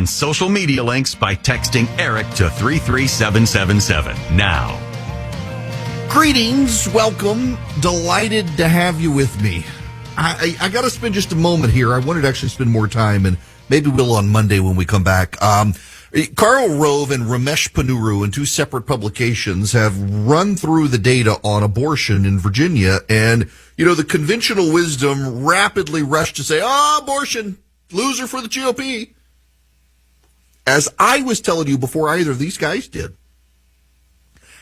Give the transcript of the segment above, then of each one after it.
and social media links by texting Eric to 33777 now. Greetings, welcome, delighted to have you with me. I got to spend just a moment here. I wanted to actually spend more time, and maybe we'll on Monday when we come back. Karl Rove and Ramesh Ponnuru in two separate publications have run through the data on abortion in Virginia, and, you know, the conventional wisdom rapidly rushed to say, abortion, loser for the GOP. As I was telling you before either of these guys did,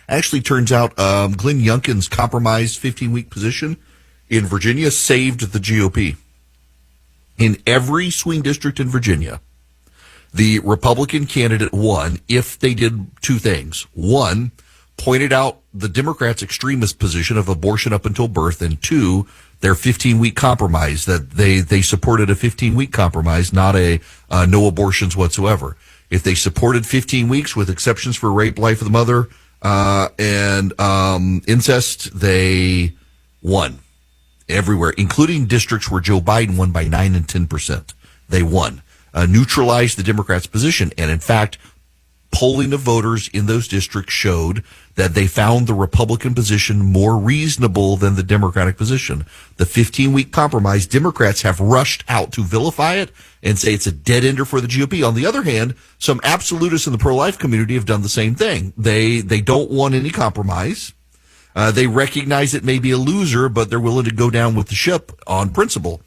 actually turns out Glenn Youngkin's compromised 15-week position in Virginia saved the GOP. In every swing district in Virginia, the Republican candidate won if they did two things. One, pointed out the Democrats' extremist position of abortion up until birth, and two, their 15-week compromise, that they supported a 15-week compromise, not a no abortions whatsoever. If they supported 15 weeks with exceptions for rape, life of the mother, and incest, they won everywhere, including districts where Joe Biden won by 9 and 10%. They won. Neutralized the Democrats' position. And in fact, polling of voters in those districts showed that they found the Republican position more reasonable than the Democratic position. The 15-week compromise, Democrats have rushed out to vilify it and say it's a dead ender for the GOP. On the other hand, some absolutists in the pro-life community have done the same thing. They don't want any compromise. They recognize it may be a loser, but they're willing to go down with the ship on principle.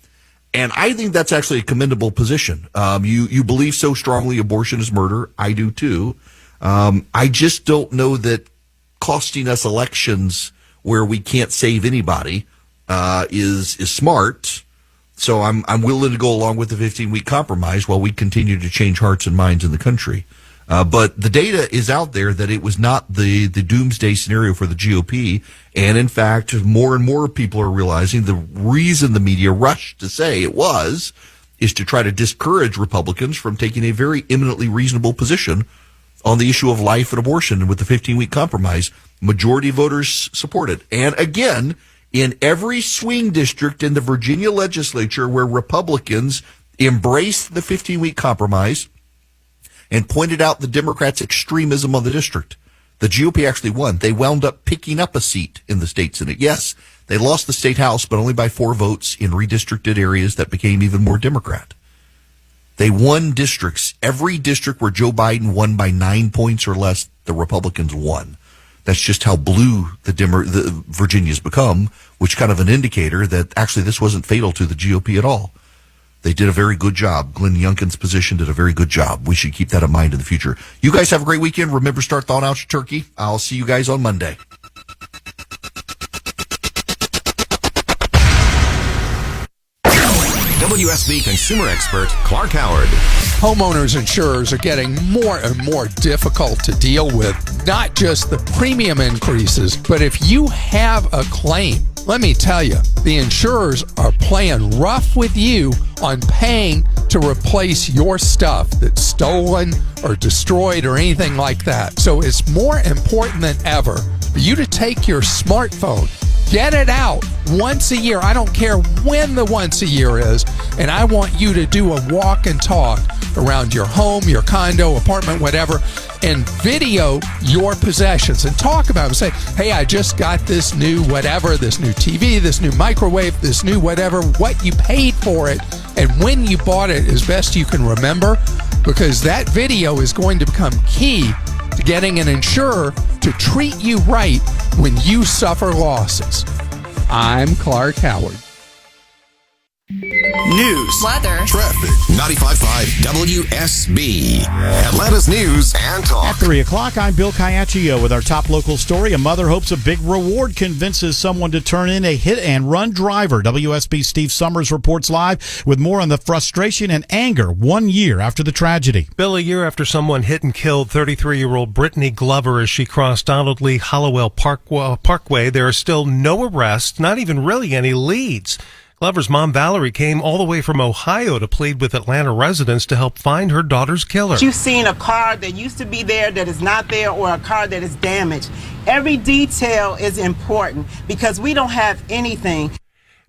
And I think that's actually a commendable position. You believe so strongly abortion is murder. I do too. I just don't know that costing us elections where we can't save anybody is smart. So I'm willing to go along with the 15-week compromise while we continue to change hearts and minds in the country. But the data is out there that it was not the doomsday scenario for the GOP. And in fact, more and more people are realizing the reason the media rushed to say it is to try to discourage Republicans from taking a very eminently reasonable position on the issue of life and abortion. And with the 15-week compromise, majority voters support it. And again, in every swing district in the Virginia legislature where Republicans embraced the 15-week compromise and pointed out the Democrats' extremism on the district, the GOP actually won. They wound up picking up a seat in the state Senate. Yes, they lost the state house, but only by 4 votes in redistricted areas that became even more Democrat. They won districts. Every district where Joe Biden won by 9 points or less, the Republicans won. That's just how blue the Virginia's become, which kind of an indicator that actually this wasn't fatal to the GOP at all. They did a very good job. Glenn Youngkin's position did a very good job. We should keep that in mind in the future. You guys have a great weekend. Remember, start thawing out your turkey. I'll see you guys on Monday. WSB consumer expert Clark Howard. Homeowners insurers are getting more and more difficult to deal with, not just the premium increases, but if you have a claim, let me tell you, the insurers are playing rough with you on paying to replace your stuff that's stolen or destroyed or anything like that. So it's more important than ever for you to take your smartphone, get it out once a year. I don't care when the once a year is, and I want you to do a walk and talk around your home, your condo, apartment, whatever, and video your possessions and talk about them. Say, hey, I just got this new whatever, this new TV, this new microwave, this new whatever, what you paid for it, and when you bought it as best you can remember, because that video is going to become key to getting an insurer to treat you right when you suffer losses. I'm Clark Howard. News, weather, traffic. 95.5 WSB, Atlanta's news and talk. At 3 o'clock, I'm Bill Caiaccio with our top local story. A mother hopes a big reward convinces someone to turn in a hit-and-run driver. WSB Steve Summers reports live with more on the frustration and anger 1 year after the tragedy. Bill, a year after someone hit and killed 33-year-old Brittany Glover as she crossed Donald Lee Hollowell Parkway, there are still no arrests, not even really any leads. Glover's mom, Valerie, came all the way from Ohio to plead with Atlanta residents to help find her daughter's killer. You've seen a car that used to be there that is not there, or a car that is damaged. Every detail is important because we don't have anything.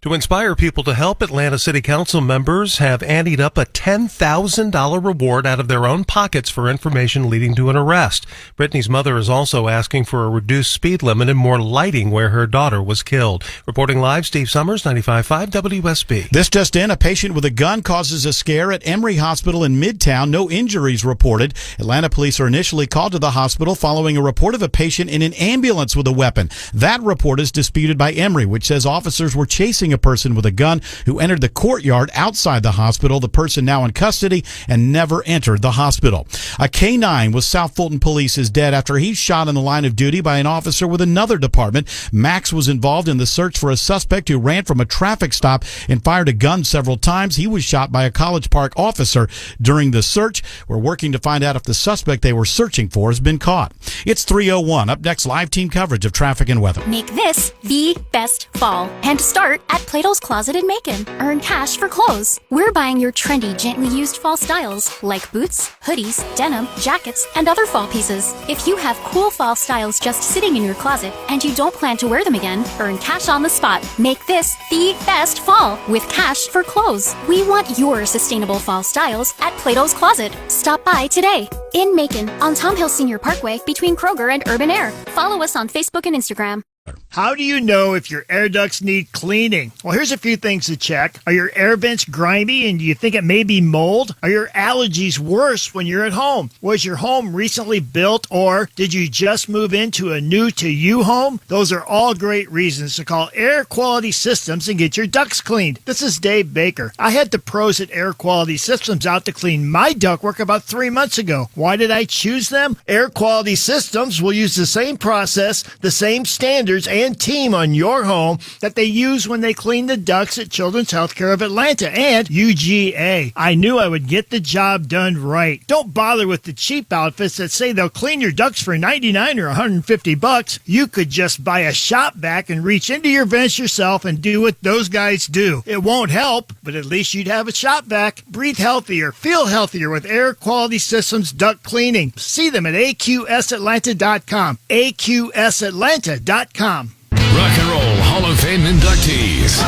To inspire people to help, Atlanta City Council members have anteed up a $10,000 reward out of their own pockets for information leading to an arrest. Brittany's mother is also asking for a reduced speed limit and more lighting where her daughter was killed. Reporting live, Steve Summers, 95.5 WSB. This just in, a patient with a gun causes a scare at Emory Hospital in Midtown. No injuries reported. Atlanta police are initially called to the hospital following a report of a patient in an ambulance with a weapon. That report is disputed by Emory, which says officers were chasing a person with a gun who entered the courtyard outside the hospital. The person now in custody and never entered the hospital. A K-9 with South Fulton Police is dead after he's shot in the line of duty by an officer with another department. Max was involved in the search for a suspect who ran from a traffic stop and fired a gun several times. He was shot by a College Park officer during the search. We're working to find out if the suspect they were searching for has been caught. It's 3:01. Up next, live team coverage of traffic and weather. Make this the best fall and start at Plato's Closet in Macon. Earn cash for clothes. We're buying your trendy, gently used fall styles like boots, hoodies, denim, jackets, and other fall pieces. If you have cool fall styles just sitting in your closet and you don't plan to wear them again, earn cash on the spot. Make this the best fall with cash for clothes. We want your sustainable fall styles at Plato's Closet. Stop by today in Macon on Tom Hill Senior Parkway between Kroger and Urban Air. Follow us on Facebook and Instagram. How do you know if your air ducts need cleaning? Well, here's a few things to check. Are your air vents grimy and do you think it may be mold? Are your allergies worse when you're at home? Was your home recently built or did you just move into a new-to-you home? Those are all great reasons to call Air Quality Systems and get your ducts cleaned. This is Dave Baker. I had the pros at Air Quality Systems out to clean my ductwork about 3 months ago. Why did I choose them? Air Quality Systems will use the same process, the same standards, and team on your home that they use when they clean the ducts at Children's Healthcare of Atlanta and UGA. I knew I would get the job done right. Don't bother with the cheap outfits that say they'll clean your ducts for $99 or $150. You could just buy a shop vac and reach into your vents yourself and do what those guys do. It won't help, but at least you'd have a shop vac. Breathe healthier, feel healthier with Air Quality Systems duct cleaning. See them at aqsatlanta.com. aqsatlanta.com. Rock and Roll Hall of Fame inductees,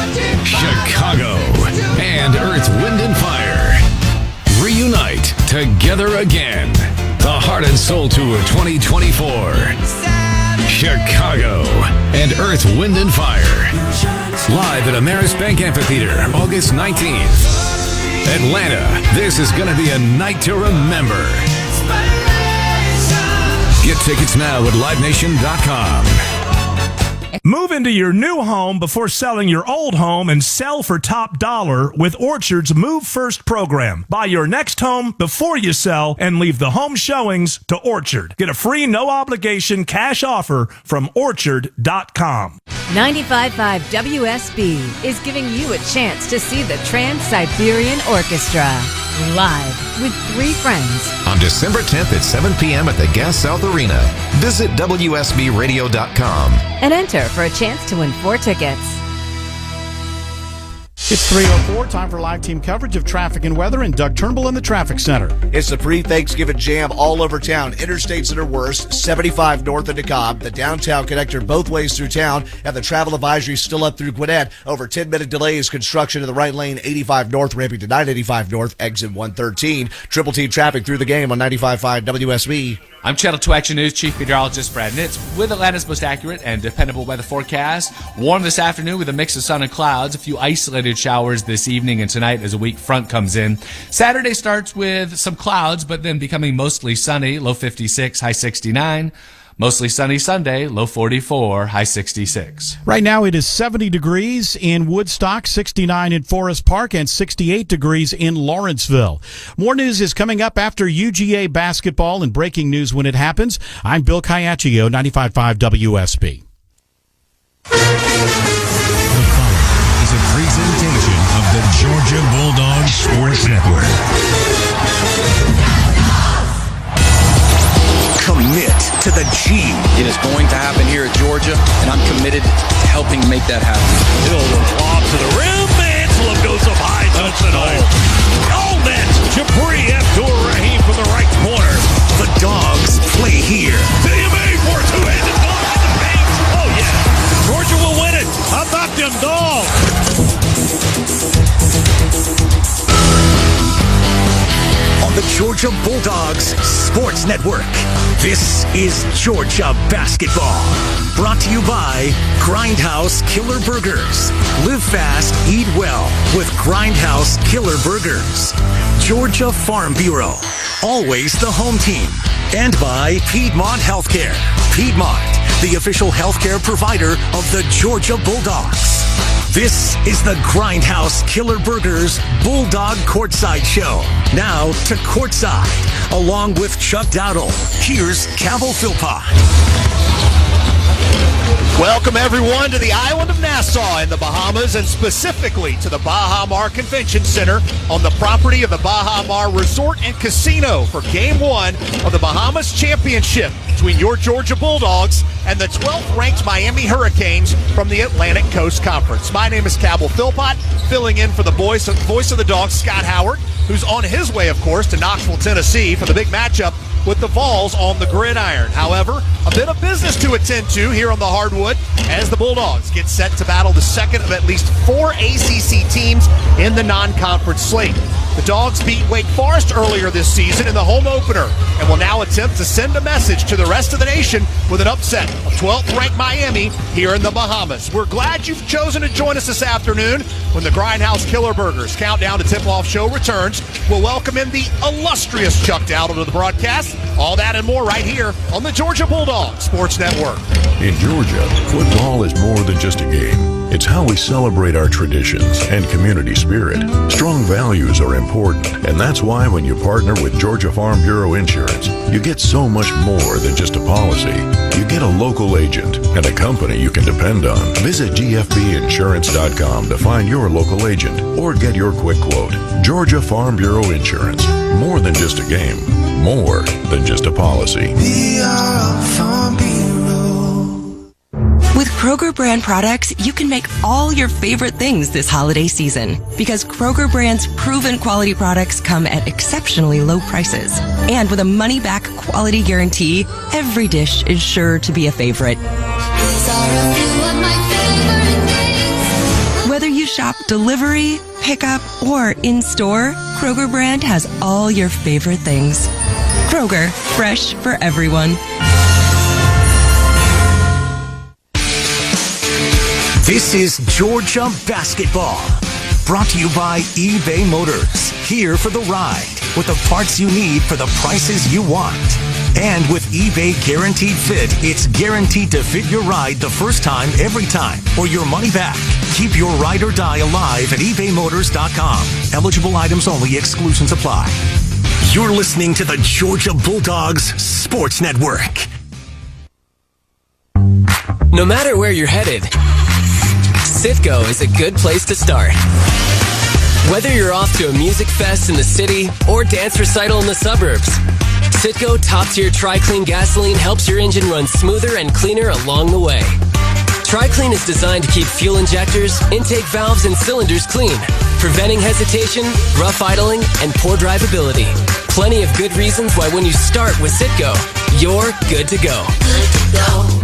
Chicago, and Earth, Wind, and Fire reunite together again. The Heart and Soul Tour 2024. Chicago and Earth, Wind, and Fire. Live at Ameris Bank Amphitheater, August 19th. Atlanta, this is going to be a night to remember. Get tickets now at livenation.com. Move into your new home before selling your old home and sell for top dollar with Orchard's Move First program. Buy your next home before you sell and leave the home showings to Orchard. Get a free no-obligation cash offer from Orchard.com. 95.5 WSB is giving you a chance to see the Trans-Siberian Orchestra live with 3 friends. On December 10th at 7 p.m. at the Gas South Arena. Visit WSBRadio.com. And enter for a chance to win 4 tickets. It's 3:04, time for live team coverage of traffic and weather, and Doug Turnbull in the traffic center. It's the pre-Thanksgiving jam all over town. Interstates that are worse, 75 north of DeKalb, the downtown connector both ways through town, and the travel advisory still up through Gwinnett. Over 10-minute delays, construction in the right lane, 85 north, ramping to 985 north, exit 113. Triple team traffic through the game on 95.5 WSB. I'm Channel 2 Action News Chief Meteorologist Brad Nitz with Atlanta's most accurate and dependable weather forecast. Warm this afternoon with a mix of sun and clouds. A few isolated showers this evening and tonight as a weak front comes in. Saturday starts with some clouds, but then becoming mostly sunny. Low 56, high 69. Mostly sunny Sunday, low 44, high 66. Right now it is 70 degrees in Woodstock, 69 in Forest Park, and 68 degrees in Lawrenceville. More news is coming up after UGA basketball and breaking news when it happens. I'm Bill Caiaccio, 95.5 WSB. The following is a presentation of the Georgia Bulldogs Sports Network. Commit to the G. It is going to happen here at Georgia, and I'm committed to helping make that happen. Hill will lob to the rim. Anselm goes up high, touch and all net. Jabri Abdur-Rahim from the right corner. The Dogs play here. CMA for a two-handed dunk in the paint. Oh, yeah. Georgia will win it. How about them Dogs? Georgia Bulldogs Sports Network. This is Georgia Basketball. Brought to you by Grindhouse Killer Burgers. Live fast, eat well with Grindhouse Killer Burgers. Georgia Farm Bureau, always the home team. And by Piedmont Healthcare. Piedmont, the official healthcare provider of the Georgia Bulldogs. This is the Grindhouse Killer Burgers Bulldog Courtside Show. Now to Courtside, along with Chuck Dowdle. Here's Cabell Philpott. Welcome, everyone, to the island of Nassau in the Bahamas, and specifically to the Baha Mar Convention Center on the property of the Baha Mar Resort and Casino for Game 1 of the Bahamas Championship between your Georgia Bulldogs and the 12th-ranked Miami Hurricanes from the Atlantic Coast Conference. My name is Cabell Philpott, filling in for the voice of the Dogs, Scott Howard, who's on his way, of course, to Knoxville, Tennessee for the big matchup with the Vols on the gridiron. However, a bit of business to attend to here on the hardwood as the Bulldogs get set to battle the second of at least 4 ACC teams in the non-conference slate. The Dogs beat Wake Forest earlier this season in the home opener and will now attempt to send a message to the rest of the nation with an upset of 12th-ranked Miami here in the Bahamas. We're glad you've chosen to join us this afternoon when the Grindhouse Killer Burgers Countdown to Tip-Off show returns. We'll welcome in the illustrious Chuck Dowdle to the broadcast. All that and more right here on the Georgia Bulldogs Sports Network. In Georgia, football is more than just a game. It's how we celebrate our traditions and community spirit. Strong values are important, and that's why when you partner with Georgia Farm Bureau Insurance, you get so much more than just a policy. You get a local agent and a company you can depend on. Visit gfbinsurance.com to find your local agent or get your quick quote. Georgia Farm Bureau Insurance. More than just a game. More than just a policy. We are Farm Bureau. With Kroger brand products, you can make all your favorite things this holiday season. Because Kroger brand's proven quality products come at exceptionally low prices. And with a money-back quality guarantee, every dish is sure to be a favorite. These are a few of my favorite things. Whether you shop delivery, pickup, or in-store, Kroger brand has all your favorite things. Kroger, fresh for everyone. This is Georgia Basketball. Brought to you by eBay Motors. Here for the ride with the parts you need for the prices you want. And with eBay Guaranteed Fit, it's guaranteed to fit your ride the first time, every time, or your money back. Keep your ride or die alive at ebaymotors.com. Eligible items only. Exclusions apply. You're listening to the Georgia Bulldogs Sports Network. No matter where you're headed, Citgo is a good place to start. Whether you're off to a music fest in the city or dance recital in the suburbs, Citgo top-tier Tri-Clean gasoline helps your engine run smoother and cleaner along the way. Tri-Clean is designed to keep fuel injectors, intake valves, and cylinders clean, preventing hesitation, rough idling, and poor drivability. Plenty of good reasons why when you start with Citgo, you're good to go. Good to go.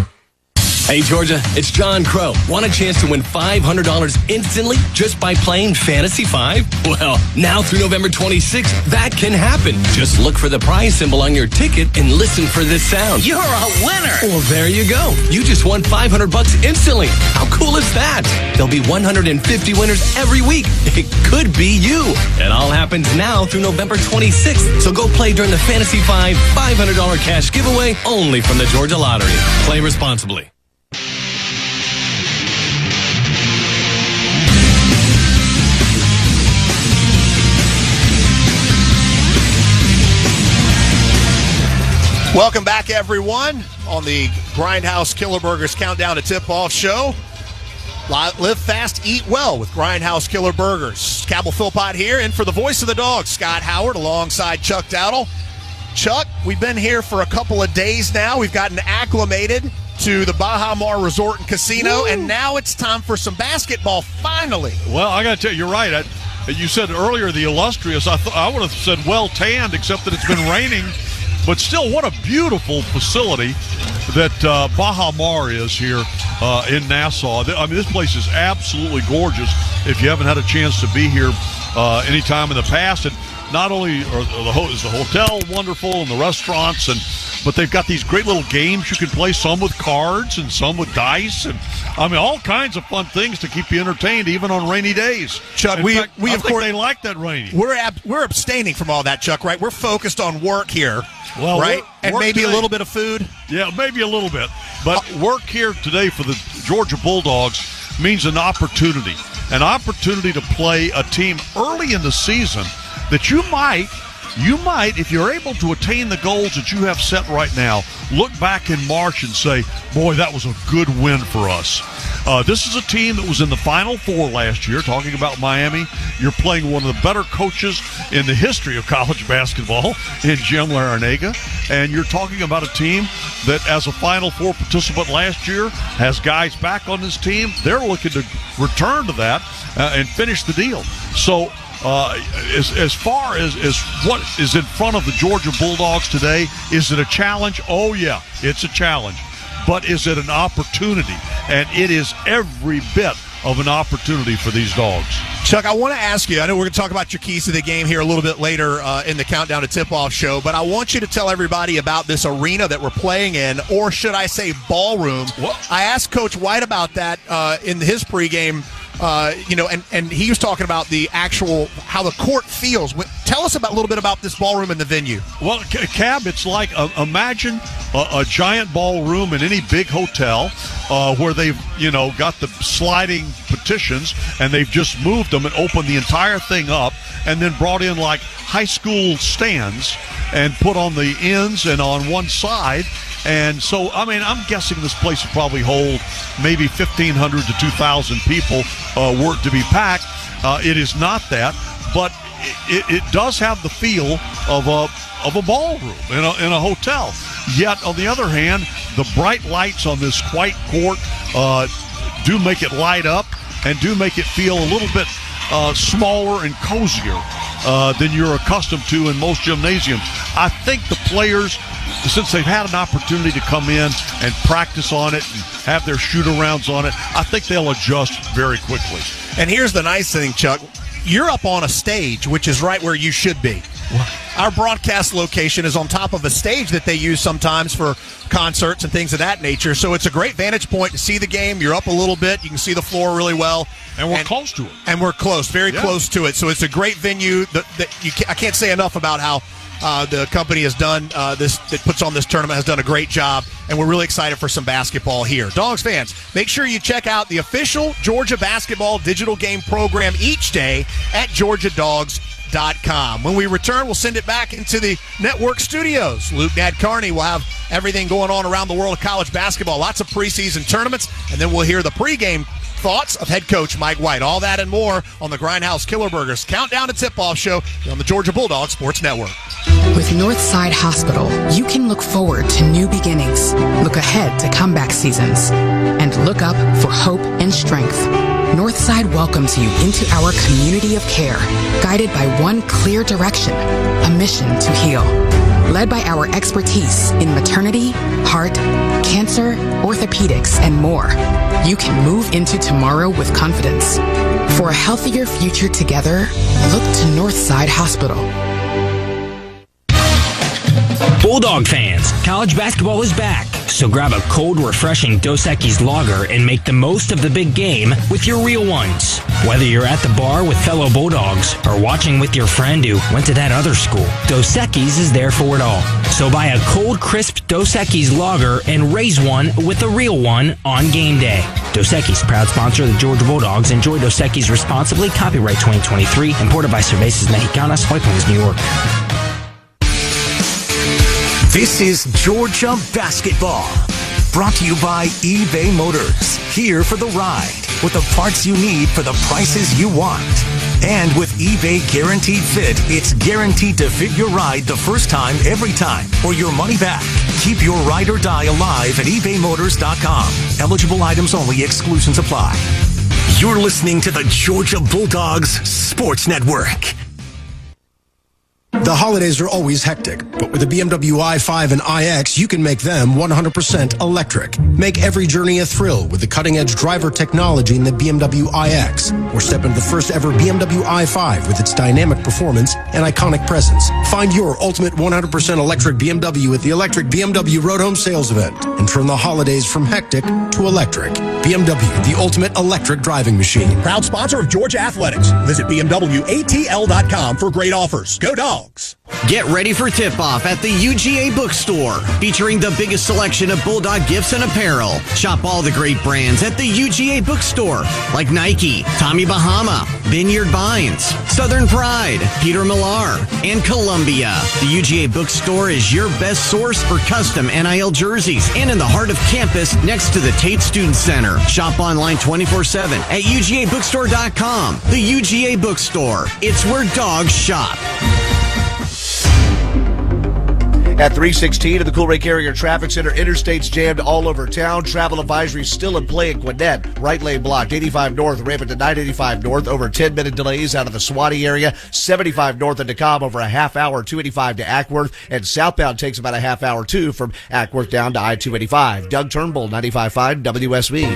Hey, Georgia, it's John Crow. Want a chance to win $500 instantly just by playing Fantasy 5? Well, now through November 26th, that can happen. Just look for the prize symbol on your ticket and listen for this sound. You're a winner. Well, there you go. You just won $500 instantly. How cool is that? There'll be 150 winners every week. It could be you. It all happens now through November 26th. So go play during the Fantasy 5 $500 cash giveaway only from the Georgia Lottery. Play responsibly. Welcome back, everyone, on the Grindhouse Killer Burgers Countdown to Tip-Off show. Live fast, eat well with Grindhouse Killer Burgers. Cabell Philpott here, and for the voice of the Dogs, Scott Howard, alongside Chuck Dowdle. Chuck, we've been here for a couple of days now. We've gotten acclimated to the Baha Mar Resort and Casino, and now it's time for some basketball, finally. Well, I got to tell you, you're right. You said earlier the illustrious. I would have said well-tanned, except that it's been raining. But still, what a beautiful facility that Baha Mar is here in Nassau. I mean, this place is absolutely gorgeous if you haven't had a chance to be here any time in the past. And not only is the hotel wonderful and the restaurants, but they've got these great little games you can play, some with cards and some with dice, and I mean all kinds of fun things to keep you entertained even on rainy days. Chuck, In fact, we I of think course they like that rainy. We're abstaining from all that, Chuck. Right? We're focused on work here. Well, right, and maybe today, a little bit of food. Yeah, maybe a little bit, but work here today for the Georgia Bulldogs means an opportunity to play a team early in the season that you might, if you're able to attain the goals that you have set right now, look back in March and say, boy, that was a good win for us. This is a team that was in the Final Four last year, talking about Miami. You're playing one of the better coaches in the history of college basketball in Jim Larinaga, and you're talking about a team that, as a Final Four participant last year, has guys back on this team. They're looking to return to that and finish the deal. So as far as what is in front of the Georgia Bulldogs today, is it a challenge? Oh, yeah, it's a challenge. But is it an opportunity? And it is every bit of an opportunity for these dogs. Chuck, I want to ask you, I know we're going to talk about your keys to the game here a little bit later in the Countdown to Tip-Off show, but I want you to tell everybody about this arena that we're playing in, or should I say ballroom. What? I asked Coach White about that in his pregame, and he was talking about the actual, how the court feels. Tell us a little bit about this ballroom and the venue. Well, Cab, it's like, imagine a giant ballroom in any big hotel where they've, got the sliding partitions and they've just moved them and opened the entire thing up and then brought in like high school stands and put on the ends and on one side. And so, I mean, I'm guessing this place will probably hold maybe 1,500 to 2,000 people were it to be packed. It is not that, but it does have the feel of a ballroom in a hotel. Yet, on the other hand, the bright lights on this white court do make it light up and do make it feel a little bit smaller and cozier than you're accustomed to in most gymnasiums. I think the players, since they've had an opportunity to come in and practice on it and have their shoot-arounds on it, I think they'll adjust very quickly. And here's the nice thing, Chuck. You're up on a stage, which is right where you should be. Our broadcast location is on top of a stage that they use sometimes for concerts and things of that nature. So it's a great vantage point to see the game. You're up a little bit. You can see the floor really well. And we're close to it. And we're close, very close to it. So it's a great venue. I can't say enough about how the company has done this, that puts on this tournament, has done a great job, and we're really excited for some basketball here. Dogs fans, make sure you check out the official Georgia basketball digital game program each day at GeorgiaDogs.com. When we return, we'll send it back into the network studios. Luke Nadkarni will have everything going on around the world of college basketball, lots of preseason tournaments, and then we'll hear the pregame thoughts of head coach Mike White. All that and more on the Grindhouse Killer Burgers Countdown to Tip-Off show on the Georgia Bulldogs Sports Network. With Northside Hospital, you can look forward to new beginnings, look ahead to comeback seasons, and look up for hope and strength. Northside welcomes you into our community of care, guided by one clear direction, a mission to heal. Led by our expertise in maternity, heart, cancer, orthopedics, and more, you can move into tomorrow with confidence. For a healthier future together, look to Northside Hospital. Bulldog fans, college basketball is back, so grab a cold, refreshing Dos Equis lager and make the most of the big game with your real ones. Whether you're at the bar with fellow Bulldogs or watching with your friend who went to that other school, Dos Equis is there for it all. So buy a cold, crisp Dos Equis lager and raise one with a real one on game day. Dos Equis, proud sponsor of the Georgia Bulldogs. Enjoy Dos Equis responsibly. Copyright 2023. Imported by Cervezas Mexicanas, White Plains, New York. This is Georgia Basketball, brought to you by eBay Motors. Here for the ride, with the parts you need for the prices you want. And with eBay Guaranteed Fit, it's guaranteed to fit your ride the first time, every time, or your money back. Keep your ride or die alive at ebaymotors.com. Eligible items only. Exclusions apply. You're listening to the Georgia Bulldogs Sports Network. The holidays are always hectic, but with the BMW i5 and iX, you can make them 100% electric. Make every journey a thrill with the cutting-edge driver technology in the BMW iX. Or step into the first ever BMW i5 with its dynamic performance and iconic presence. Find your ultimate 100% electric BMW at the Electric BMW Road Home Sales Event and turn the holidays from hectic to electric. BMW, the ultimate electric driving machine. Proud sponsor of Georgia Athletics. Visit BMWATL.com for great offers. Go Dogs! Get ready for tip-off at the UGA Bookstore, featuring the biggest selection of Bulldog gifts and apparel. Shop all the great brands at the UGA Bookstore, like Nike, Tommy Bahama, Vineyard Vines, Southern Pride, Peter Millar, and Columbia. The UGA Bookstore is your best source for custom NIL jerseys, and in the heart of campus next to the Tate Student Center. Shop online 24/7 at UGABookstore.com. The UGA Bookstore. It's where dogs shop. At 316 at the Cool Ray Carrier Traffic Center, interstates jammed all over town. Travel advisory still in play in Gwinnett. Right lane blocked. 85 north, rampant to 985 north. Over 10-minute delays out of the Swanee area. 75 north into Cobb, over a half hour. 285 to Ackworth. And southbound takes about a half hour, too, from Ackworth down to I-285. Doug Turnbull, 95.5 WSB.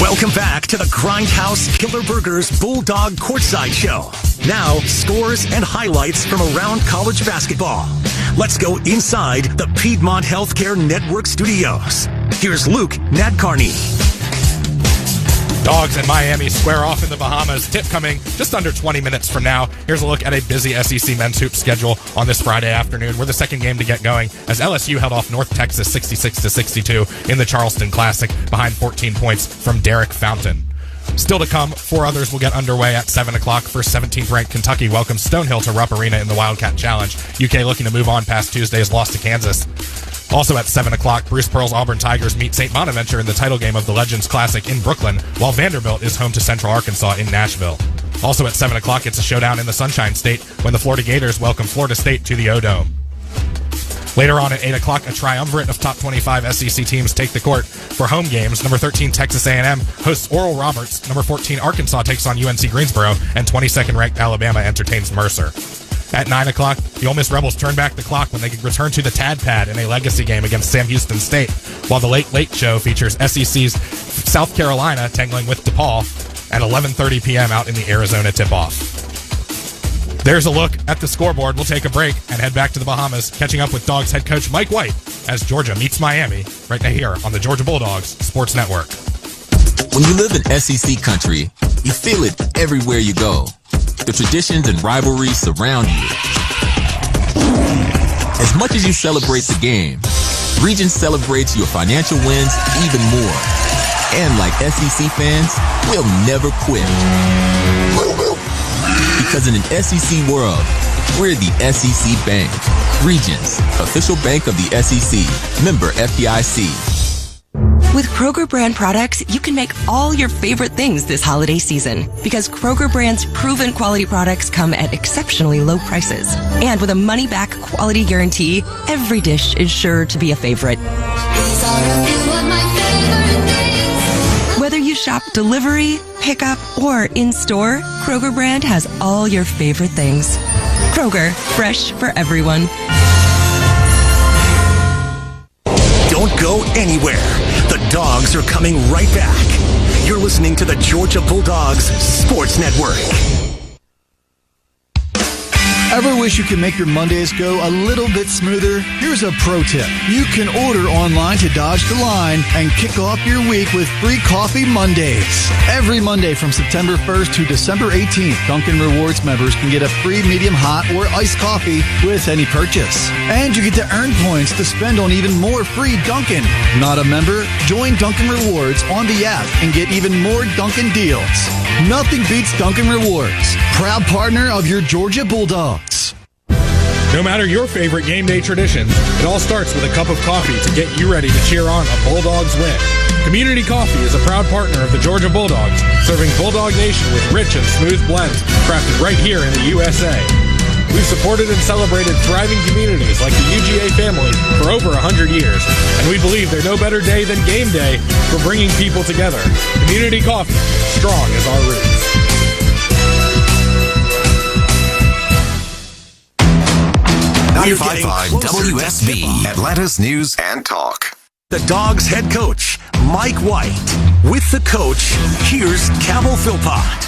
Welcome back to the Grindhouse Killer Burgers Bulldog Courtside Show. Now, scores and highlights from around college basketball. Let's go inside the Piedmont Healthcare Network studios. Here's Luke Nadkarni. Dogs in Miami square off in the Bahamas. Tip coming just under 20 minutes from now. Here's a look at a busy SEC men's hoop schedule on this Friday afternoon. We're the second game to get going as LSU held off North Texas 66-62 in the Charleston Classic behind 14 points from Derek Fountain. Still to come, 4 others will get underway at 7 o'clock. First, 17th ranked Kentucky welcomes Stonehill to Rupp Arena in the Wildcat Challenge. UK looking to move on past Tuesday's loss to Kansas. Also at 7 o'clock, Bruce Pearl's Auburn Tigers meet St. Bonaventure in the title game of the Legends Classic in Brooklyn, while Vanderbilt is home to Central Arkansas in Nashville. Also at 7 o'clock, it's a showdown in the Sunshine State when the Florida Gators welcome Florida State to the O-Dome. Later on at 8 o'clock, a triumvirate of top 25 SEC teams take the court for home games. Number 13, Texas A&M hosts Oral Roberts. Number 14, Arkansas takes on UNC Greensboro. And 22nd-ranked Alabama entertains Mercer. At 9 o'clock, the Ole Miss Rebels turn back the clock when they return to the Tad Pad in a legacy game against Sam Houston State, while the Late Late Show features SEC's South Carolina tangling with DePaul at 11:30 p.m. out in the Arizona tip-off. There's a look at the scoreboard. We'll take a break and head back to the Bahamas, catching up with Dogs head coach Mike White as Georgia meets Miami right now here on the Georgia Bulldogs Sports Network. When you live in SEC country, you feel it everywhere you go. The traditions and rivalries surround you. As much as you celebrate the game, Regions celebrates your financial wins even more. And like SEC fans, we'll never quit. Because in an SEC world, we're the SEC Bank. Regions, official bank of the SEC. Member FDIC. With Kroger brand products, you can make all your favorite things this holiday season. Because Kroger brand's proven quality products come at exceptionally low prices. And with a money-back quality guarantee, every dish is sure to be a favorite. Whether you shop delivery, pickup, or in-store, Kroger brand has all your favorite things. Kroger, fresh for everyone. Don't go anywhere. The Dogs are coming right back. You're listening to the Georgia Bulldogs Sports Network. Ever wish you could make your Mondays go a little bit smoother? Here's a pro tip. You can order online to dodge the line and kick off your week with free Coffee Mondays. Every Monday from September 1st to December 18th, Dunkin' Rewards members can get a free medium hot or iced coffee with any purchase. And you get to earn points to spend on even more free Dunkin'. Not a member? Join Dunkin' Rewards on the app and get even more Dunkin' deals. Nothing beats Dunkin' Rewards. Proud partner of your Georgia Bulldogs. No matter your favorite game day tradition, it all starts with a cup of coffee to get you ready to cheer on a Bulldogs win. Community Coffee is a proud partner of the Georgia Bulldogs, serving Bulldog Nation with rich and smooth blends crafted right here in the USA. We've supported and celebrated thriving communities like the UGA family for over 100 years, and we believe there's no better day than game day for bringing people together. Community Coffee, strong as our roots. 95.5 WSB, Atlanta's News and Talk. The Dogs head coach, Mike White. With the coach, here's Cabell Philpott.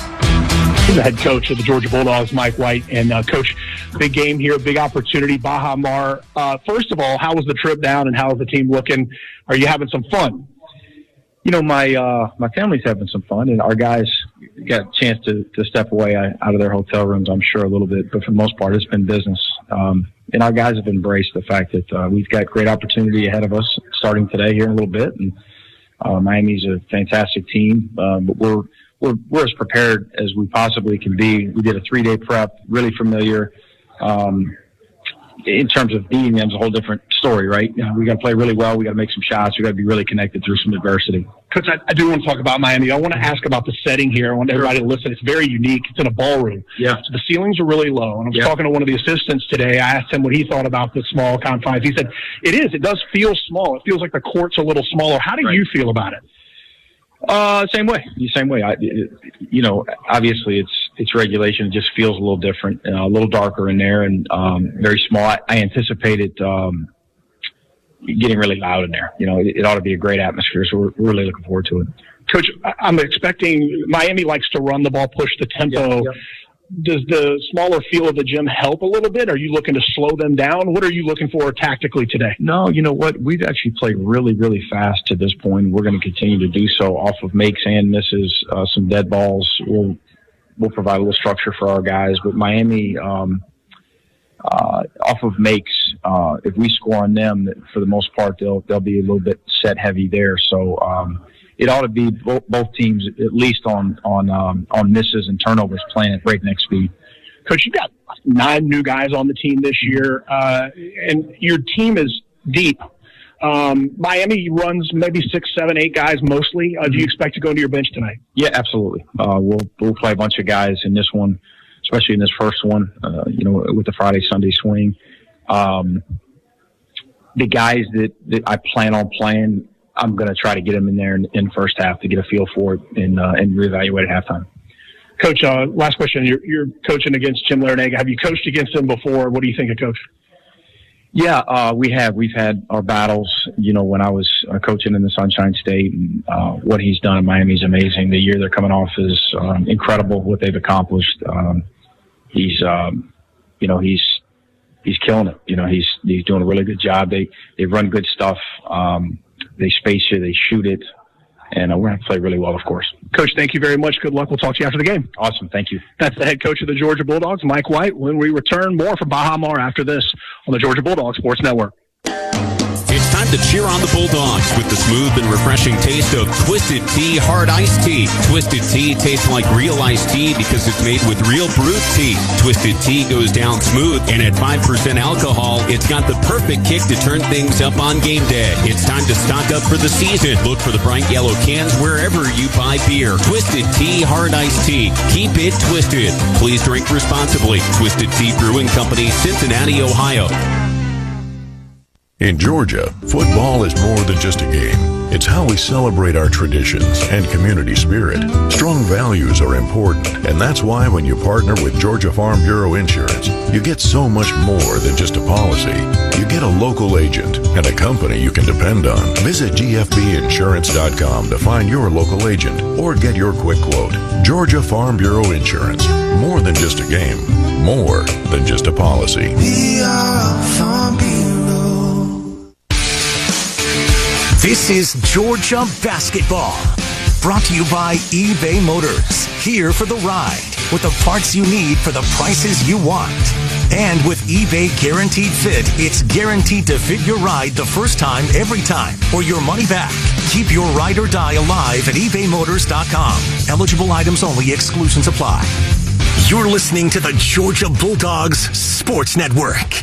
The head coach of the Georgia Bulldogs, Mike White. And Coach, big game here, big opportunity, Baha Mar. First of all, how was the trip down and how is the team looking? Are you having some fun? You know, my family's having some fun, and our guys got a chance to step away out of their hotel rooms, I'm sure, a little bit. But for the most part, it's been business. And our guys have embraced the fact that we've got great opportunity ahead of us starting today here in a little bit. And Miami's a fantastic team, but we're as prepared as we possibly can be. We did a 3-day prep, really familiar. In terms of beating them, it's a whole different story, right? We got to play really well. We got to make some shots. We got to be really connected through some adversity. Coach, I do want to talk about Miami. I want to ask about the setting here. I want everybody to listen. It's very unique. It's in a ballroom. Yeah. So the ceilings are really low. And I was talking to one of the assistants today. I asked him what he thought about the small confines. He said, it does feel small. It feels like the court's a little smaller. How do you feel about it? Same way. Obviously it's regulation. It just feels a little different, a little darker in there, and very small. I anticipated getting really loud in there. It ought to be a great atmosphere, so we're really looking forward to it. Coach, I'm expecting Miami likes to run the ball, push the tempo. Yeah. Does the smaller feel of the gym help a little bit? Are you looking to slow them down? What are you looking for tactically today? No, you know what? We've actually played really, really fast to this point. We're going to continue to do so off of makes and misses, some dead balls. We'll provide a little structure for our guys. But Miami, off of makes, if we score on them, for the most part, they'll be a little bit set heavy there. So it ought to be both teams at least on misses and turnovers playing at breakneck speed. Coach, you've got 9 new guys on the team this year, and your team is deep. Miami runs maybe 6, 7, 8 guys mostly. Do you expect to go into your bench tonight? Yeah, absolutely. We'll play a bunch of guys in this one, especially in this first one, with the Friday, Sunday swing. The guys that I plan on playing, I'm going to try to get them in there in the first half to get a feel for it and reevaluate at halftime. Coach, last question. You're coaching against Jim Larinaga. Have you coached against him before? What do you think of Coach? Yeah, we have. We've had our battles, when I was coaching in the Sunshine State, and what he's done in Miami is amazing. The year they're coming off is incredible, what they've accomplished. He's killing it. He's doing a really good job. They run good stuff. They space you, they shoot it, and we're going to play really well, of course. Coach, thank you very much. Good luck. We'll talk to you after the game. Awesome. Thank you. That's the head coach of the Georgia Bulldogs, Mike White. When we return, more from Baha Mar after this on the Georgia Bulldogs Sports Network. It's time to cheer on the Bulldogs with the smooth and refreshing taste of Twisted Tea Hard Iced Tea. Twisted Tea tastes like real iced tea because it's made with real brewed tea. Twisted Tea goes down smooth, and at 5% alcohol, it's got the perfect kick to turn things up on game day. It's time to stock up for the season. Look for the bright yellow cans wherever you buy beer. Twisted Tea Hard Iced Tea. Keep it twisted. Please drink responsibly. Twisted Tea Brewing Company, Cincinnati, Ohio. In Georgia, football is more than just a game. It's how we celebrate our traditions and community spirit. Strong values are important, and that's why when you partner with Georgia Farm Bureau Insurance, you get so much more than just a policy. You get a local agent and a company you can depend on. Visit gfbinsurance.com to find your local agent or get your quick quote. Georgia Farm Bureau Insurance. More than just a game. More than just a policy. We are Farm Bureau. This is Georgia Basketball, brought to you by eBay Motors. Here for the ride, with the parts you need for the prices you want. And with eBay Guaranteed Fit, it's guaranteed to fit your ride the first time, every time, or your money back. Keep your ride or die alive at ebaymotors.com. Eligible items only. Exclusions apply. You're listening to the Georgia Bulldogs Sports Network.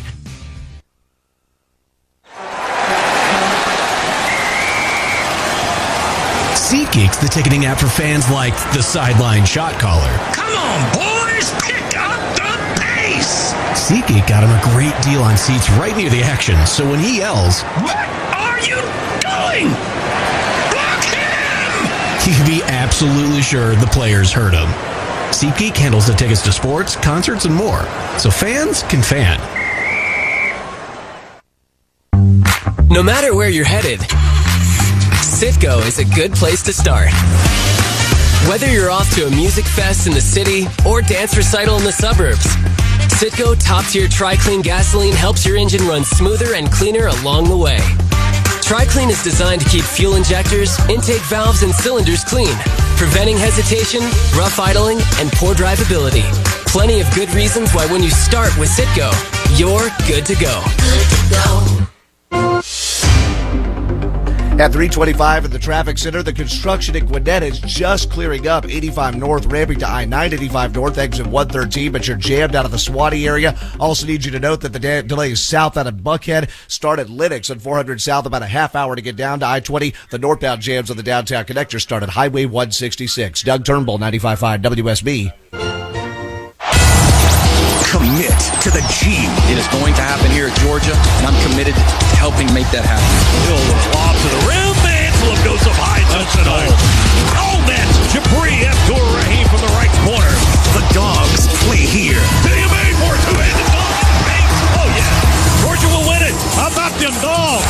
SeatGeek's the ticketing app for fans like the sideline shot caller. Come on, boys, pick up the pace! SeatGeek got him a great deal on seats right near the action, so when he yells, "What are you doing? Block him!" you can be absolutely sure the players heard him. SeatGeek handles the tickets to sports, concerts, and more, so fans can fan. No matter where you're headed, Citgo is a good place to start. Whether you're off to a music fest in the city or dance recital in the suburbs, Citgo top-tier Tri-Clean gasoline helps your engine run smoother and cleaner along the way. Tri-Clean is designed to keep fuel injectors, intake valves, and cylinders clean, preventing hesitation, rough idling, and poor drivability. Plenty of good reasons why when you start with Citgo, you're good to go. Good to go. At 325 at the traffic center, the construction at Gwinnett is just clearing up. 85 north, ramping to I-9, 85 north, exit 113, but you're jammed out of the Swanee area. Also need you to note that the delays south out of Buckhead start at Lennox and 400 south, about a half hour to get down to I-20. The northbound jams on the downtown connector start at Highway 166. Doug Turnbull, 95.5 WSB. Commit to the G. It is going to happen here at Georgia, and I'm committed to helping make that happen. Hill with a lob to the rim. Antelope goes up high. Touchdown. Oh, net. Jabri Abdur-Rahim from the right corner. The Dogs play here. TMA for a two-handed dog. Oh, yeah. Georgia will win it. How about them dogs?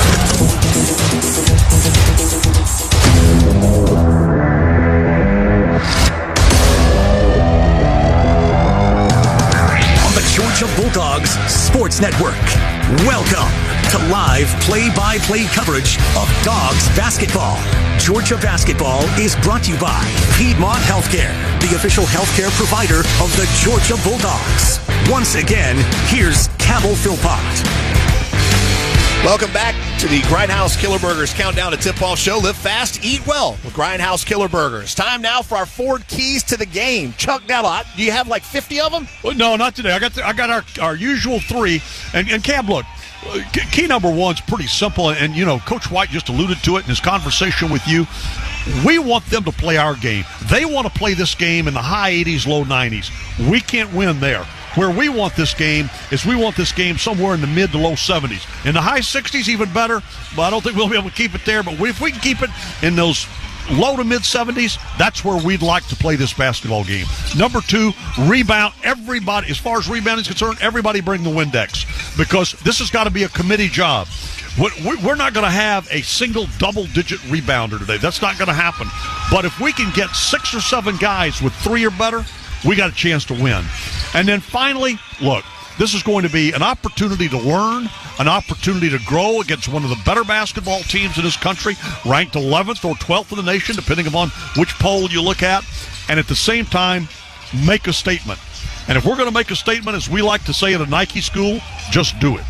Georgia Bulldogs Sports Network. Welcome to live play-by-play coverage of Dogs basketball. Georgia basketball is brought to you by Piedmont Healthcare, the official healthcare provider of the Georgia Bulldogs. Once again, here's Cabell Philpott. Welcome back to the Grindhouse Killer Burgers Countdown to Tip-Off Show. Live fast, eat well with Grindhouse Killer Burgers. Time now for our 4 keys to the game. Chuck Della, do you have like 50 of them? Well, no, not today. I got our usual 3. And Cam, look, key number 1's pretty simple. And, you know, Coach White just alluded to it in his conversation with you. We want them to play our game. They want to play this game in the high 80s, low 90s. We can't win there. Where we want this game is we want this game somewhere in the mid to low 70s. In the high 60s, even better, but I don't think we'll be able to keep it there. But if we can keep it in those low to mid 70s, that's where we'd like to play this basketball game. Number 2, rebound. Everybody, as far as rebounding is concerned, everybody bring the Windex, because this has got to be a committee job. We're not going to have a single double-digit rebounder today. That's not going to happen. But if we can get 6 or 7 guys with 3 or better, we got a chance to win. And then finally, look, this is going to be an opportunity to learn, an opportunity to grow against one of the better basketball teams in this country, ranked 11th or 12th in the nation, depending upon which poll you look at, and at the same time, make a statement. And if we're going to make a statement, as we like to say at a Nike school, just do it.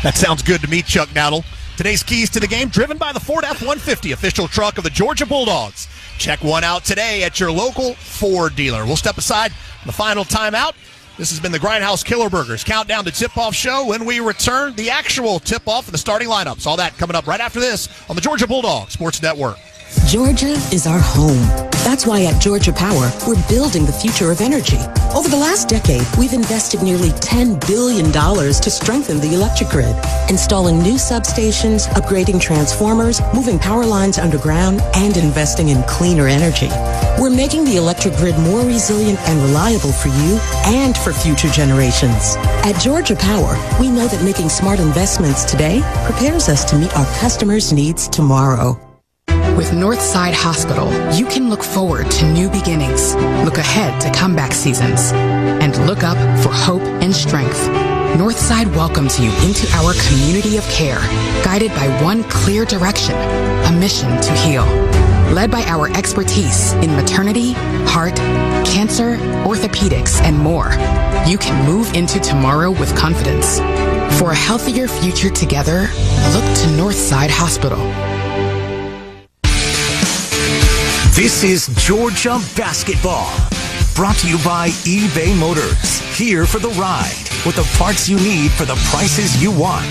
That sounds good to me, Chuck Dowdle. Today's keys to the game, driven by the Ford F-150, official truck of the Georgia Bulldogs. Check one out today at your local Ford dealer. We'll step aside the final timeout. This has been the Grindhouse Killer Burgers Countdown to Tip-Off Show. When we return, the actual tip-off and the starting lineups. All that coming up right after this on the Georgia Bulldogs Sports Network. Georgia is our home. That's why at Georgia Power, we're building the future of energy. Over the last decade, we've invested nearly $10 billion to strengthen the electric grid, installing new substations, upgrading transformers, moving power lines underground, and investing in cleaner energy. We're making the electric grid more resilient and reliable for you and for future generations. At Georgia Power, we know that making smart investments today prepares us to meet our customers' needs tomorrow. With Northside Hospital, you can look forward to new beginnings, look ahead to comeback seasons, and look up for hope and strength. Northside welcomes you into our community of care, guided by one clear direction, a mission to heal. Led by our expertise in maternity, heart, cancer, orthopedics, and more, you can move into tomorrow with confidence. For a healthier future together, look to Northside Hospital. This is Georgia basketball, brought to you by eBay Motors. Here for the ride, with the parts you need for the prices you want.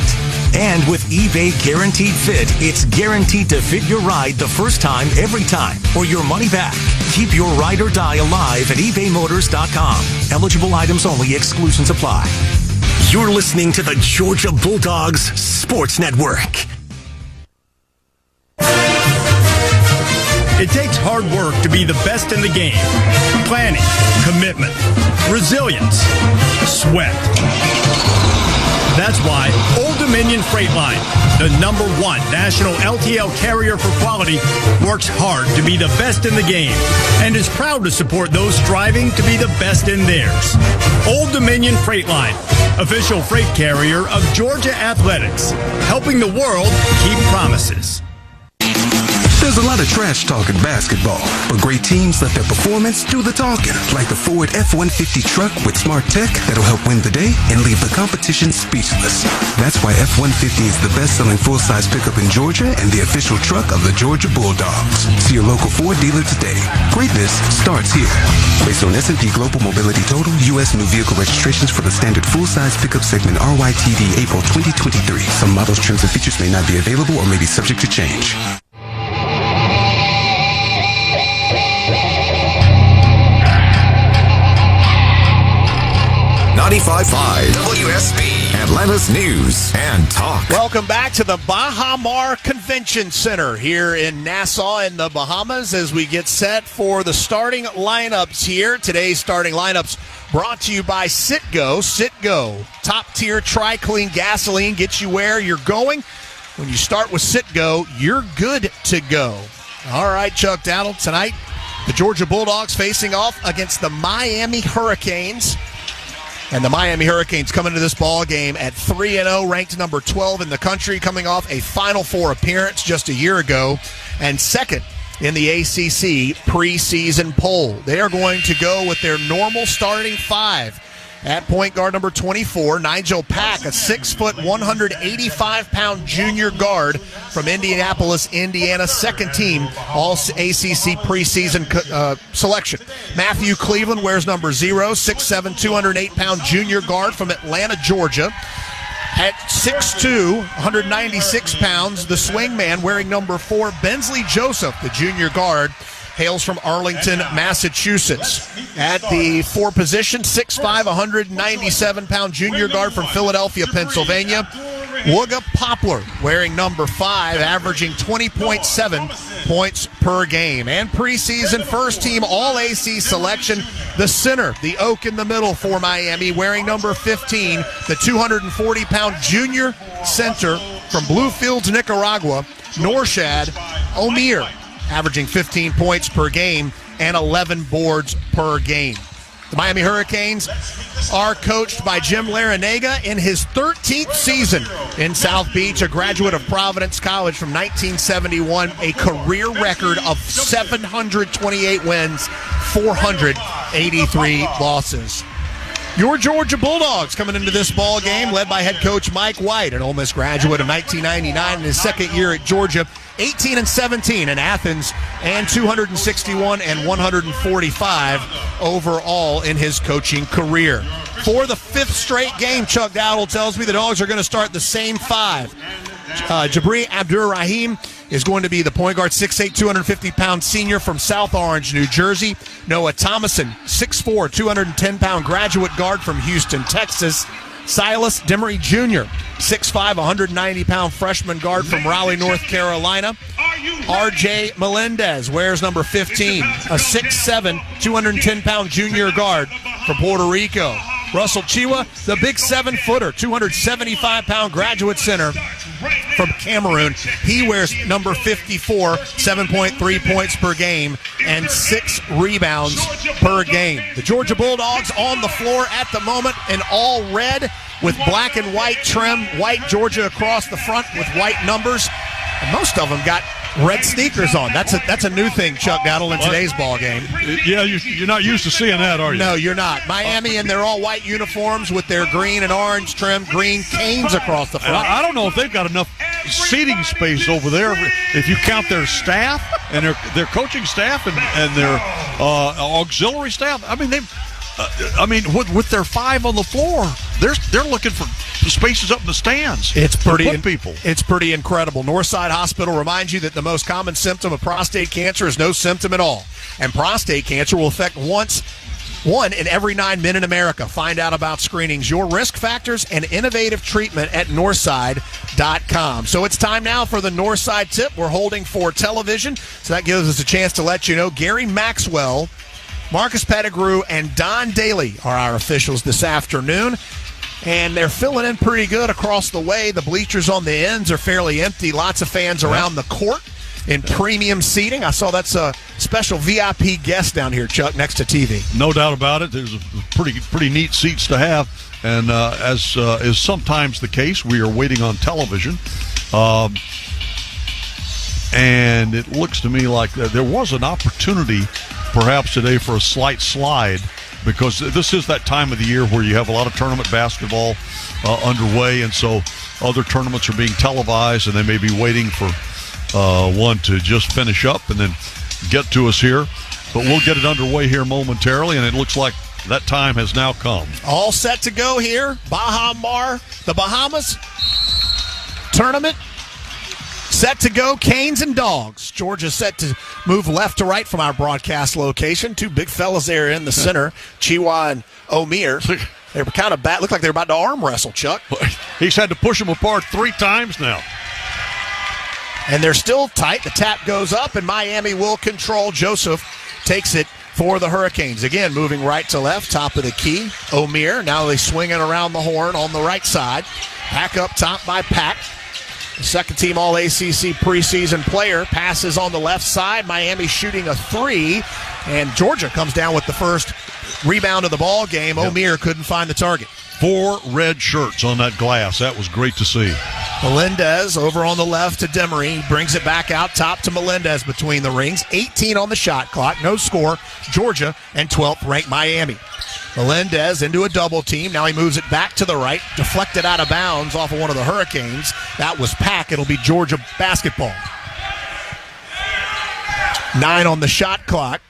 And with eBay Guaranteed Fit, it's guaranteed to fit your ride the first time, every time, or your money back. Keep your ride or die alive at ebaymotors.com. Eligible items only. Exclusions apply. You're listening to the Georgia Bulldogs Sports Network. It takes hard work to be the best in the game. Planning, commitment, resilience, sweat. That's why Old Dominion Freight Line, the #1 national LTL carrier for quality, works hard to be the best in the game and is proud to support those striving to be the best in theirs. Old Dominion Freight Line, official freight carrier of Georgia Athletics, helping the world keep promises. There's a lot of trash talk in basketball, but great teams let their performance do the talking, like the Ford F-150 truck with smart tech that'll help win the day and leave the competition speechless. That's why F-150 is the best-selling full-size pickup in Georgia and the official truck of the Georgia Bulldogs. See your local Ford dealer today. Greatness starts here. Based on S&P Global Mobility Total, U.S. new vehicle registrations for the standard full-size pickup segment RYTD April 2023. Some models, trims, and features may not be available or may be subject to change. 95.5 WSB, Atlanta's News and Talk. Welcome back to the Bahamas Convention Center here in Nassau in the Bahamas as we get set for the starting lineups here. Today's starting lineups brought to you by Citgo. Citgo, top-tier tri-clean gasoline, gets you where you're going. When you start with Citgo, you're good to go. All right, Chuck Dowdle, tonight the Georgia Bulldogs facing off against the Miami Hurricanes. And the Miami Hurricanes come into this ball game at 3-0, ranked number 12 in the country, coming off a Final Four appearance just a year ago, and second in the ACC preseason poll. They are going to go with their normal starting five. At point guard number 24, Nigel Pack, a 6-foot, 185-pound junior guard from Indianapolis, Indiana, second team All-ACC preseason selection. Matthew Cleveland wears number 0, 6'7", 208-pound junior guard from Atlanta, Georgia. At 6'2", 196 pounds, the swingman wearing number 4, Bensley Joseph, the junior guard, hails from Arlington, Massachusetts. At the 4 position, 6'5", 197-pound junior guard from Philadelphia, Pennsylvania, Wooga Poplar, wearing number 5, averaging 20.7 points per game. And preseason first-team All-AC selection, the center, the oak in the middle for Miami, wearing number 15, the 240-pound junior center from Bluefields, Nicaragua, Norshad Omir, averaging 15 points per game and 11 boards per game. The Miami Hurricanes are coached by Jim Larinaga in his 13th season in South Beach, a graduate of Providence College from 1971, a career record of 728 wins, 483 losses. Your Georgia Bulldogs coming into this ball game, led by head coach Mike White, an Ole Miss graduate of 1999 in his second year at Georgia, 18-17 in Athens, and 261 and 145 overall in his coaching career. For the 5th straight game, Chuck Dowdle tells me the Dogs are going to start the same 5. Jabri Abdur-Rahim is going to be the point guard, 6'8", 250-pound senior from South Orange, New Jersey. Noah Thomason, 6'4", 210-pound graduate guard from Houston, Texas. Silas Demery Jr., 6'5", 190-pound freshman guard from Raleigh, North Carolina. R.J. Melendez wears number 15, a 6'7", 210-pound junior guard from Puerto Rico. Russell Chiwa, the big 7-footer, 275-pound graduate center from Cameroon. He wears number 54, 7.3 points per game and 6 rebounds per game. The Georgia Bulldogs on the floor at the moment in all red with black and white trim, white Georgia across the front with white numbers. And most of them got red sneakers on. That's a new thing, Chuck Dowdle, in today's ball game. Yeah, you're not used to seeing that, are you? No, you're not. Miami in their all-white uniforms with their green and orange trim, green canes across the front. I don't know if they've got enough seating space over there if you count their staff and their coaching staff and their auxiliary staff. I mean, with their 5 on the floor, they're looking for spaces up in the stands. It's pretty incredible. Northside Hospital reminds you that the most common symptom of prostate cancer is no symptom at all. And prostate cancer will affect one in every 9 men in America. Find out about screenings, your risk factors, and innovative treatment at Northside.com. So it's time now for the Northside Tip. We're holding for television, so that gives us a chance to let you know Gary Maxwell, Marcus Pettigrew, and Don Daly are our officials this afternoon. and they're filling in pretty good across the way. The bleachers on the ends are fairly empty. Lots of fans around the court in premium seating. I saw that's a special VIP guest down here, Chuck, next to TV. No doubt about it. There's pretty neat seats to have, and as is sometimes the case, we are waiting on television. And it looks to me like there was an opportunity perhaps today for a slight slide, because this is that time of the year where you have a lot of tournament basketball underway, and so other tournaments are being televised, and they may be waiting for one to just finish up and then get to us here. But we'll get it underway here momentarily, and it looks like that time has now come. All set to go here. Baha Mar, the Bahamas tournament. Set to go, Canes and Dogs. Georgia set to move left to right from our broadcast location. Two big fellas there in the center, Chiwa and Omir. They were kind of bad. Looked like they were about to arm wrestle, Chuck. He's had to push them apart 3 times now. And they're still tight. The tap goes up, and Miami will control. Joseph takes it for the Hurricanes. Again, moving right to left, top of the key. Omir, now they swing it around the horn on the right side. Back up top by Pack. Second team All-ACC preseason player, passes on the left side. Miami shooting a 3, and Georgia comes down with the first rebound of the ball game. Omir couldn't find the target. 4 red shirts on that glass. That was great to see. Melendez over on the left to Demery. Brings it back out top to Melendez between the rings. 18 on the shot clock. No score. Georgia and 12th ranked Miami. Melendez into a double team. Now he moves it back to the right. Deflected out of bounds off of one of the Hurricanes. That was Pack. It'll be Georgia basketball. 9 on the shot clock.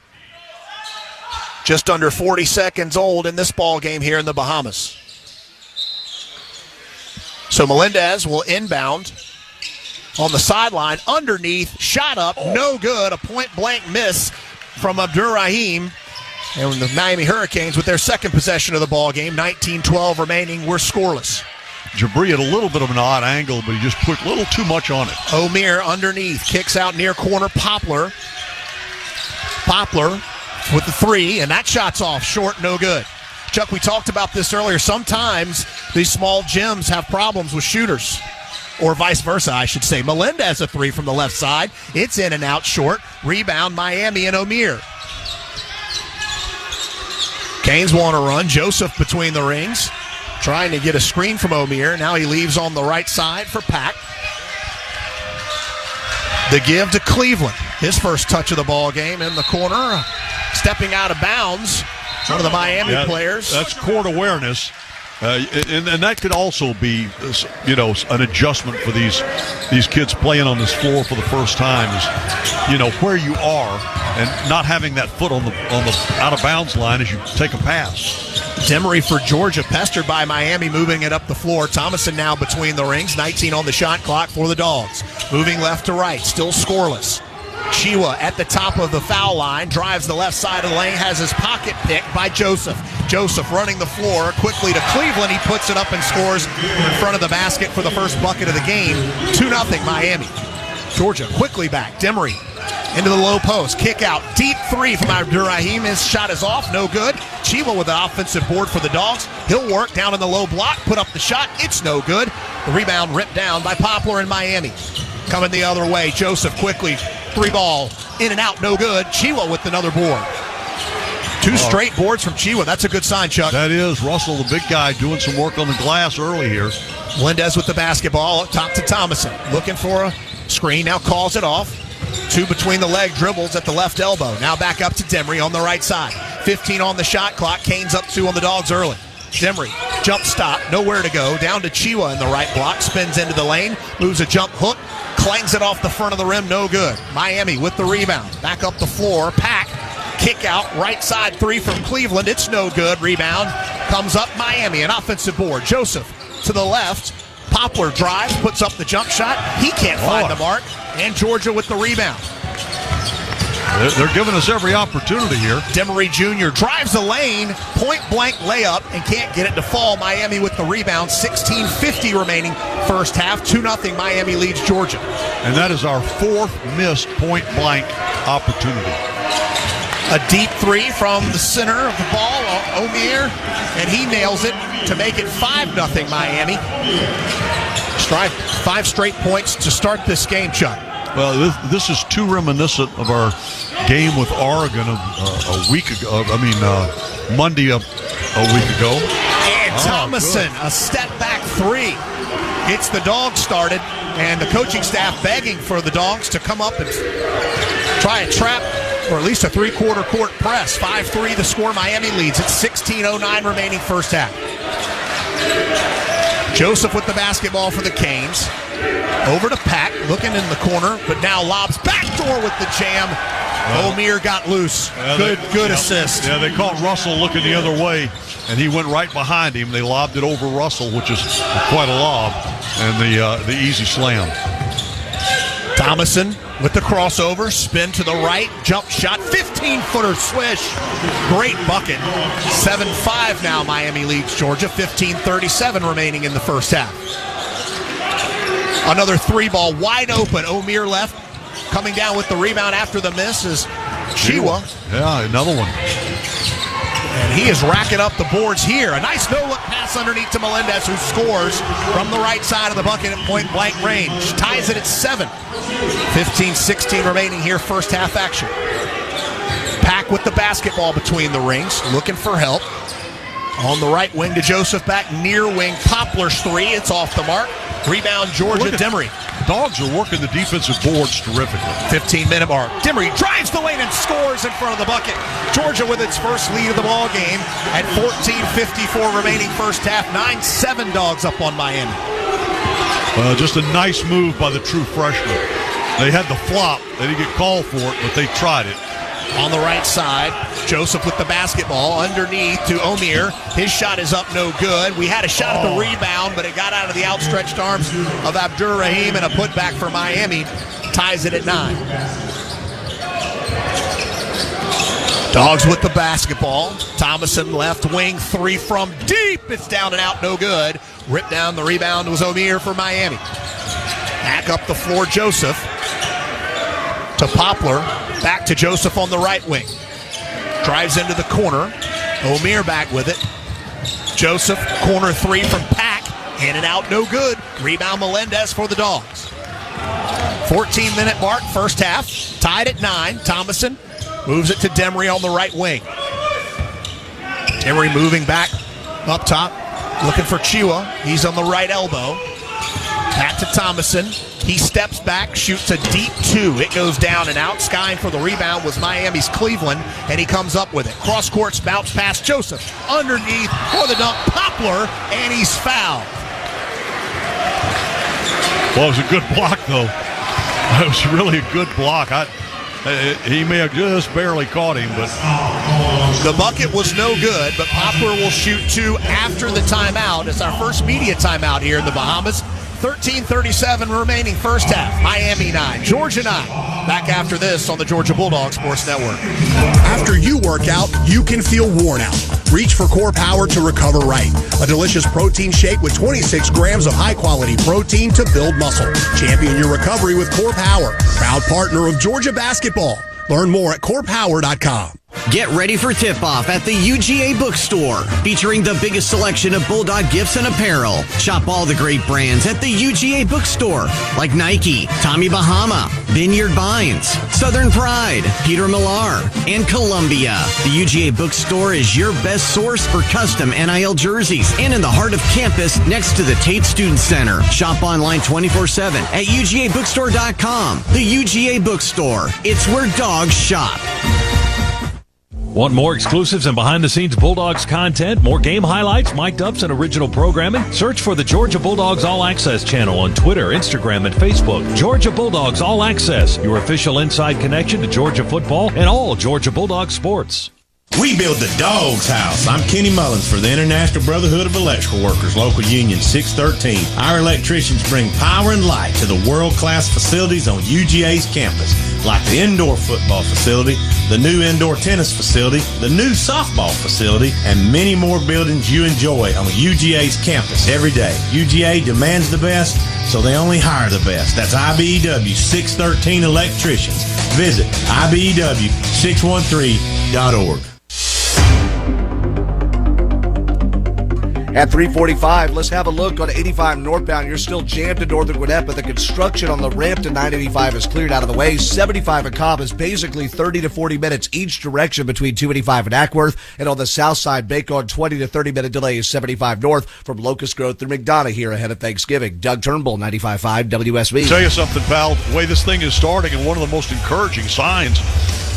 Just under 40 seconds old in this ball game here in the Bahamas. So Melendez will inbound on the sideline. Underneath, shot up, no good. A point-blank miss from Abdur-Rahim. And the Miami Hurricanes with their second possession of the ball game, 19-12 remaining, we're scoreless. Jabri at a little bit of an odd angle, but he just put a little too much on it. Omir underneath, kicks out near corner, Poplar with the 3, and that shot's off, short, no good. Chuck, we talked about this earlier. Sometimes these small gyms have problems with shooters, or vice versa, I should say. Melendez a 3 from the left side. It's in and out short. Rebound, Miami and Omir. Canes want to run. Joseph between the rings, trying to get a screen from Omir. Now he leaves on the right side for Pack. The give to Cleveland. His first touch of the ball game in the corner. Stepping out of bounds, one of the Miami players. That's court awareness. And that could also be, an adjustment for these kids playing on this floor for the first time is, where you are and not having that foot on the out of bounds line as you take a pass. Demery for Georgia, pestered by Miami, moving it up the floor. Thomason now between the rings, 19 on the shot clock for the Dogs. Moving left to right, still scoreless. Chiwa at the top of the foul line, drives the left side of the lane, has his pocket picked by Joseph. Joseph running the floor quickly to Cleveland. He puts it up and scores in front of the basket for the first bucket of the game. 2-0 Miami. Georgia quickly back. Demery into the low post. Kick out. Deep 3 from Abdur-Rahim. His shot is off. No good. Chiwa with an offensive board for the Dogs. He'll work down in the low block. Put up the shot. It's no good. The rebound ripped down by Poplar in Miami. Coming the other way. Joseph quickly. 3-ball. In and out. No good. Chiwa with another board. 2 straight boards from Chiwa. That's a good sign, Chuck. That is. Russell, the big guy, doing some work on the glass early here. Melendez with the basketball up top to Thomason. Looking for a screen. Now calls it off. 2 between the leg dribbles at the left elbow. Now back up to Demery on the right side. 15 on the shot clock. Canes up 2 on the Dogs early. Demery, jump stop. Nowhere to go. Down to Chiwa in the right block. Spins into the lane. Moves a jump hook. Clangs it off the front of the rim. No good. Miami with the rebound. Back up the floor. Pack. Kick out, right side 3 from Cleveland. It's no good. Rebound comes up Miami. An offensive board. Joseph to the left. Poplar drives, puts up the jump shot. He can't find the mark. And Georgia with the rebound. They're giving us every opportunity here. Demery Jr. drives the lane, point-blank layup, and can't get it to fall. Miami with the rebound. 16:50 remaining first half. 2-0 Miami leads Georgia. And that is our 4th missed point-blank opportunity. A deep 3 from the center of the ball, Omir, and he nails it. to make it 5-0 Miami. Strive 5 straight points to start this game, Chuck. Well, this is too reminiscent of our game with Oregon a week ago. Monday a week ago. And Thomason, a step back 3. Gets the Dogs started, and the coaching staff begging for the Dogs to come up and try a trap, or at least a 3/4 court press. 5-3 the score. Miami leads. It's 16:09 remaining first half. Joseph with the basketball for the Canes. Over to Pack, looking in the corner, but now lobs backdoor with the jam. O'Meara got loose. Good assist. Yeah, they caught Russell looking the other way, and he went right behind him. They lobbed it over Russell, which is quite a lob, and the easy slam. Thomason with the crossover, spin to the right, jump shot, 15-footer swish. Great bucket. 7-5 now Miami leads Georgia, 15:37 remaining in the first half. Another 3-ball wide open. O'Meara left. Coming down with the rebound after the miss is Chiwa. Yeah, another one. And he is racking up the boards here. A nice no-look pass underneath to Melendez, who scores from the right side of the bucket at point-blank range. Ties it at 7. 15-16 remaining here, first half action. Pack with the basketball between the rings, looking for help. On the right wing to Joseph, back near wing. Poplar's 3, it's off the mark. Rebound, Georgia, Demery. Dogs are working the defensive boards terrifically. 15-minute mark. Demery drives the lane and scores in front of the bucket. Georgia with its first lead of the ball game at 14:54 remaining first half. 9-7 Dogs up on Miami. Just a nice move by the true freshman. They had the flop. They didn't get called for it, but they tried it. On the right side, Joseph with the basketball underneath to O'Meara. His shot is up, no good. We had a shot at the rebound, but it got out of the outstretched arms of Abdur-Rahim, and a putback for Miami ties it at 9. Dogs with the basketball. Thomason left wing, 3 from deep. It's down and out, no good. Ripped down, the rebound was O'Meara for Miami. Back up the floor, Joseph to Poplar. Back to Joseph on the right wing. Drives into the corner. O'Meara back with it. Joseph, corner 3 from Pack. In and out, no good. Rebound Melendez for the Dogs. 14-minute mark, first half. Tied at 9. Thomason moves it to Demery on the right wing. Demery moving back up top. Looking for Chiwa. He's on the right elbow. Back to Thomason. He steps back, shoots a deep 2. It goes down and out. Skying for the rebound was Miami's Cleveland, and he comes up with it. Cross courts, bounce past Joseph. Underneath for the dunk, Poplar, and he's fouled. Well, it was a good block, though. It was really a good block. He may have just barely caught him, but the bucket was no good, but Poplar will shoot 2 after the timeout. It's our first media timeout here in the Bahamas. 13:37 remaining first half. Miami 9, Georgia 9. Back after this on the Georgia Bulldogs Sports Network. After you work out, you can feel worn out. Reach for Core Power to recover right. A delicious protein shake with 26 grams of high-quality protein to build muscle. Champion your recovery with Core Power. Proud partner of Georgia basketball. Learn more at corepower.com. Get ready for tip-off at the UGA Bookstore, featuring the biggest selection of Bulldog gifts and apparel. Shop all the great brands at the UGA Bookstore, like Nike, Tommy Bahama, Vineyard Vines, Southern Pride, Peter Millar, and Columbia. The UGA Bookstore is your best source for custom NIL jerseys, and in the heart of campus next to the Tate Student Center. Shop online 24/7 at UGABookstore.com. The UGA Bookstore. It's where dogs shop. Want more exclusives and behind-the-scenes Bulldogs content, more game highlights, mic'd ups, and original programming? Search for the Georgia Bulldogs All Access channel on Twitter, Instagram, and Facebook. Georgia Bulldogs All Access, your official inside connection to Georgia football and all Georgia Bulldogs sports. We build the Dog's House. I'm Kenny Mullins for the International Brotherhood of Electrical Workers, Local Union 613. Our electricians bring power and light to the world-class facilities on UGA's campus, like the indoor football facility, the new indoor tennis facility, the new softball facility, and many more buildings you enjoy on UGA's campus every day. UGA demands the best, so they only hire the best. That's IBEW 613 Electricians. Visit IBEW613.org. At 3:45, let's have a look on 85 northbound. You're still jammed in northern Gwinnett, but the construction on the ramp to 985 is cleared out of the way. 75 and Cobb is basically 30 to 40 minutes each direction between 285 and Ackworth. And on the south side, Bacon, 20 to 30 minute delays, 75 north from Locust Grove through McDonough here ahead of Thanksgiving. Doug Turnbull, 95.5 WSB. I'll tell you something, pal. The way this thing is starting, and one of the most encouraging signs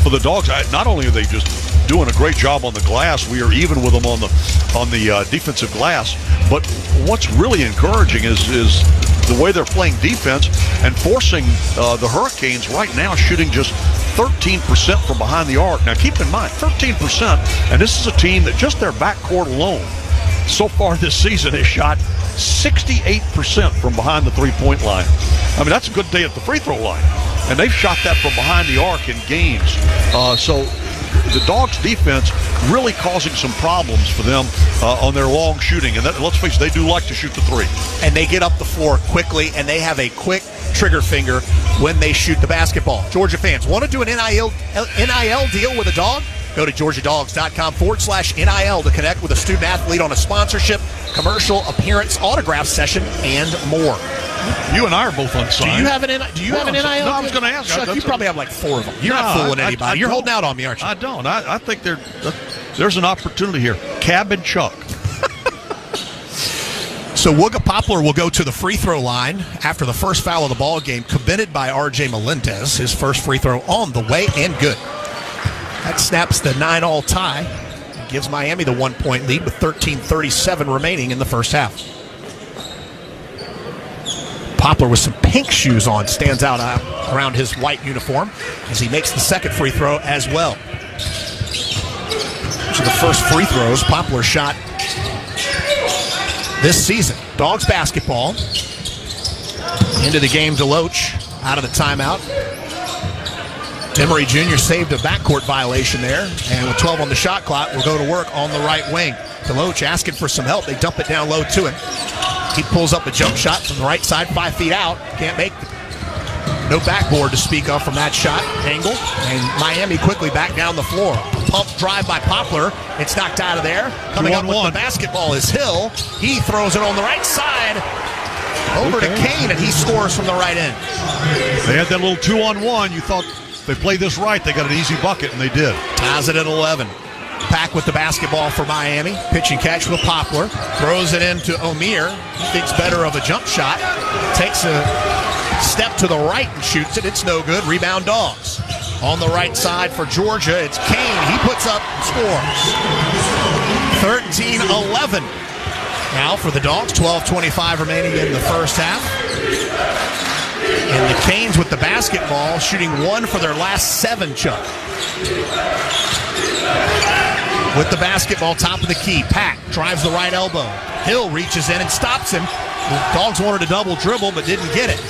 for the Dogs, not only are they just doing a great job on the glass, we are even with them on the defensive glass, but what's really encouraging is the way they're playing defense and forcing the Hurricanes right now shooting just 13% from behind the arc. Now keep in mind, 13%, and this is a team that just their backcourt alone so far this season has shot 68% from behind the three-point line. I mean, that's a good day at the free throw line. And they've shot that from behind the arc in games. So the Dogs' defense really causing some problems for them on their long shooting. And let's face it, they do like to shoot the three. And they get up the floor quickly, and they have a quick trigger finger when they shoot the basketball. Georgia fans, want to do an NIL deal with a Dog? Go to GeorgiaDogs.com/NIL to connect with a student athlete on a sponsorship, commercial, appearance, autograph session, and more. You and I are both unsigned. Do you have an NIL? No, I was going to ask. Chuck, you probably have like 4 of them. You're not fooling anybody. You're holding out on me, aren't you? I don't. I think there's an opportunity here. Cab and Chuck. So Wooga Poplar will go to the free throw line after the first foul of the ball game, committed by R.J. Melendez. His first free throw on the way and good. That snaps the 9-all tie and gives Miami the 1-point lead with 13:37 remaining in the first half. Poplar with some pink shoes on stands out around his white uniform as he makes the second free throw as well. Those are the first free throws Poplar shot this season. Dogs basketball. Into the game, Deloach out of the timeout. Demery Jr. saved a backcourt violation there, and with 12 on the shot clock, will go to work on the right wing. Deloach asking for some help. They dump it down low to him. He pulls up a jump shot from the right side, 5 feet out. Can't make it. No backboard to speak of from that shot angle, and Miami quickly back down the floor. Pump drive by Poplar. It's knocked out of there. Coming up with the basketball is Hill. He throws it on the right side over to Kane, and he scores from the right end. They had that little 2-on-1. You thought if they played this right, they got an easy bucket, and they did. Ties it at 11. Pack with the basketball for Miami. Pitch and catch with Poplar. Throws it into O'Meara. He thinks better of a jump shot. Takes a step to the right and shoots it. It's no good. Rebound Dogs. On the right side for Georgia, it's Kane. He puts up and scores. 13-11. Now for the Dogs, 12:25 remaining in the first half. And the Canes with the basketball, shooting 1 for their last 7, Chuck. With the basketball, top of the key. Pack drives the right elbow. Hill reaches in and stops him. The Dogs wanted a double dribble, but didn't get it.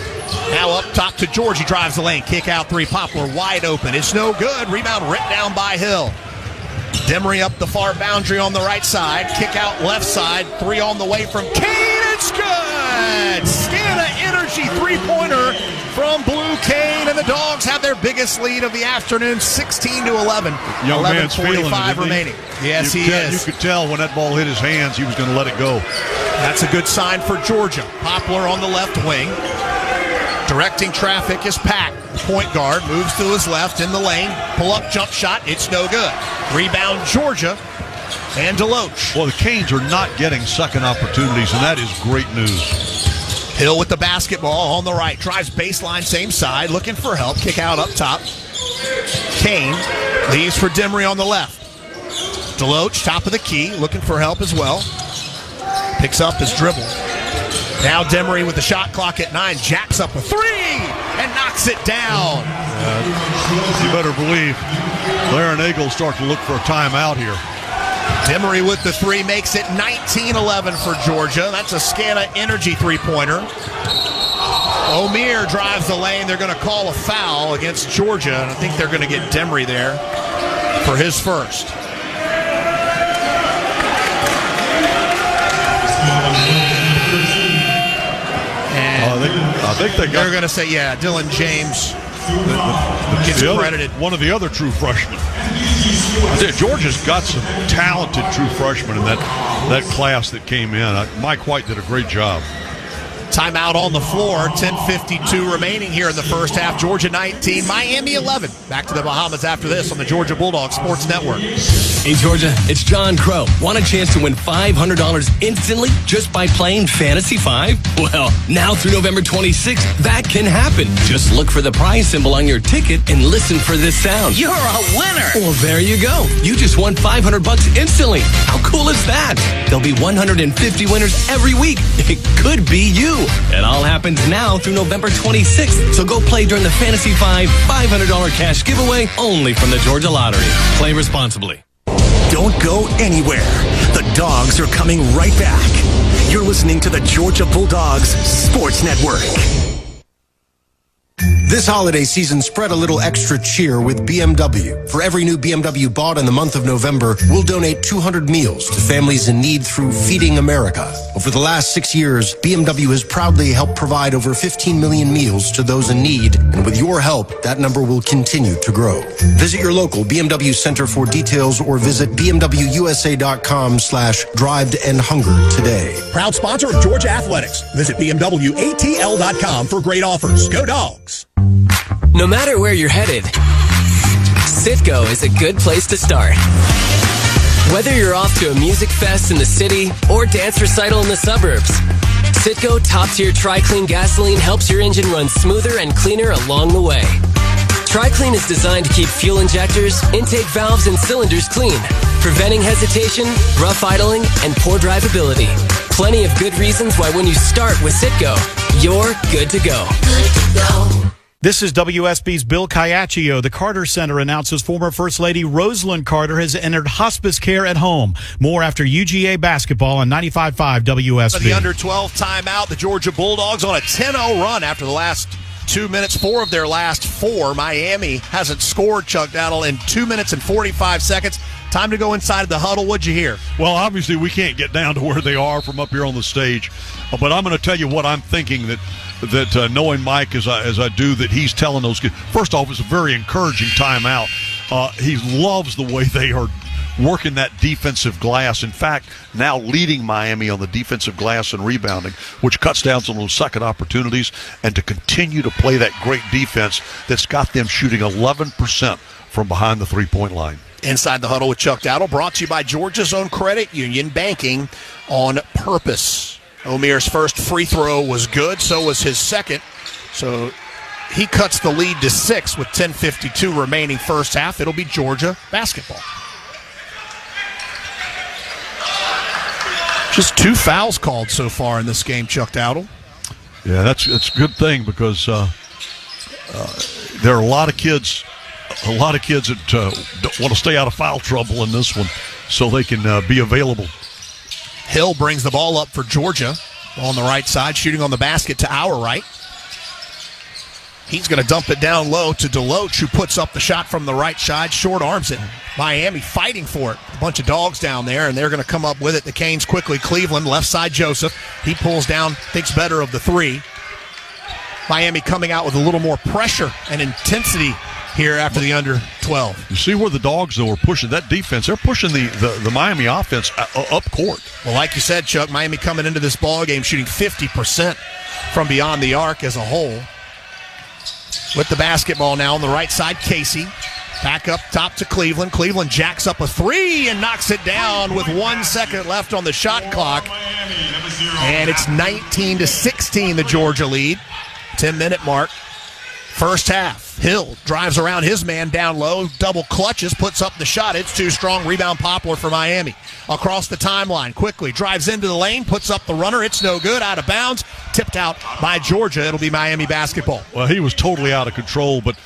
Now up top to George. He drives the lane. Kick out 3. Poplar wide open. It's no good. Rebound ripped down by Hill. Demery up the far boundary on the right side. Kick out left side. 3 on the way from Kane. It's good! Scana Energy 3-pointer from Blue Kane, and the Dogs have their biggest lead of the afternoon, 16-11. Young man's feeling it, remaining. Yes, he is. You could tell when that ball hit his hands, he was going to let it go. That's a good sign for Georgia. Poplar on the left wing. Directing traffic is Pack. The point guard moves to his left in the lane. Pull-up jump shot. It's no good. Rebound Georgia and Deloach. Well, the Canes are not getting second opportunities, and that is great news. Hill with the basketball on the right. Drives baseline, same side. Looking for help. Kick out up top. Kane leaves for Demery on the left. Deloach, top of the key. Looking for help as well. Picks up his dribble. Now Demery with the shot clock at 9. Jacks up a 3 and knocks it down. You better believe Larry Nagel start to look for a timeout here. Demery with the 3 makes it 19-11 for Georgia. That's a Scana Energy 3-pointer. O'Meara drives the lane. They're going to call a foul against Georgia, and I think they're going to get Demery there for his first. And I think they're going to say, yeah, Dylan James One of the other true freshmen. Georgia's got some talented true freshmen in that class that came in. Mike White did a great job. Timeout on the floor. 10:52 remaining here in the first half. Georgia 19, Miami 11. Back to the Bahamas after this on the Georgia Bulldogs Sports Network. Hey, Georgia, it's John Crow. Want a chance to win $500 instantly just by playing Fantasy 5? Well, now through November 26th, that can happen. Just look for the prize symbol on your ticket and listen for this sound. You're a winner! Well, there you go. You just won $500 instantly. How cool is that? There'll be 150 winners every week. It could be you. It all happens now through November 26th. So go play during the Fantasy 5 $500 cash giveaway only from the Georgia Lottery. Play responsibly. Don't go anywhere. The Dogs are coming right back. You're listening to the Georgia Bulldogs Sports Network. This holiday season, spread a little extra cheer with BMW. For every new BMW bought in the month of November, we'll donate 200 meals to families in need through Feeding America. Over the last 6 years, BMW has proudly helped provide over 15 million meals to those in need, and with your help, that number will continue to grow. Visit your local BMW center for details or visit bmwusa.com/drive-to-end-hunger today. Proud sponsor of Georgia Athletics. Visit bmwatl.com for great offers. Go Dogs! No matter where you're headed, Citgo is a good place to start. Whether you're off to a music fest in the city or dance recital in the suburbs, Citgo top-tier Tri-Clean gasoline helps your engine run smoother and cleaner along the way. Tri-Clean is designed to keep fuel injectors, intake valves, and cylinders clean, preventing hesitation, rough idling, and poor drivability. Plenty of good reasons why when you start with Citgo, you're good to go. Good to go. This is WSB's Bill Caiaccio. The Carter Center announces former First Lady Rosalind Carter has entered hospice care at home. More after UGA basketball on 95.5 WSB. The under-12 timeout. The Georgia Bulldogs on a 10-0 run after the last 2 minutes, 4 of their last 4. Miami hasn't scored, Chuck Dowdle, in 2 minutes and 45 seconds. Time to go inside the huddle. What'd you hear? Well, obviously we can't get down to where they are from up here on the stage, but I'm going to tell you what I'm thinking that knowing Mike as I do, that he's telling those kids. First off, it's a very encouraging timeout. He loves the way they are working that defensive glass. In fact, now leading Miami on the defensive glass and rebounding, which cuts down some of those second opportunities, and to continue to play that great defense that's got them shooting 11% from behind the three-point line. Inside the huddle with Chuck Dowdle, brought to you by Georgia's own credit union, banking on purpose. Omir's first free throw was good, so was his second. So he cuts the lead to 6 with 10:52 remaining first half. It'll be Georgia basketball. Just 2 fouls called so far in this game, Chuck Dowdle. Yeah, that's a good thing because there are a lot of kids that want to stay out of foul trouble in this one so they can be available. Hill brings the ball up for Georgia. Ball on the right side, shooting on the basket to our right. He's going to dump it down low to Deloach, who puts up the shot from the right side, short arms it. Miami fighting for it. A bunch of dogs down there, and they're going to come up with it. The Canes quickly. Cleveland, left side Joseph. He pulls down, thinks better of the 3. Miami coming out with a little more pressure and intensity here after the under-12. You see where the Dogs, though, are pushing that defense. They're pushing the Miami offense up court. Well, like you said, Chuck, Miami coming into this ball game shooting 50% from beyond the arc as a whole. With the basketball now on the right side, Casey. Back up top to Cleveland. Cleveland jacks up a 3 and knocks it down with 1 second left on the shot clock. And it's 19-16, the Georgia lead. 10-minute mark. First half. Hill drives around his man down low, double clutches, puts up the shot. It's too strong. Rebound Poplar for Miami. Across the timeline, quickly drives into the lane, puts up the runner. It's no good, out of bounds. Tipped out by Georgia. It'll be Miami basketball. Well, he was totally out of control, but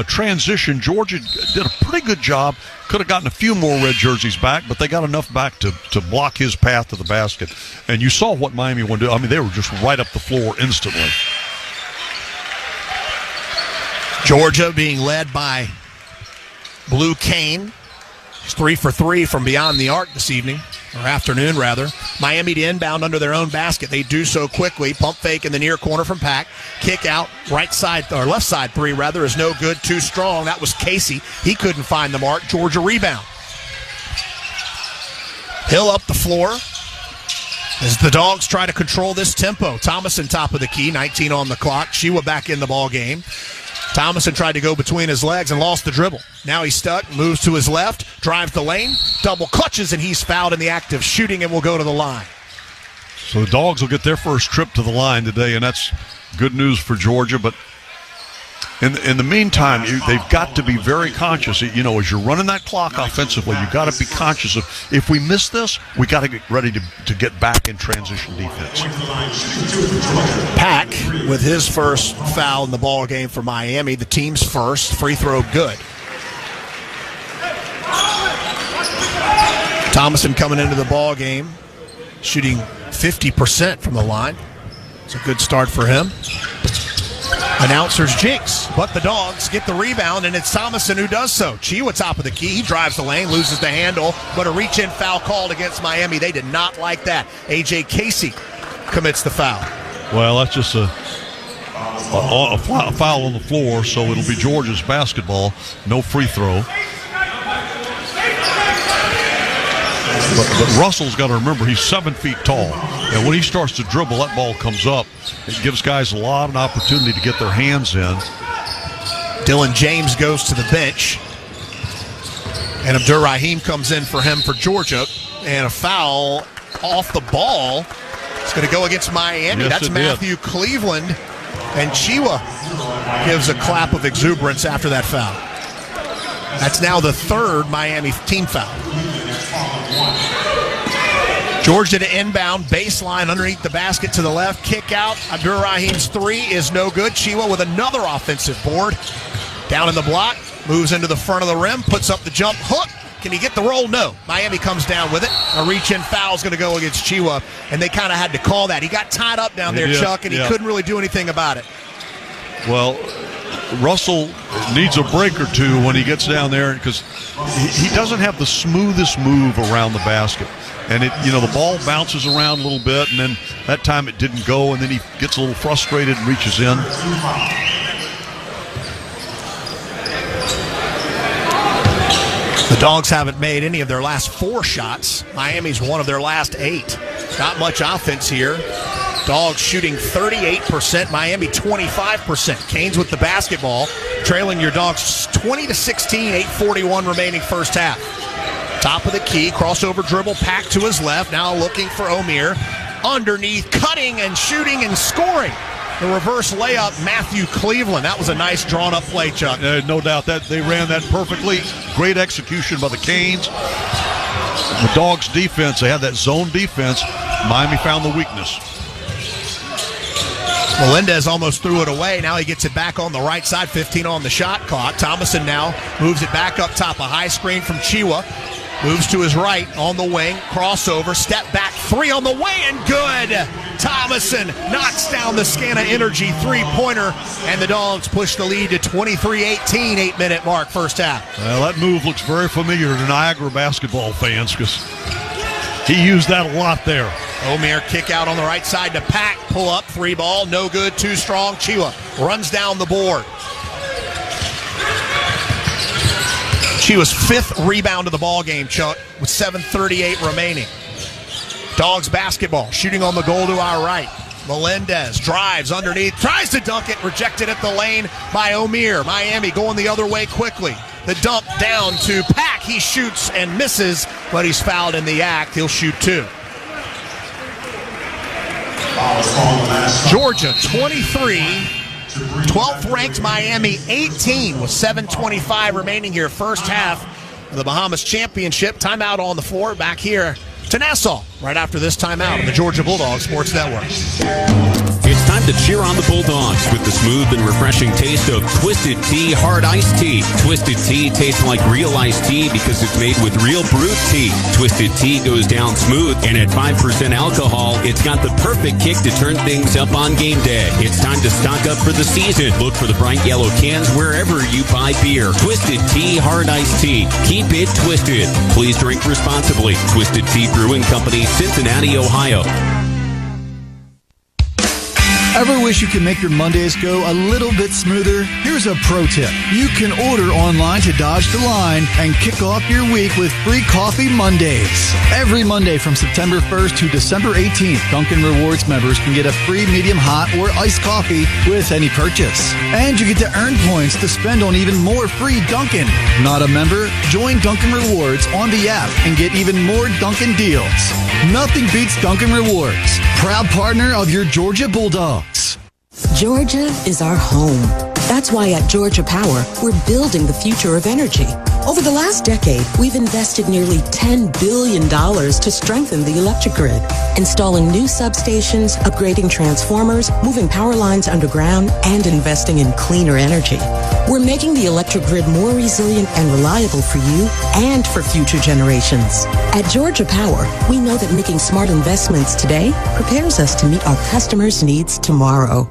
transition, Georgia did a pretty good job. Could have gotten a few more red jerseys back, but they got enough back to block his path to the basket. And you saw what Miami wanted to do. I mean, they were just right up the floor instantly. Georgia being led by Blue Kane. He's 3 for 3 from beyond the arc this evening. or afternoon rather. Miami to inbound under their own basket. They do so quickly. Pump fake in the near corner from Pack. Kick out right side, or left side three rather, is no good. Too strong. That was Casey. He couldn't find the mark. Georgia rebound. Hill up the floor as the Dogs try to control this tempo. Thomason top of the key, 19 on the clock. Shewa back in the ball game. Thomason tried to go between his legs and lost the dribble. Now he's stuck, moves to his left, drives the lane, double clutches, and he's fouled in the act of shooting and will go to the line. So the Dogs will get their first trip to the line today, and that's good news for Georgia. But in the meantime, they've got to be very conscious. You know, as you're running that clock offensively, you've got to be conscious of, if we miss this, we got to get ready to get back in transition defense. Pack with his first foul in the ball game for Miami. The team's first. Free throw good. Thomason coming into the ball game, shooting 50% from the line. It's a good start for him. Announcers jinx, but the Dogs get the rebound, and it's Thomason who does so. Chiwa top of the key. He drives the lane, loses the handle, but a reach-in foul called against Miami. They did not like that. A.J. Casey commits the foul. Well, that's just a foul on the floor, so it'll be Georgia's basketball. No free throw. But Russell's got to remember he's 7 feet tall. And when he starts to dribble, that ball comes up. It gives guys a lot of opportunity to get their hands in. Dylan James goes to the bench. And Abdur-Rahim comes in for him for Georgia. And a foul off the ball. It's going to go against Miami. Yes, that's Matthew Cleveland. And Chiwa gives a clap of exuberance after that foul. That's now the third Miami team foul. Georgia to inbound, baseline underneath the basket to the left, kick out. Abdur-Rahim's three is no good. Chiwa with another offensive board. Down in the block, moves into the front of the rim, puts up the jump hook. Can he get the roll? No. Miami comes down with it. A reach-in foul is going to go against Chiwa, and they kind of had to call that. He got tied up down there, Chuck, and he couldn't really do anything about it. Well, Russell needs a break or two when he gets down there because he doesn't have the smoothest move around the basket. And the ball bounces around a little bit, and then that time it didn't go, and then he gets a little frustrated and reaches in. The Dogs haven't made any of their last 4 shots. Miami's one of their last 8. Not much offense here. Dogs shooting 38%, Miami 25%. Canes with the basketball, trailing your Dogs 20-16, 8:41 remaining first half. Top of the key, crossover dribble, Pack to his left, now looking for Omier. Underneath, cutting and shooting and scoring. The reverse layup, Matthew Cleveland. That was a nice drawn-up play, Chuck. No doubt that they ran that perfectly. Great execution by the Canes. The Dogs' defense, they had that zone defense. Miami found the weakness. Melendez almost threw it away. Now he gets it back on the right side, 15 on the shot clock. Thomason now moves it back up top. A high screen from Chiwa. Moves to his right on the wing. Crossover. Step back. 3 on the way and good. Thomason knocks down the Scana Energy three-pointer. And the Dogs push the lead to 23-18, 8-minute mark first half. Well, that move looks very familiar to Niagara basketball fans because he used that a lot there. Omier kick out on the right side to Pack. Pull up, 3 ball, no good, too strong. Chiwa runs down the board. Chiwa's 5th rebound of the ball game, Chuck, with 7:38 remaining. Dogs basketball, shooting on the goal to our right. Melendez drives underneath, tries to dunk it, rejected at the lane by Omier. Miami going the other way quickly. The dunk down to Pack. He shoots and misses, but he's fouled in the act. He'll shoot 2. Georgia 23, 12th ranked Miami 18 with 7:25 remaining here. First half of the Bahamas Championship. Timeout on the floor. Back here to Nassau right after this timeout on the Georgia Bulldogs Sports Network. It's time to cheer on the Bulldogs with the smooth and refreshing taste of Twisted Tea Hard Iced Tea. Twisted Tea tastes like real iced tea because it's made with real brewed tea. Twisted Tea goes down smooth, and at 5% alcohol, it's got the perfect kick to turn things up on game day. It's time to stock up for the season. Look for the bright yellow cans wherever you buy beer. Twisted Tea Hard Iced Tea. Keep it twisted. Please drink responsibly. Twisted Tea Brewing Company, Cincinnati, Ohio. Ever wish you could make your Mondays go a little bit smoother? Here's a pro tip. You can order online to dodge the line and kick off your week with free coffee Mondays. Every Monday from September 1st to December 18th, Dunkin' Rewards members can get a free medium hot or iced coffee with any purchase. And you get to earn points to spend on even more free Dunkin'. Not a member? Join Dunkin' Rewards on the app and get even more Dunkin' deals. Nothing beats Dunkin' Rewards. Proud partner of your Georgia Bulldogs. Georgia is our home. That's why at Georgia Power, we're building the future of energy. Over the last decade, we've invested nearly $10 billion to strengthen the electric grid, installing new substations, upgrading transformers, moving power lines underground, and investing in cleaner energy. We're making the electric grid more resilient and reliable for you and for future generations. At Georgia Power, we know that making smart investments today prepares us to meet our customers' needs tomorrow.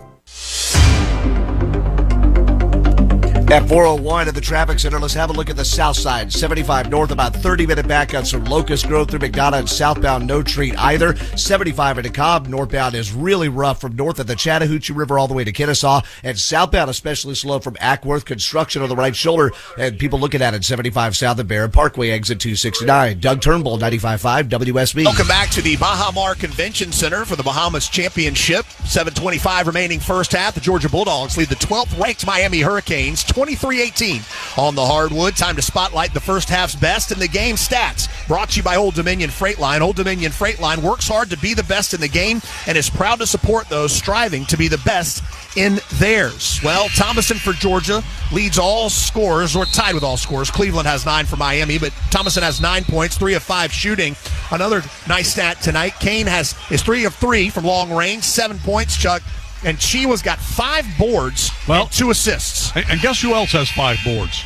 At 401 at the traffic center, let's have a look at the south side. 75 north, about 30-minute backups from Locust Grove through McDonough, and southbound no treat either. 75 into Cobb, northbound is really rough from north of the Chattahoochee River all the way to Kennesaw, and southbound especially slow from Ackworth. Construction on the right shoulder, and people looking at it. 75 south of Barron Parkway, exit 269. Doug Turnbull, 95.5 WSB. Welcome back to the Bahamas Convention Center for the Bahamas Championship. 7:25 remaining first half. The Georgia Bulldogs lead the 12th-ranked Miami Hurricanes 23-18 on the hardwood. Time to spotlight the first half's best in the game stats. Brought to you by Old Dominion Freight Line. Old Dominion Freight Line works hard to be the best in the game and is proud to support those striving to be the best in theirs. Well, Thomason for Georgia leads all scorers, or tied with all scorers. Cleveland has 9 for Miami, but Thomason has 9 points, 3 of 5 shooting. Another nice stat tonight. Kane is 3 of 3 from long range, 7 points, Chuck. And Chiwa's got 5 boards and 2 assists. And guess who else has 5 boards?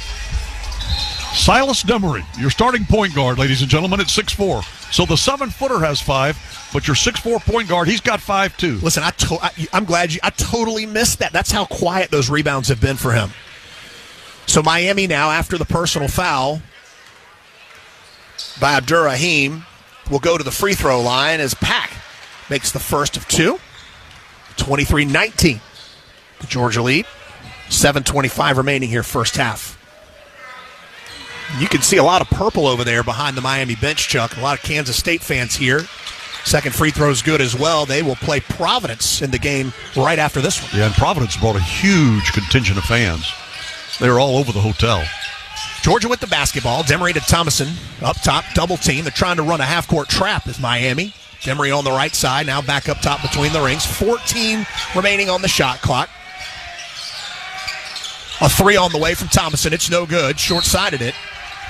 Silas Demery, your starting point guard, ladies and gentlemen, at 6'4". So the 7-footer has 5, but your 6'4" point guard, he's got 5 too. Listen, I'm glad I totally missed that. That's how quiet those rebounds have been for him. So Miami now, after the personal foul by Abdurrahim, will go to the free throw line as Pack makes the first of 2. 23-19. The Georgia lead. 7:25 remaining here first half. You can see a lot of purple over there behind the Miami bench, Chuck. A lot of Kansas State fans here. Second free throw is good as well. They will play Providence in the game right after this one. Yeah, and Providence brought a huge contingent of fans. They were all over the hotel. Georgia with the basketball. Demery to Thomason up top, double team. They're trying to run a half-court trap as Miami. Demery on the right side, now back up top between the rings. 14 remaining on the shot clock. A 3 on the way from Thomason. It's no good. Short-sided it.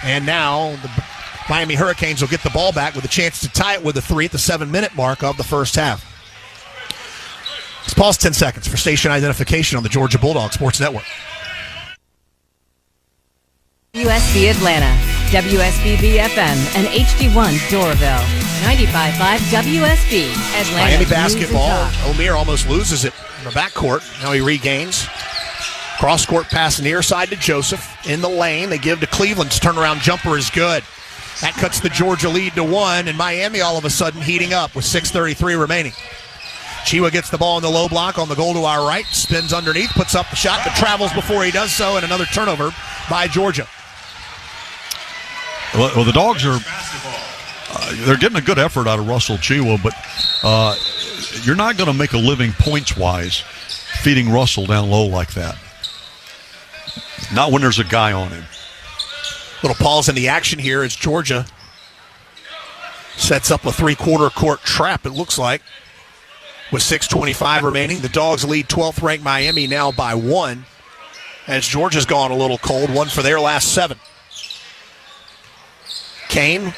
And now the Miami Hurricanes will get the ball back with a chance to tie it with a 3 at the 7-minute mark of the first half. Let's pause 10 seconds for station identification on the Georgia Bulldog Sports Network. WSB Atlanta, WSB BFM, and HD1 Doraville. 95.5 WSB Atlanta. Miami basketball. O'Meara almost loses it in the backcourt. Now he regains. Cross-court pass near side to Joseph. In the lane, they give to Cleveland's turnaround jumper is good. That cuts the Georgia lead to 1, and Miami all of a sudden heating up with 6:33 remaining. Chiwa gets the ball in the low block on the goal to our right, spins underneath, puts up the shot, but travels before he does so, and another turnover by Georgia. Well, the Dogs are they're getting a good effort out of Russell Chiwa, but you're not going to make a living points-wise feeding Russell down low like that. Not when there's a guy on him. Little pause in the action here as Georgia sets up a three-quarter court trap, it looks like, with 6:25 remaining. The Dogs lead 12th-ranked Miami now by 1, as Georgia's gone a little cold, 1 for their last 7. Kane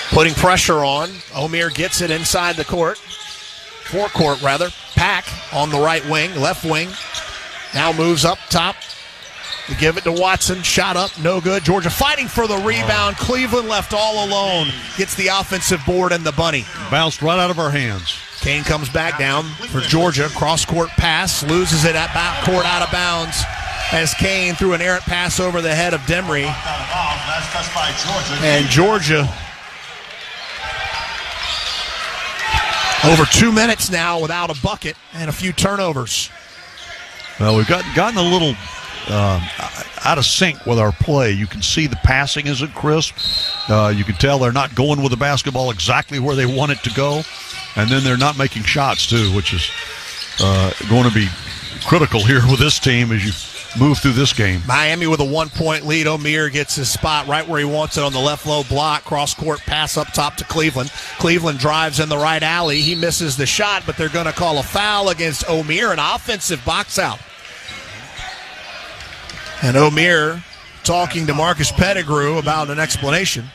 putting pressure on. O'Meara gets it inside the court. Forecourt, rather. Pack on the right wing, left wing. Now moves up top. To give it to Watson. Shot up, no good. Georgia fighting for the rebound. Cleveland left all alone. Gets the offensive board and the bunny. Bounced right out of our hands. Kane comes back down for Georgia. Cross-court pass. Loses it at backcourt out of bounds as Kane threw an errant pass over the head of Demery. And Georgia over 2 minutes now without a bucket and a few turnovers. Well, we've gotten a little out of sync with our play. You can see the passing isn't crisp. You can tell they're not going with the basketball exactly where they want it to go. And then they're not making shots, too, which is going to be critical here with this team as you move through this game. Miami with a 1-point lead. O'Meara gets his spot right where he wants it on the left low block. Cross-court pass up top to Cleveland. Cleveland drives in the right alley. He misses the shot, but they're going to call a foul against O'Meara, an offensive box out. And O'Meara talking to Marcus Pettigrew about an explanation.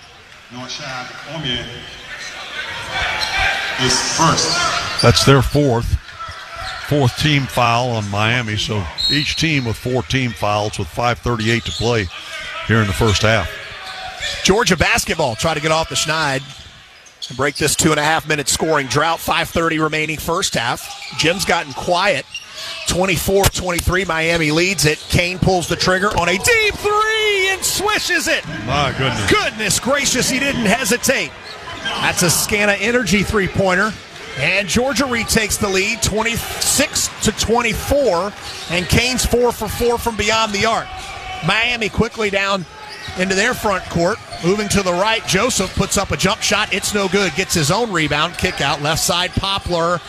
That's their fourth team foul on Miami. So each team with 4 team fouls with 5:38 to play here in the first half. Georgia basketball try to get off the schneid and break this 2.5-minute scoring drought. 5:30 remaining first half. Jim's gotten quiet. 24-23, Miami leads it. Kane pulls the trigger on a deep three and swishes it. My goodness. Goodness gracious, he didn't hesitate. That's a Scana Energy three-pointer. And Georgia retakes the lead, 26-24. And Kane's 4 for 4 from beyond the arc. Miami quickly down into their front court. Moving to the right, Joseph puts up a jump shot. It's no good. Gets his own rebound. Kick out left side, Poplar.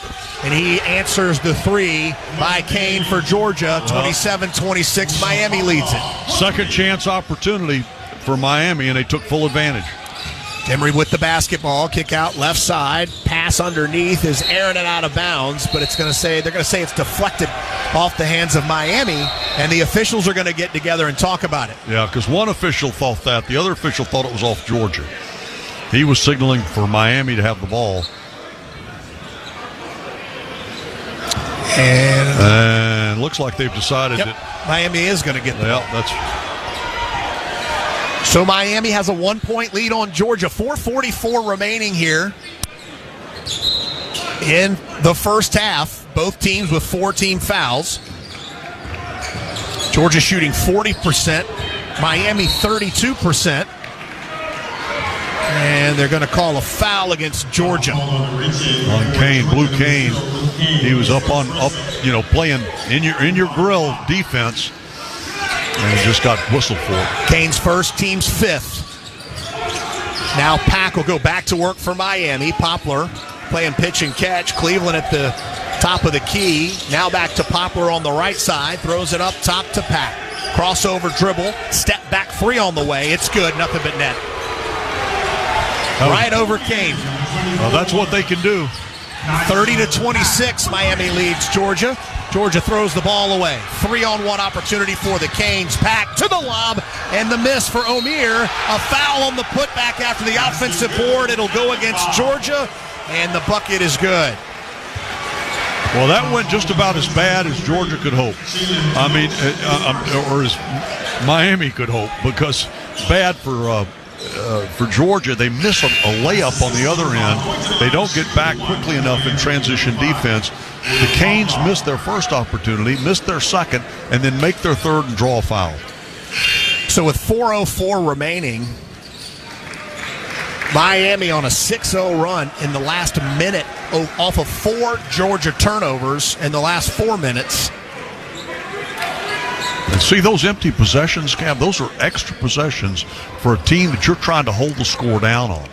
And he answers the three by Kane for Georgia. 27-26, Miami leads it. Second chance opportunity for Miami, and they took full advantage. Demery with the basketball, kick out left side, pass underneath is airing it out of bounds, but they're going to say it's deflected off the hands of Miami, and the officials are going to get together and talk about it. Yeah, because one official thought that, the other official thought it was off Georgia. He was signaling for Miami to have the ball. And looks like they've decided that Miami is going to get the ball. That's. So Miami has a 1-point lead on Georgia. 4:44 remaining here in the first half. Both teams with 4 team fouls. Georgia shooting 40%, Miami 32%. And they're going to call a foul against Georgia. On Kane, Blue Kane. He was playing in your grill defense. And just got whistled for. Kane's first, team's 5th. Now Pack will go back to work for Miami. Poplar playing pitch and catch. Cleveland at the top of the key. Now back to Poplar on the right side. Throws it up top to Pack. Crossover dribble. Step back 3 on the way. It's good. Nothing but net. Right over Kane. Well, that's what they can do. 30-26, Miami leads Georgia. Georgia throws the ball away. 3-on-1 opportunity for the Canes. Pack to the lob, and the miss for O'Meara. A foul on the putback after the offensive board. It'll go against Georgia, and the bucket is good. Well, that went just about as bad as Georgia could hope. I mean, or as Miami could hope, because bad for Georgia. They miss a layup on the other end. They don't get back quickly enough in transition defense. The Canes missed their first opportunity, missed their second, and then make their third and draw a foul. So with 4:04 remaining, Miami on a 6-0 run in the last minute off of 4 Georgia turnovers in the last 4 minutes. And see those empty possessions, Cam? Those are extra possessions for a team that you're trying to hold the score down on.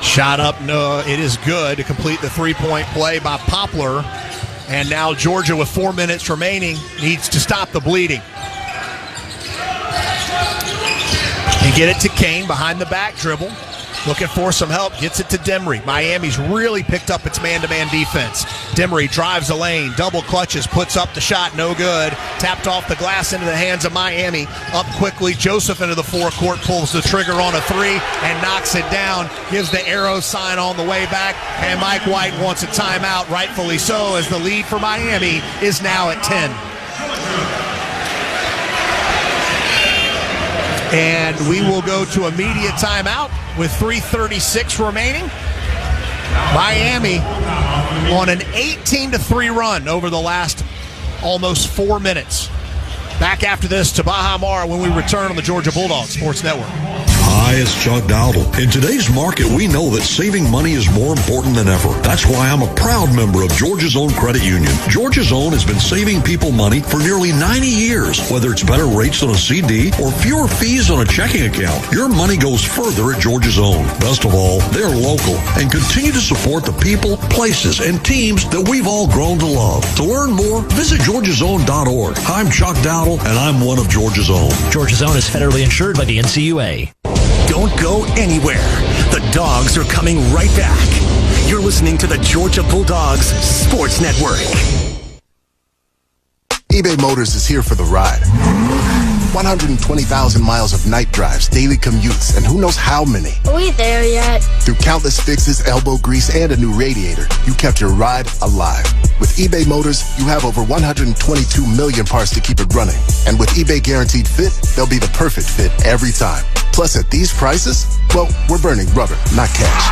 Shot up, no, it is good to complete the 3-point play by Poplar. And now Georgia, with 4 minutes remaining, needs to stop the bleeding. And get it to Kane behind the back dribble. Looking for some help, gets it to Demery. Miami's really picked up its man-to-man defense. Demery drives the lane, double clutches, puts up the shot, no good. Tapped off the glass into the hands of Miami. Up quickly, Joseph into the forecourt, pulls the trigger on a three and knocks it down. Gives the arrow sign on the way back, and Mike White wants a timeout, rightfully so, as the lead for Miami is now at 10. And we will go to immediate timeout with 3:36 remaining. Miami on an 18-3 run over the last almost 4 minutes. Back after this to Baha Mar when we return on the Georgia Bulldogs Sports Network. Hi, it's Chuck Dowdle. In today's market, we know that saving money is more important than ever. That's why I'm a proud member of Georgia's Own Credit Union. Georgia's Own has been saving people money for nearly 90 years. Whether it's better rates on a CD or fewer fees on a checking account, your money goes further at Georgia's Own. Best of all, they're local and continue to support the people, places, and teams that we've all grown to love. To learn more, visit georgiasown.org. I'm Chuck Dowdle, and I'm one of Georgia's Own. Georgia's Own is federally insured by the NCUA. Don't go anywhere. The Dogs are coming right back. You're listening to the Georgia Bulldogs Sports Network. eBay Motors is here for the ride. 120,000 miles of night drives, daily commutes, and who knows how many. Are we there yet? Through countless fixes, elbow grease, and a new radiator, you kept your ride alive. With eBay Motors, you have over 122 million parts to keep it running. And with eBay Guaranteed Fit, they'll be the perfect fit every time. Plus, at these prices, well, we're burning rubber, not cash.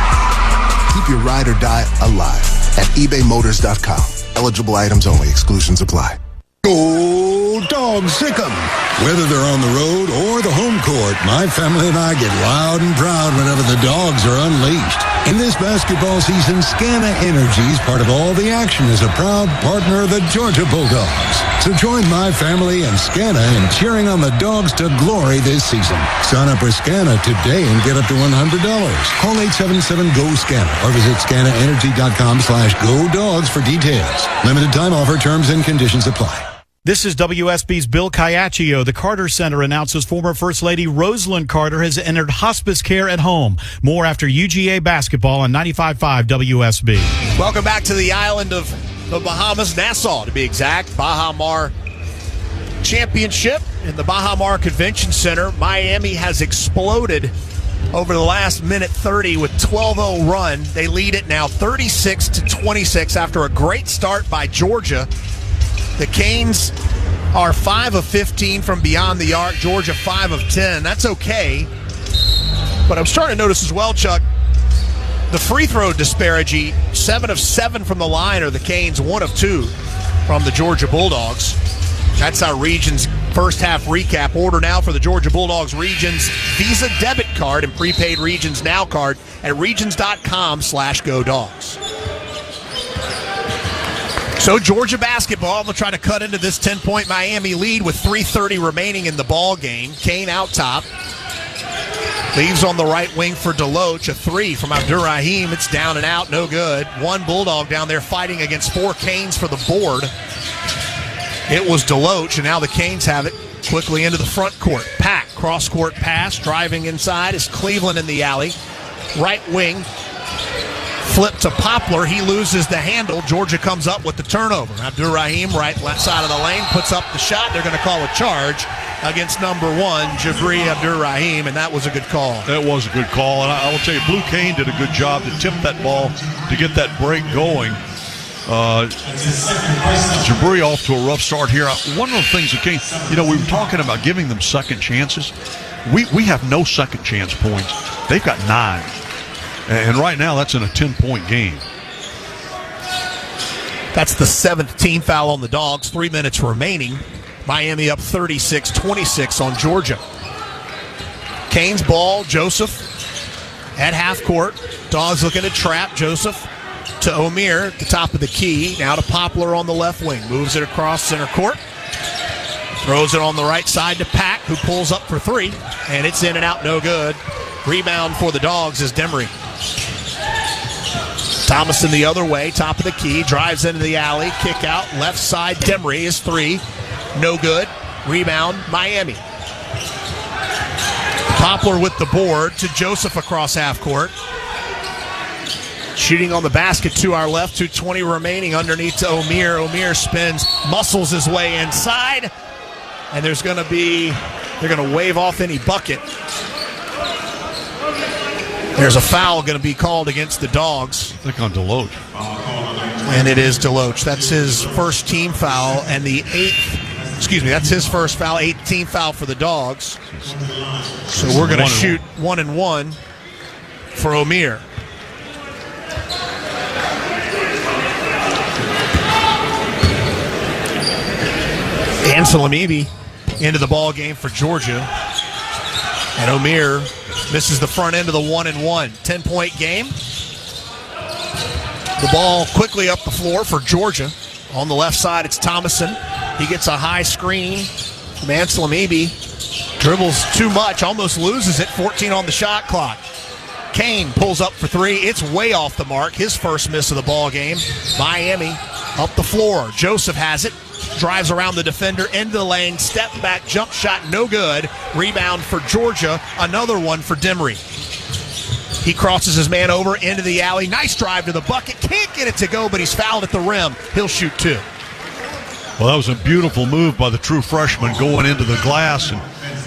Keep your ride or die alive at ebaymotors.com. Eligible items only. Exclusions apply. Go Dogs, sick 'em. Whether they're on the road or the home court, my family and I get loud and proud whenever the Dogs are unleashed. In this basketball season, Scana Energy is part of all the action as a proud partner of the Georgia Bulldogs. So join my family and Scana in cheering on the Dogs to glory this season. Sign up for Scana today and get up to $100. Call 877-GO-SCANA or visit scanaenergy.com/GoDogs for details. Limited time offer, terms and conditions apply. This is WSB's Bill Caiaccio. The Carter Center announces former First Lady Rosalind Carter has entered hospice care at home. More after UGA basketball on 95.5 WSB. Welcome back to the island of the Bahamas, Nassau to be exact. Bahamas Championship in the Bahamas Convention Center. Miami has exploded over the last minute 30 with 12-0 run. They lead it now 36-26 after a great start by Georgia. The Canes are 5 of 15 from beyond the arc. Georgia 5 of 10. That's okay. But I'm starting to notice as well, Chuck, the free throw disparity, 7 of 7 from the line are the Canes, 1 of 2 from the Georgia Bulldogs. That's our region's first half recap. Order now for the Georgia Bulldogs Regions Visa debit card and prepaid Regions Now card at regions.com/GoDogs. So Georgia basketball will try to cut into this 10-point Miami lead with 3:30 remaining in the ball game. Kane out top. Leaves on the right wing for Deloach. A three from Abdur-Rahim. It's down and out. No good. One Bulldog down there fighting against 4 Canes for the board. It was Deloach, and now the Canes have it quickly into the front court. Pack, cross-court pass. Driving inside is Cleveland in the alley. Right wing. Flip to Poplar. He loses the handle. Georgia comes up with the turnover. Abdur-Rahim, right left side of the lane, puts up the shot. They're going to call a charge against number 1, Jabri Abdur-Rahim, and that was a good call. That was a good call, and I will tell you, Blue Cane did a good job to tip that ball to get that break going. Jabri off to a rough start here. One of the things that Cane, we were talking about giving them second chances. We have no second chance points. They've got 9. And right now, that's in a 10-point game. That's the 7th team foul on the Dogs. 3 minutes remaining. Miami up 36-26 on Georgia. Canes ball. Joseph at half court. Dogs looking to trap. Joseph to Omier at the top of the key. Now to Poplar on the left wing. Moves it across center court. Throws it on the right side to Pack, who pulls up for 3. And it's in and out, no good. Rebound for the Dogs is Demery. Thomason the other way, top of the key, drives into the alley, kick out, left side, Demery is 3. No good. Rebound, Miami. Poplar with the board to Joseph across half court. Shooting on the basket to our left, 2:20 remaining underneath to Omier. Omier spins, muscles his way inside, and they're going to wave off any bucket. There's a foul going to be called against the Dogs. I think on Deloach. And it is Deloach. That's his first team foul, and that's his first foul, 18th foul for the Dogs. So we're going to shoot 1-1 for Omier. Ansel Amibi into the ball game for Georgia. And Omier misses the front end of the 1-1. 10-point game. The ball quickly up the floor for Georgia. On the left side, it's Thomason. He gets a high screen from Ansel Amibi. Dribbles too much, almost loses it. 14 on the shot clock. Kane pulls up for three. It's way off the mark. His first miss of the ball game. Miami up the floor. Joseph has it. Drives around the defender into the lane. Step back, jump shot, no good. Rebound for Georgia. Another one for Demery. He crosses his man over into the alley. Nice drive to the bucket. Can't get it to go, but he's fouled at the rim. He'll shoot two. Well, that was a beautiful move by the true freshman going into the glass, and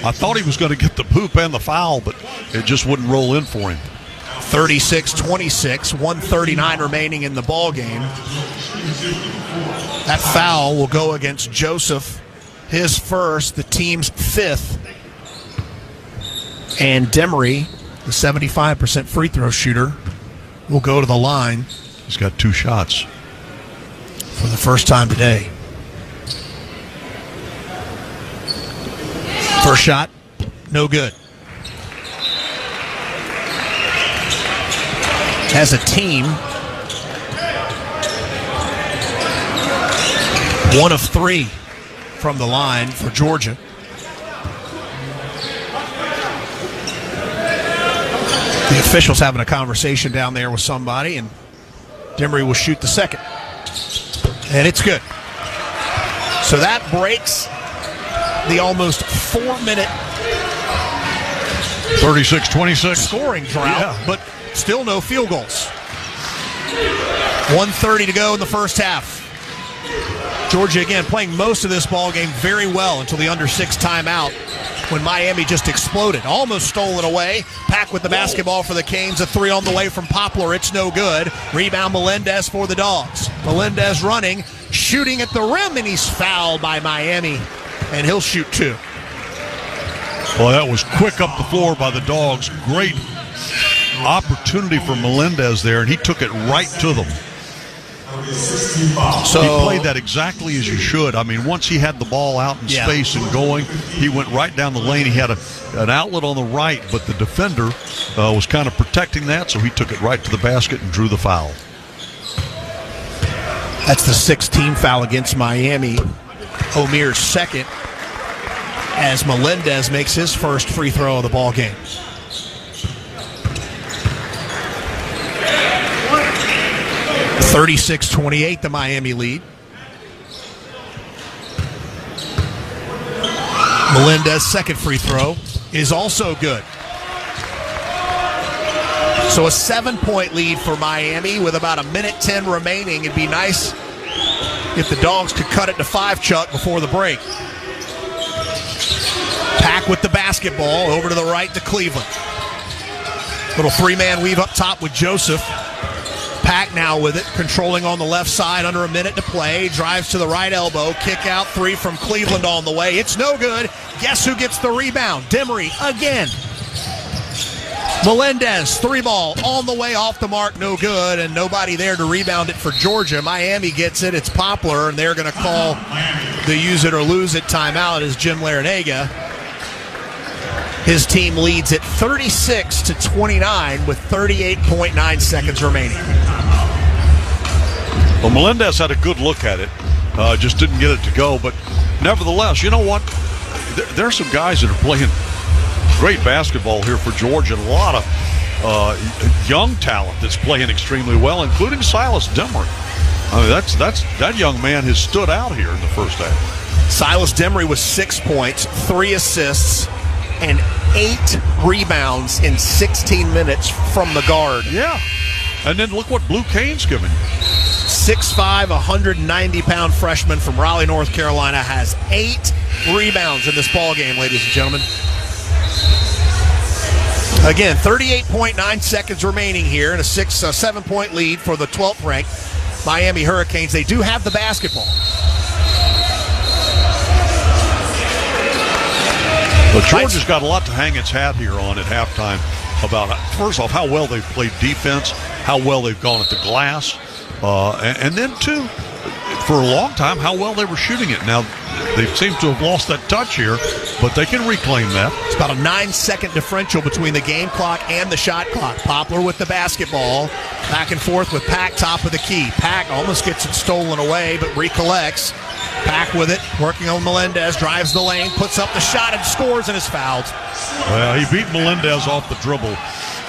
I thought he was going to get the poop and the foul, but it just wouldn't roll in for him. 36-26, 1:39 remaining in the ball game. That foul will go against Joseph, his first, the team's fifth. And Demery, the 75% free throw shooter, will go to the line. He's got two shots for the first time today. First shot, no good. As a team, 1 of 3 from the line for Georgia. The officials having a conversation down there with somebody, and Demery will shoot the second. And it's good. So that breaks the almost 4-minute 36-26 scoring drought, but still no field goals. 1:30 to go in the first half. Georgia, again, playing most of this ball game very well until the under 6 timeout when Miami just exploded. Almost stole it away. Pack with the basketball for the Canes. A 3 on the way from Poplar. It's no good. Rebound Melendez for the Dogs. Melendez running, shooting at the rim, and he's fouled by Miami. And he'll shoot 2. Well, that was quick up the floor by the Dogs. Great opportunity for Melendez there, and he took it right to them. So he played that exactly as you should. I mean, once he had the ball out in space and going, he went right down the lane. He had an outlet on the right, but the defender was kind of protecting that, so he took it right to the basket and drew the foul. That's the 16th foul against Miami. Omier's second, as Melendez makes his first free throw of the ball game. – 36-28, the Miami lead. Melendez's second free throw is also good. So a 7-point lead for Miami with about 1:10 remaining. It'd be nice if the Dogs could cut it to 5, Chuck, before the break. Pack with the basketball over to the right to Cleveland. Little 3-man weave up top with Joseph. Pack now with it, controlling on the left side, under 1 minute to play. Drives to the right elbow, kick out 3 from Cleveland on the way. It's no good. Guess who gets the rebound? Demery again. Melendez, 3-ball on the way, off the mark, no good, and nobody there to rebound it for Georgia. Miami gets it. It's Poplar, and they're going to call the use it or lose it timeout as Jim Larinaga. His team leads it 36-29 with 38.9 seconds remaining. Well, Melendez had a good look at it, just didn't get it to go. But nevertheless, you know what? There are some guys that are playing great basketball here for Georgia, and a lot of young talent that's playing extremely well, including Silas Demery. I mean, that young man has stood out here in the first half. Silas Demery with 6 points, 3 assists, and 8 rebounds in 16 minutes from the guard. Yeah. And then look what Blue Cain's given. 6'5", 190-pound freshman from Raleigh, North Carolina has 8 rebounds in this ball game, ladies and gentlemen. Again, 38.9 seconds remaining here and a 7-point lead for the 12th ranked Miami Hurricanes. They do have the basketball. But Georgia's got a lot to hang its hat here on at halftime about, first off, how well they've played defense, how well they've gone at the glass, and then, too, for a long time, how well they were shooting it. Now, they seem to have lost that touch here, but they can reclaim that. It's about a 9-second differential between the game clock and the shot clock. Poplar with the basketball, back and forth with Pack, top of the key. Pack almost gets it stolen away, but recollects. Pack with it, working on Melendez, drives the lane, puts up the shot and scores and is fouled. Well, he beat Melendez off the dribble,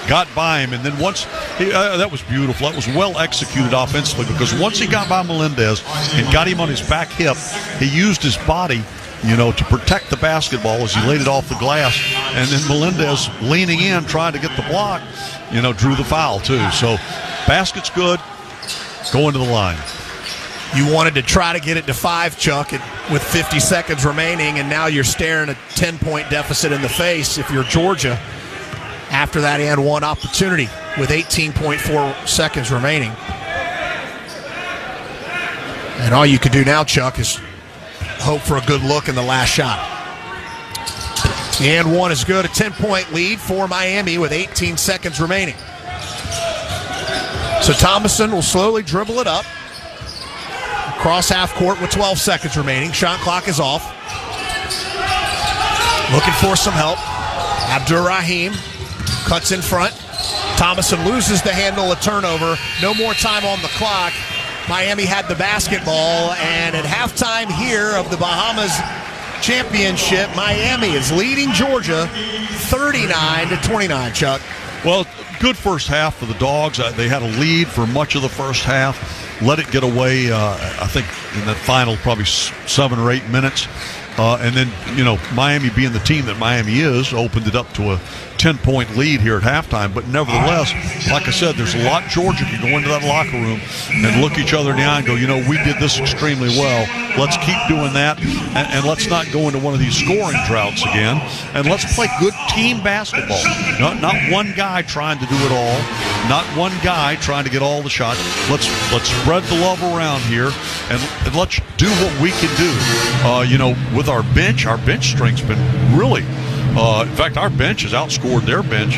got by him, and then once that was beautiful. That was well executed offensively, because once he got by Melendez and got him on his back hip, he used his body, to protect the basketball as he laid it off the glass, and then Melendez leaning in, trying to get the block, drew the foul too. So basket's good, going to the line. You wanted to try to get it to 5, Chuck, with 50 seconds remaining, and now you're staring a 10-point deficit in the face if you're Georgia. After that and one opportunity with 18.4 seconds remaining. And all you could do now, Chuck, is hope for a good look in the last shot. The and one is good. A 10-point lead for Miami with 18 seconds remaining. So Thomason will slowly dribble it up. Cross half court with 12 seconds remaining. Shot clock is off. Looking for some help. Abdur-Rahim cuts in front. Thomason loses the handle, a turnover. No more time on the clock. Miami had the basketball, and at halftime here of the Bahamas Championship, Miami is leading Georgia 39-29, Chuck. Well, good first half for the Dogs. They had a lead for much of the first half. Let it get away, I think, in that final probably 7 or 8 minutes. And then, Miami being the team that Miami is, opened it up to a 10-point lead here at halftime. But nevertheless, like I said, there's a lot Georgia can go into that locker room and look each other in the eye and go, we did this extremely well. Let's keep doing that, and let's not go into one of these scoring droughts again. And let's play good team basketball. Not one guy trying to do it all. Not one guy trying to get all the shots. Let's spread the love around here, and let's do what we can do. With our bench strength's been really. In fact, our bench has outscored their bench.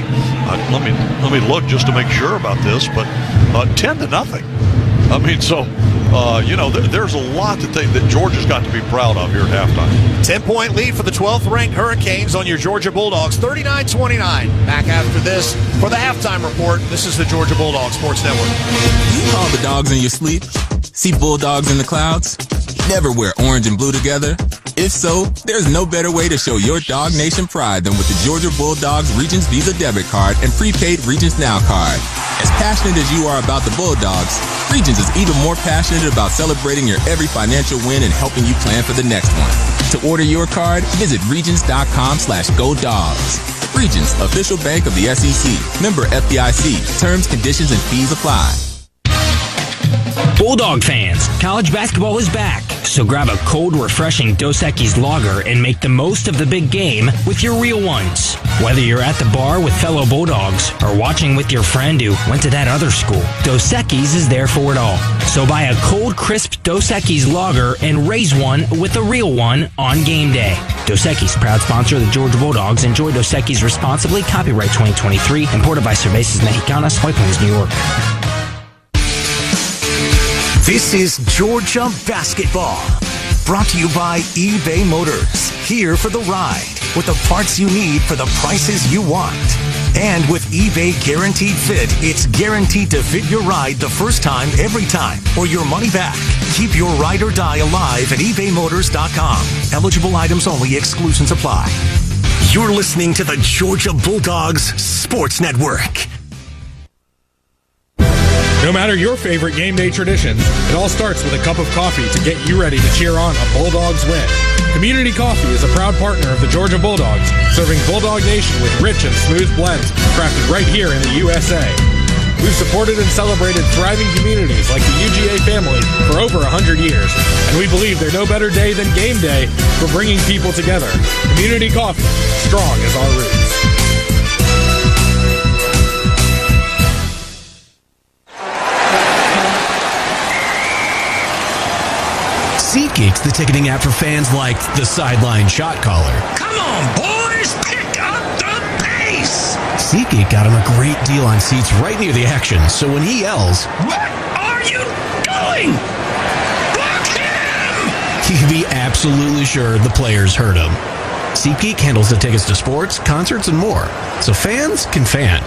Let me look just to make sure about this, but 10-0. I mean, so there's a lot that Georgia's got to be proud of here at halftime. 10-point lead for the 12th ranked Hurricanes on your Georgia Bulldogs, 39-29. Back after this for the halftime report. This is the Georgia Bulldogs Sports Network. You call the dogs in your sleep? See bulldogs in the clouds? Never wear orange and blue together? If so, there's no better way to show your Dog Nation pride than with the Georgia Bulldogs Regions Visa debit card and prepaid Regions Now card. As passionate as you are about the Bulldogs, Regions is even more passionate about celebrating your every financial win and helping you plan for the next one. To order your card, visit regions.com/GoDogs. Regions, official bank of the SEC. Member FDIC. Terms, conditions, and fees apply. Bulldog fans, college basketball is back, so grab a cold, refreshing Dos Equis lager and make the most of the big game with your real ones. Whether you're at the bar with fellow Bulldogs or watching with your friend who went to that other school, Dos Equis is there for it all. So buy a cold, crisp Dos Equis lager and raise one with a real one on game day. Dos Equis, proud sponsor of the Georgia Bulldogs. Enjoy Dos Equis responsibly. Copyright 2023. Imported by Cervezas Mexicanas, White Plains, New York. This is Georgia Basketball, brought to you by eBay Motors. Here for the ride, with the parts you need for the prices you want. And with eBay Guaranteed Fit, it's guaranteed to fit your ride the first time, every time, or your money back. Keep your ride or die alive at ebaymotors.com. Eligible items only, exclusions apply. You're listening to the Georgia Bulldogs Sports Network. No matter your favorite game day tradition, it all starts with a cup of coffee to get you ready to cheer on a Bulldogs win. Community Coffee is a proud partner of the Georgia Bulldogs, serving Bulldog Nation with rich and smooth blends crafted right here in the USA. We've supported and celebrated thriving communities like the UGA family for over 100 years, and we believe there's no better day than game day for bringing people together. Community Coffee, strong as our roots. SeatGeek's the ticketing app for fans like the sideline shot caller. Come on, boys, pick up the pace. SeatGeek got him a great deal on seats right near the action, so when he yells, "What are you doing? Block him!" he can be absolutely sure the players heard him. SeatGeek handles the tickets to sports, concerts, and more, so fans can fan.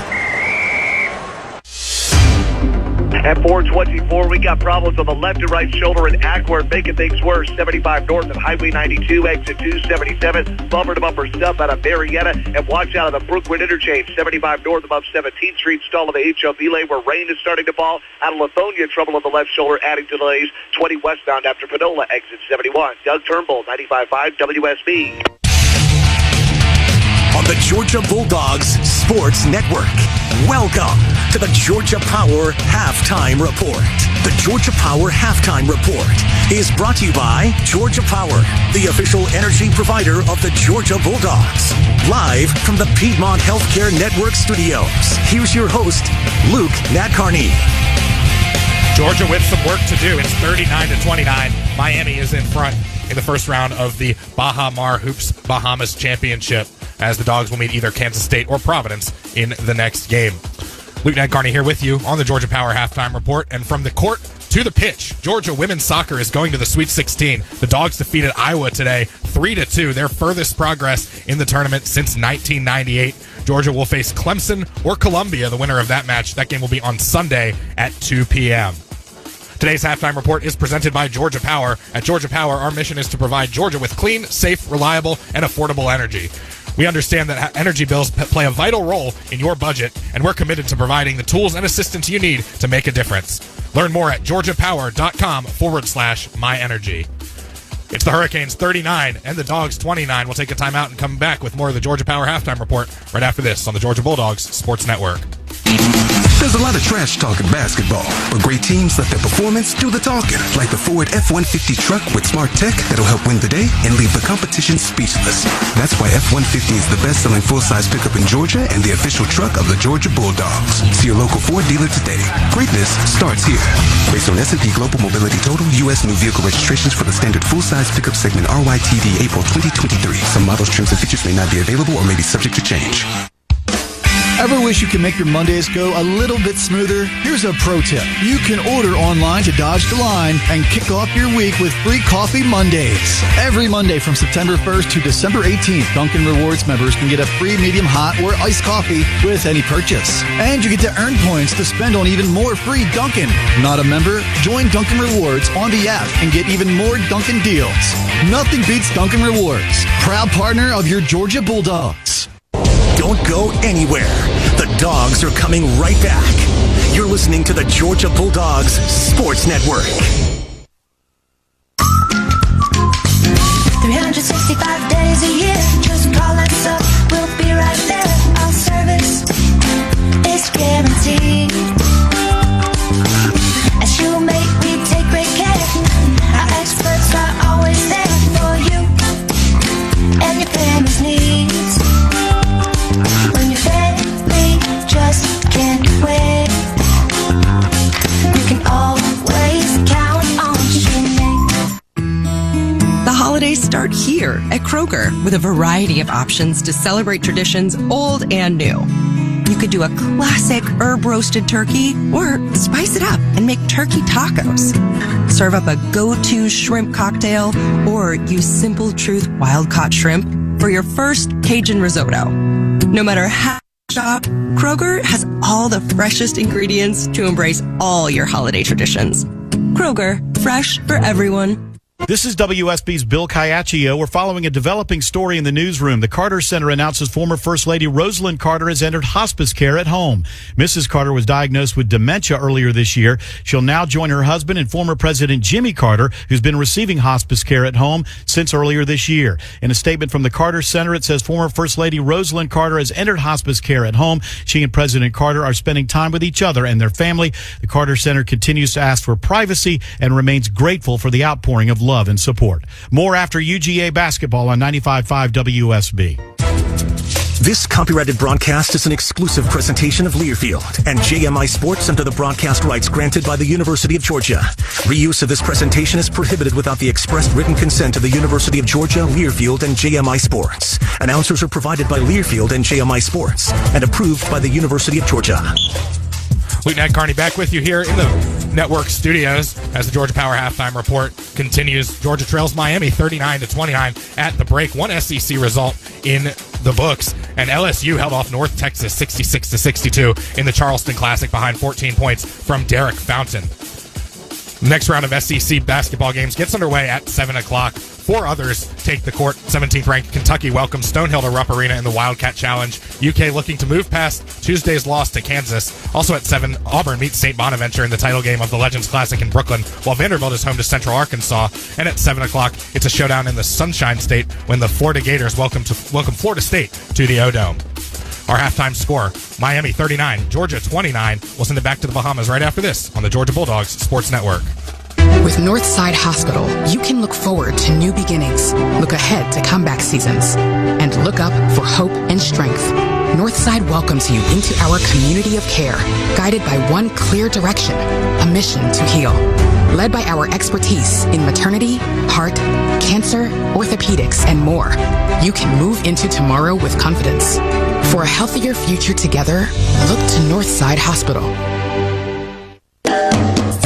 At 424, we got problems on the left and right shoulder in Acworth, making things worse. 75 north of Highway 92, exit 277. Bumper-to-bumper stuff out of Marietta. And watch out of the Brookwood interchange. 75 north above 17th Street, stall of the HOV lane where rain is starting to fall. Out of Lithonia, trouble on the left shoulder, adding delays. 20 westbound after Panola, exit 71. Doug Turnbull, 95.5 WSB. On the Georgia Bulldogs Sports Network. Welcome to the Georgia Power Halftime Report. The Georgia Power Halftime Report is brought to you by Georgia Power, the official energy provider of the Georgia Bulldogs. Live from the Piedmont Healthcare Network studios, here's your host, Luke Nadkarni. Georgia with some work to do. It's 39-29. Miami is in front in the first round of the Bahamas Hoops Bahamas Championship, as the Dogs will meet either Kansas State or Providence in the next game. Luke Nadkarni here with you on the Georgia Power Halftime Report. And from the court to the pitch, Georgia women's soccer is going to the Sweet 16. The Dogs defeated Iowa today 3-2, their furthest progress in the tournament since 1998. Georgia will face Clemson or Columbia, the winner of that match. That game will be on Sunday at 2 p.m. Today's Halftime Report is presented by Georgia Power. At Georgia Power, our mission is to provide Georgia with clean, safe, reliable, and affordable energy. We understand that energy bills play a vital role in your budget, and we're committed to providing the tools and assistance you need to make a difference. Learn more at georgiapower.com/myenergy. It's the Hurricanes 39 and the Dogs 29. We'll take a timeout and come back with more of the Georgia Power Halftime Report right after this on the Georgia Bulldogs Sports Network. There's a lot of trash talk in basketball, but great teams let their performance do the talking, like the Ford F-150 truck with smart tech that'll help win the day and leave the competition speechless. That's why F-150 is the best-selling full-size pickup in Georgia and the official truck of the Georgia Bulldogs. See your local Ford dealer today. Greatness starts here. Based on S&P Global Mobility Total, U.S. new vehicle registrations for the standard full-size pickup segment RYTD April 2023. Some models, trims, and features may not be available or may be subject to change. Ever wish you could make your Mondays go a little bit smoother? Here's a pro tip. You can order online to dodge the line and kick off your week with free Coffee Mondays. Every Monday from September 1st to December 18th, Dunkin' Rewards members can get a free medium hot or iced coffee with any purchase. And you get to earn points to spend on even more free Dunkin'. Not a member? Join Dunkin' Rewards on the app and get even more Dunkin' deals. Nothing beats Dunkin' Rewards. Proud partner of your Georgia Bulldogs. Don't go anywhere. The Dogs are coming right back. You're listening to the Georgia Bulldogs Sports Network. 365 days a year. Just call us up. We'll be right there. Our service is guaranteed. As you make, we take great care. Our experts are always there for you and your family's needs. When your family just can't wait, you can always count on Sinead. The holidays start here at Kroger with a variety of options to celebrate traditions old and new. You could do a classic herb-roasted turkey or spice it up and make turkey tacos. Serve up a go-to shrimp cocktail or use Simple Truth wild-caught shrimp for your first Cajun risotto. No matter how you shop, Kroger has all the freshest ingredients to embrace all your holiday traditions. Kroger, fresh for everyone. This is WSB's Bill Caiaccio. We're following a developing story in the newsroom. The Carter Center announces former First Lady Rosalind Carter has entered hospice care at home. Mrs. Carter was diagnosed with dementia earlier this year. She'll now join her husband and former President Jimmy Carter, who's been receiving hospice care at home since earlier this year. In a statement from the Carter Center, it says former First Lady Rosalind Carter has entered hospice care at home. She and President Carter are spending time with each other and their family. The Carter Center continues to ask for privacy and remains grateful for the outpouring of love and support. More after UGA basketball on 95.5 WSB. This copyrighted broadcast is an exclusive presentation of Learfield and JMI Sports under the broadcast rights granted by the University of Georgia. Reuse of this presentation is prohibited without the expressed written consent of the University of Georgia, Learfield, and JMI Sports. Announcers are provided by Learfield and JMI Sports and approved by the University of Georgia. Luke Carney back with you here in the network studios as the Georgia Power halftime report continues. Georgia trails Miami 39-29 at the break. One SEC result in the books, and LSU held off North Texas 66-62 in the Charleston Classic behind 14 points from Derek Fountain. Next round of SEC basketball games gets underway at 7 o'clock. Four others take the court. 17th-ranked Kentucky welcomes Stonehill to Rupp Arena in the Wildcat Challenge. UK looking to move past Tuesday's loss to Kansas. Also at 7, Auburn meets St. Bonaventure in the title game of the Legends Classic in Brooklyn, while Vanderbilt is home to Central Arkansas. And at 7 o'clock, it's a showdown in the Sunshine State when the Florida Gators welcome Florida State to the O-Dome. Our halftime score, Miami 39, Georgia 29. We'll send it back to the Bahamas right after this on the Georgia Bulldogs Sports Network. With Northside Hospital, you can look forward to new beginnings, look ahead to comeback seasons, and look up for hope and strength. Northside welcomes you into our community of care, guided by one clear direction, a mission to heal. Led by our expertise in maternity, heart, cancer, orthopedics, and more, you can move into tomorrow with confidence. For a healthier future together, look to Northside Hospital.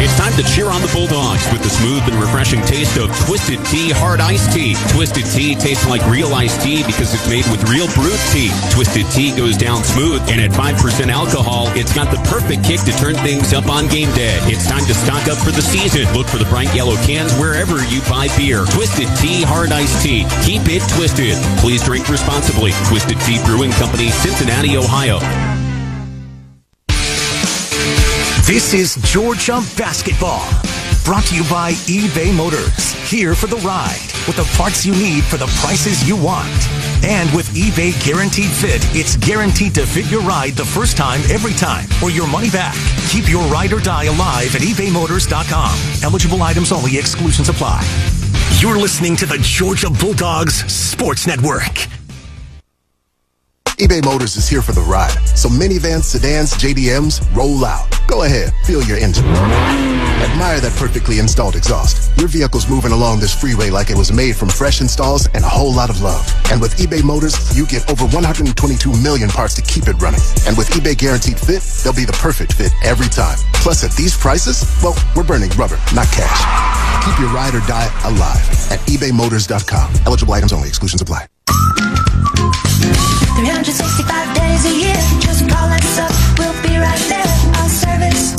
It's time to cheer on the Bulldogs with the smooth and refreshing taste of Twisted Tea Hard Iced Tea. Twisted Tea tastes like real iced tea because it's made with real brewed tea. Twisted Tea goes down smooth, and at 5% alcohol, it's got the perfect kick to turn things up on game day. It's time to stock up for the season. Look for the bright yellow cans wherever you buy beer. Twisted Tea Hard Iced Tea. Keep it twisted. Please drink responsibly. Twisted Tea Brewing Company, Cincinnati, Ohio. This is Georgia basketball, brought to you by eBay Motors. Here for the ride, with the parts you need for the prices you want. And with eBay Guaranteed Fit, it's guaranteed to fit your ride the first time, every time, or your money back. Keep your ride or die alive at ebaymotors.com. Eligible items only, exclusions apply. You're listening to the Georgia Bulldogs Sports Network. eBay Motors is here for the ride. So minivans, sedans, JDMs, roll out. Go ahead, feel your engine. Admire that perfectly installed exhaust. Your vehicle's moving along this freeway like it was made from fresh installs and a whole lot of love. And with eBay Motors, you get over 122 million parts to keep it running. And with eBay Guaranteed Fit, they'll be the perfect fit every time. Plus, at these prices, well, we're burning rubber, not cash. Keep your ride or die alive at ebaymotors.com. Eligible items only, exclusions apply. 365 days a year, just call us up, we'll be right there. Our service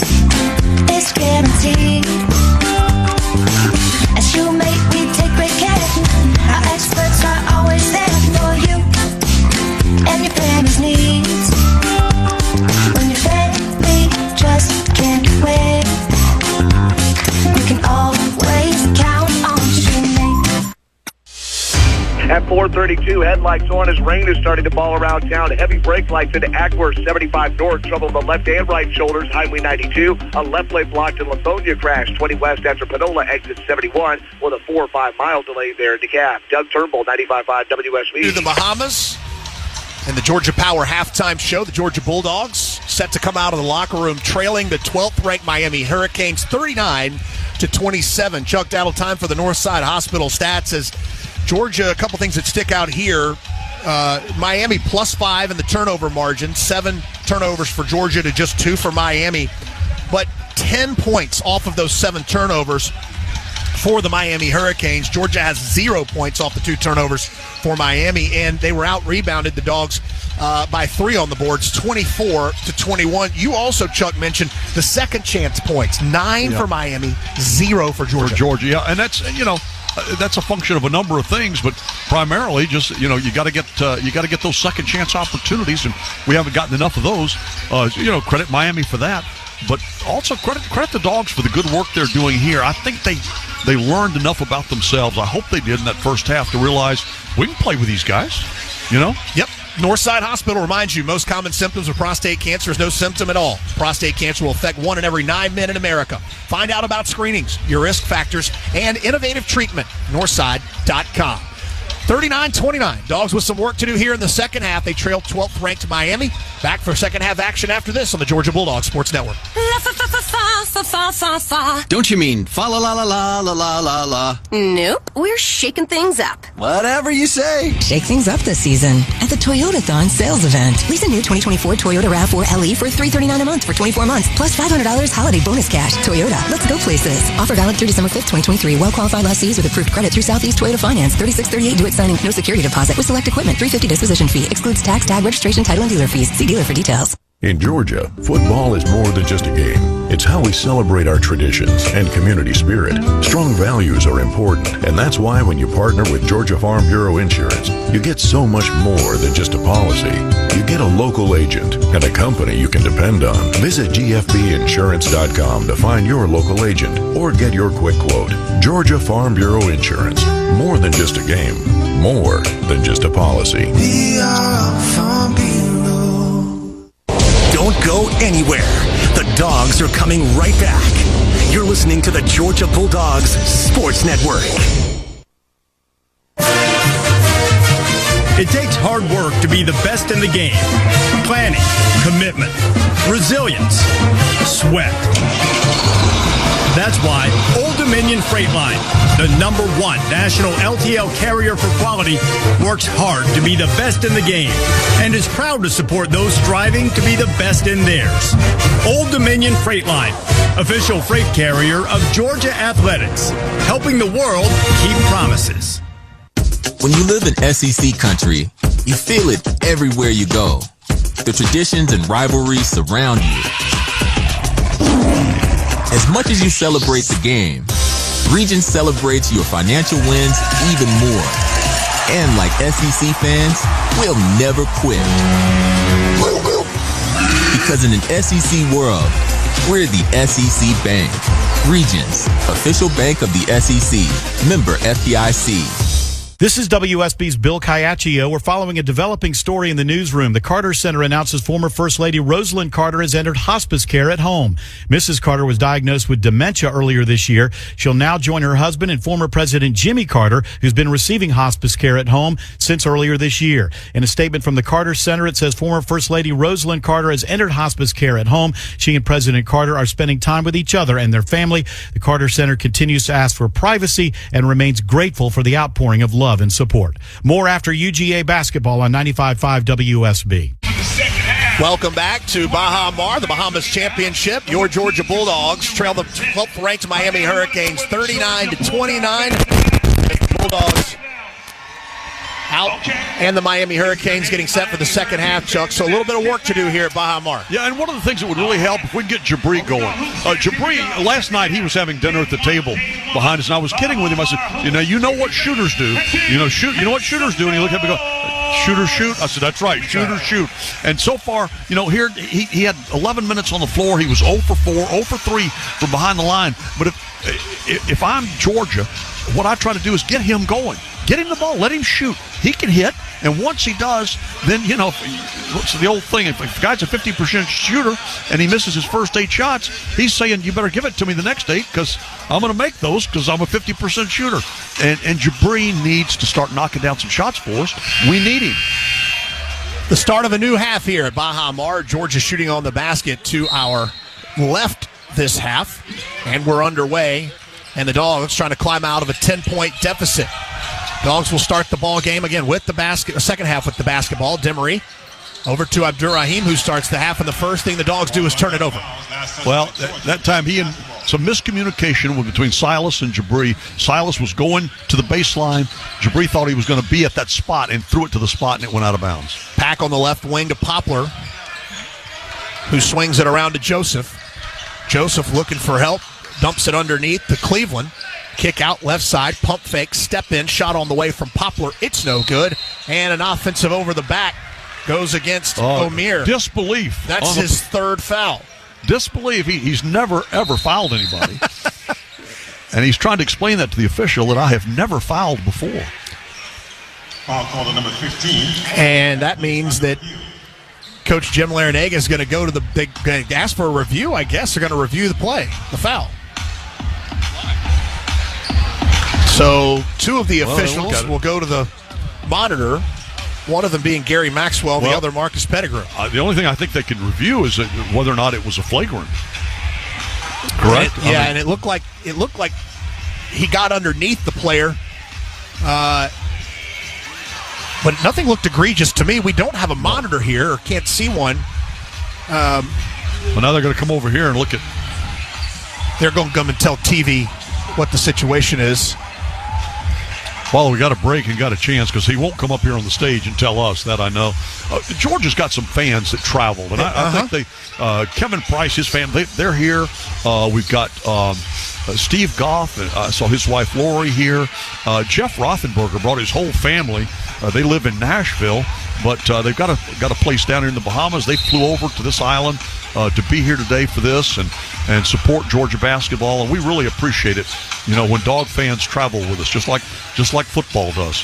is guaranteed. As you make, we take great care. Our experts are always there for you and your family's needs. When your family just can't wait, you can always count on Streaming. At 4:32, headlights on as rain is starting to fall around town. Heavy brake lights into Ackworth 75 north. Trouble on the left and right shoulders. Highway 92. A left lane blocked in Lithonia crash. 20 west after Panola exit 71 with a 4 or 5 mile delay there in DeKalb. Doug Turnbull, 95.5 WSB. To the Bahamas and the Georgia Power halftime show. The Georgia Bulldogs set to come out of the locker room trailing the 12th-ranked Miami Hurricanes 39-27. Chuck Dowdle, time for the Northside Hospital stats as Georgia, a couple things that stick out here. Miami +5 in the turnover margin. 7 turnovers for Georgia to just 2 for Miami. But 10 points off of those 7 turnovers for the Miami Hurricanes. Georgia has 0 points off the 2 turnovers for Miami, and they were out-rebounded, the Dogs, by 3 on the boards, 24-21. You also, Chuck, mentioned the second chance points. 9 for Miami, 0 for Georgia. Yeah, and that's, that's a function of a number of things, but primarily just you got to get those second chance opportunities, and we haven't gotten enough of those. Credit Miami for that, but also credit the Dogs for the good work they're doing here. I think they learned enough about themselves. I hope they did in that first half to realize we can play with these guys. Yep. Northside Hospital reminds you most common symptoms of prostate cancer is no symptom at all. Prostate cancer will affect 1 in every 9 men in America. Find out about screenings, your risk factors, and innovative treatment. Northside.com. 39-29. Dogs with some work to do here in the second half. They trail 12th ranked Miami. Back for second half action after this on the Georgia Bulldogs Sports Network. Don't you mean fa la la la la la la la la? Nope, we're shaking things up. Whatever you say. Shake things up this season at the Toyotathon sales event. Lease a new 2024 Toyota RAV4 LE for $339 a month for 24 months, plus $500 holiday bonus cash. Toyota, let's go places. Offer valid through December 5th, 2023. Well-qualified lessees with approved credit through Southeast Toyota Finance. 3638 due at signing. No security deposit with select equipment. $350 disposition fee. Excludes tax, tag, registration, title, and dealer fees. See dealer for details. In Georgia, football is more than just a game. It's how we celebrate our traditions and community spirit. Strong values are important, and that's why when you partner with Georgia Farm Bureau Insurance, you get so much more than just a policy. You get a local agent and a company you can depend on. Visit gfbinsurance.com to find your local agent or get your quick quote. Georgia Farm Bureau Insurance. More than just a game. More than just a policy. Farm Bureau. Don't go anywhere. The Dogs are coming right back. You're listening to the Georgia Bulldogs Sports Network. It takes hard work to be the best in the game. Planning, commitment, resilience, sweat. That's why Old Dominion Freight Line, the #1 national LTL carrier for quality, works hard to be the best in the game and is proud to support those striving to be the best in theirs. Old Dominion Freight Line, official freight carrier of Georgia Athletics, helping the world keep promises. When you live in SEC country, you feel it everywhere you go. The traditions and rivalries surround you. As much as you celebrate the game, Regions celebrates your financial wins even more. And like SEC fans, we'll never quit. Because in an SEC world, we're the SEC Bank. Regions, official bank of the SEC. Member FDIC. This is WSB's Bill Caiaccio. We're following a developing story in the newsroom. The Carter Center announces former First Lady Rosalind Carter has entered hospice care at home. Mrs. Carter was diagnosed with dementia earlier this year. She'll now join her husband and former President Jimmy Carter, who's been receiving hospice care at home since earlier this year. In a statement from the Carter Center, it says former First Lady Rosalind Carter has entered hospice care at home. She and President Carter are spending time with each other and their family. The Carter Center continues to ask for privacy and remains grateful for the outpouring of love and support. More after UGA basketball on 95.5 WSB. Welcome back to Baha Mar, the Bahamas Championship. Your Georgia Bulldogs trail the 12th ranked Miami Hurricanes 39-29. Bulldogs out, and the Miami Hurricanes getting set for the second half, Chuck. So a little bit of work to do here at Baha Mar. Yeah, and one of the things that would really help if we get Jabri going. Jabri, last night he was having dinner at the table behind us, and I was kidding with him. I said, you know what shooters do. You know what shooters do. And he looked at me and go, shooter, shoot. I said, that's right, shooter, shoot. And so far, here he had 11 minutes on the floor. He was 0 for 4, 0 for 3 from behind the line. But if I'm Georgia, what I try to do is get him going. Get him the ball. Let him shoot. He can hit. And once he does, then, what's the old thing? If a guy's a 50% shooter and he misses his first 8 shots, he's saying, you better give it to me the next 8 because I'm going to make those because I'm a 50% shooter. And Jabri needs to start knocking down some shots for us. We need him. The start of a new half here at Baha Mar. Georgia shooting on the basket to our left this half. And we're underway. And the Dogs trying to climb out of a 10-point deficit. Dogs will start the ball game again with the second half with the basketball. Demery over to Abdurrahim, who starts the half, and the first thing the Dogs do is turn it over. Well, that time he and some miscommunication between Silas and Jabri. Silas was going to the baseline. Jabri thought he was going to be at that spot and threw it to the spot, and it went out of bounds. Pack on the left wing to Poplar, who swings it around to Joseph. Joseph looking for help, dumps it underneath to Cleveland. Kick out left side, pump fake, step in, shot on the way from Poplar. It's no good. And an offensive over the back goes against O'Meara. Disbelief. That's his third foul. Disbelief. He's never, ever fouled anybody. And he's trying to explain that to the official that I have never fouled before. Foul call to number 15. And that means that Coach Jim Larinaga is going to go to they ask for a review, I guess. They're going to review the play, the foul. So 2 of the officials will go to the monitor, one of them being Gary Maxwell, the other Marcus Pettigrew. The only thing I think they can review is whether or not it was a flagrant. Correct? And it looked like he got underneath the player. But nothing looked egregious to me. We don't have a monitor here, or can't see one. Well, now they're going to come over here and look at. They're going to come and tell TV what the situation is. Well, we got a break and got a chance because he won't come up here on the stage and tell us that. I know. Georgia's got some fans that traveled, and I think Kevin Price, his family, they're here. We've got Steve Goff, and I saw his wife Lori here. Jeff Rothenberger brought his whole family. They live in Nashville, but they've got a place down here in the Bahamas. They flew over to this island to be here today for this and support Georgia basketball, and we really appreciate it. You know, when dog fans travel with us, just like football does.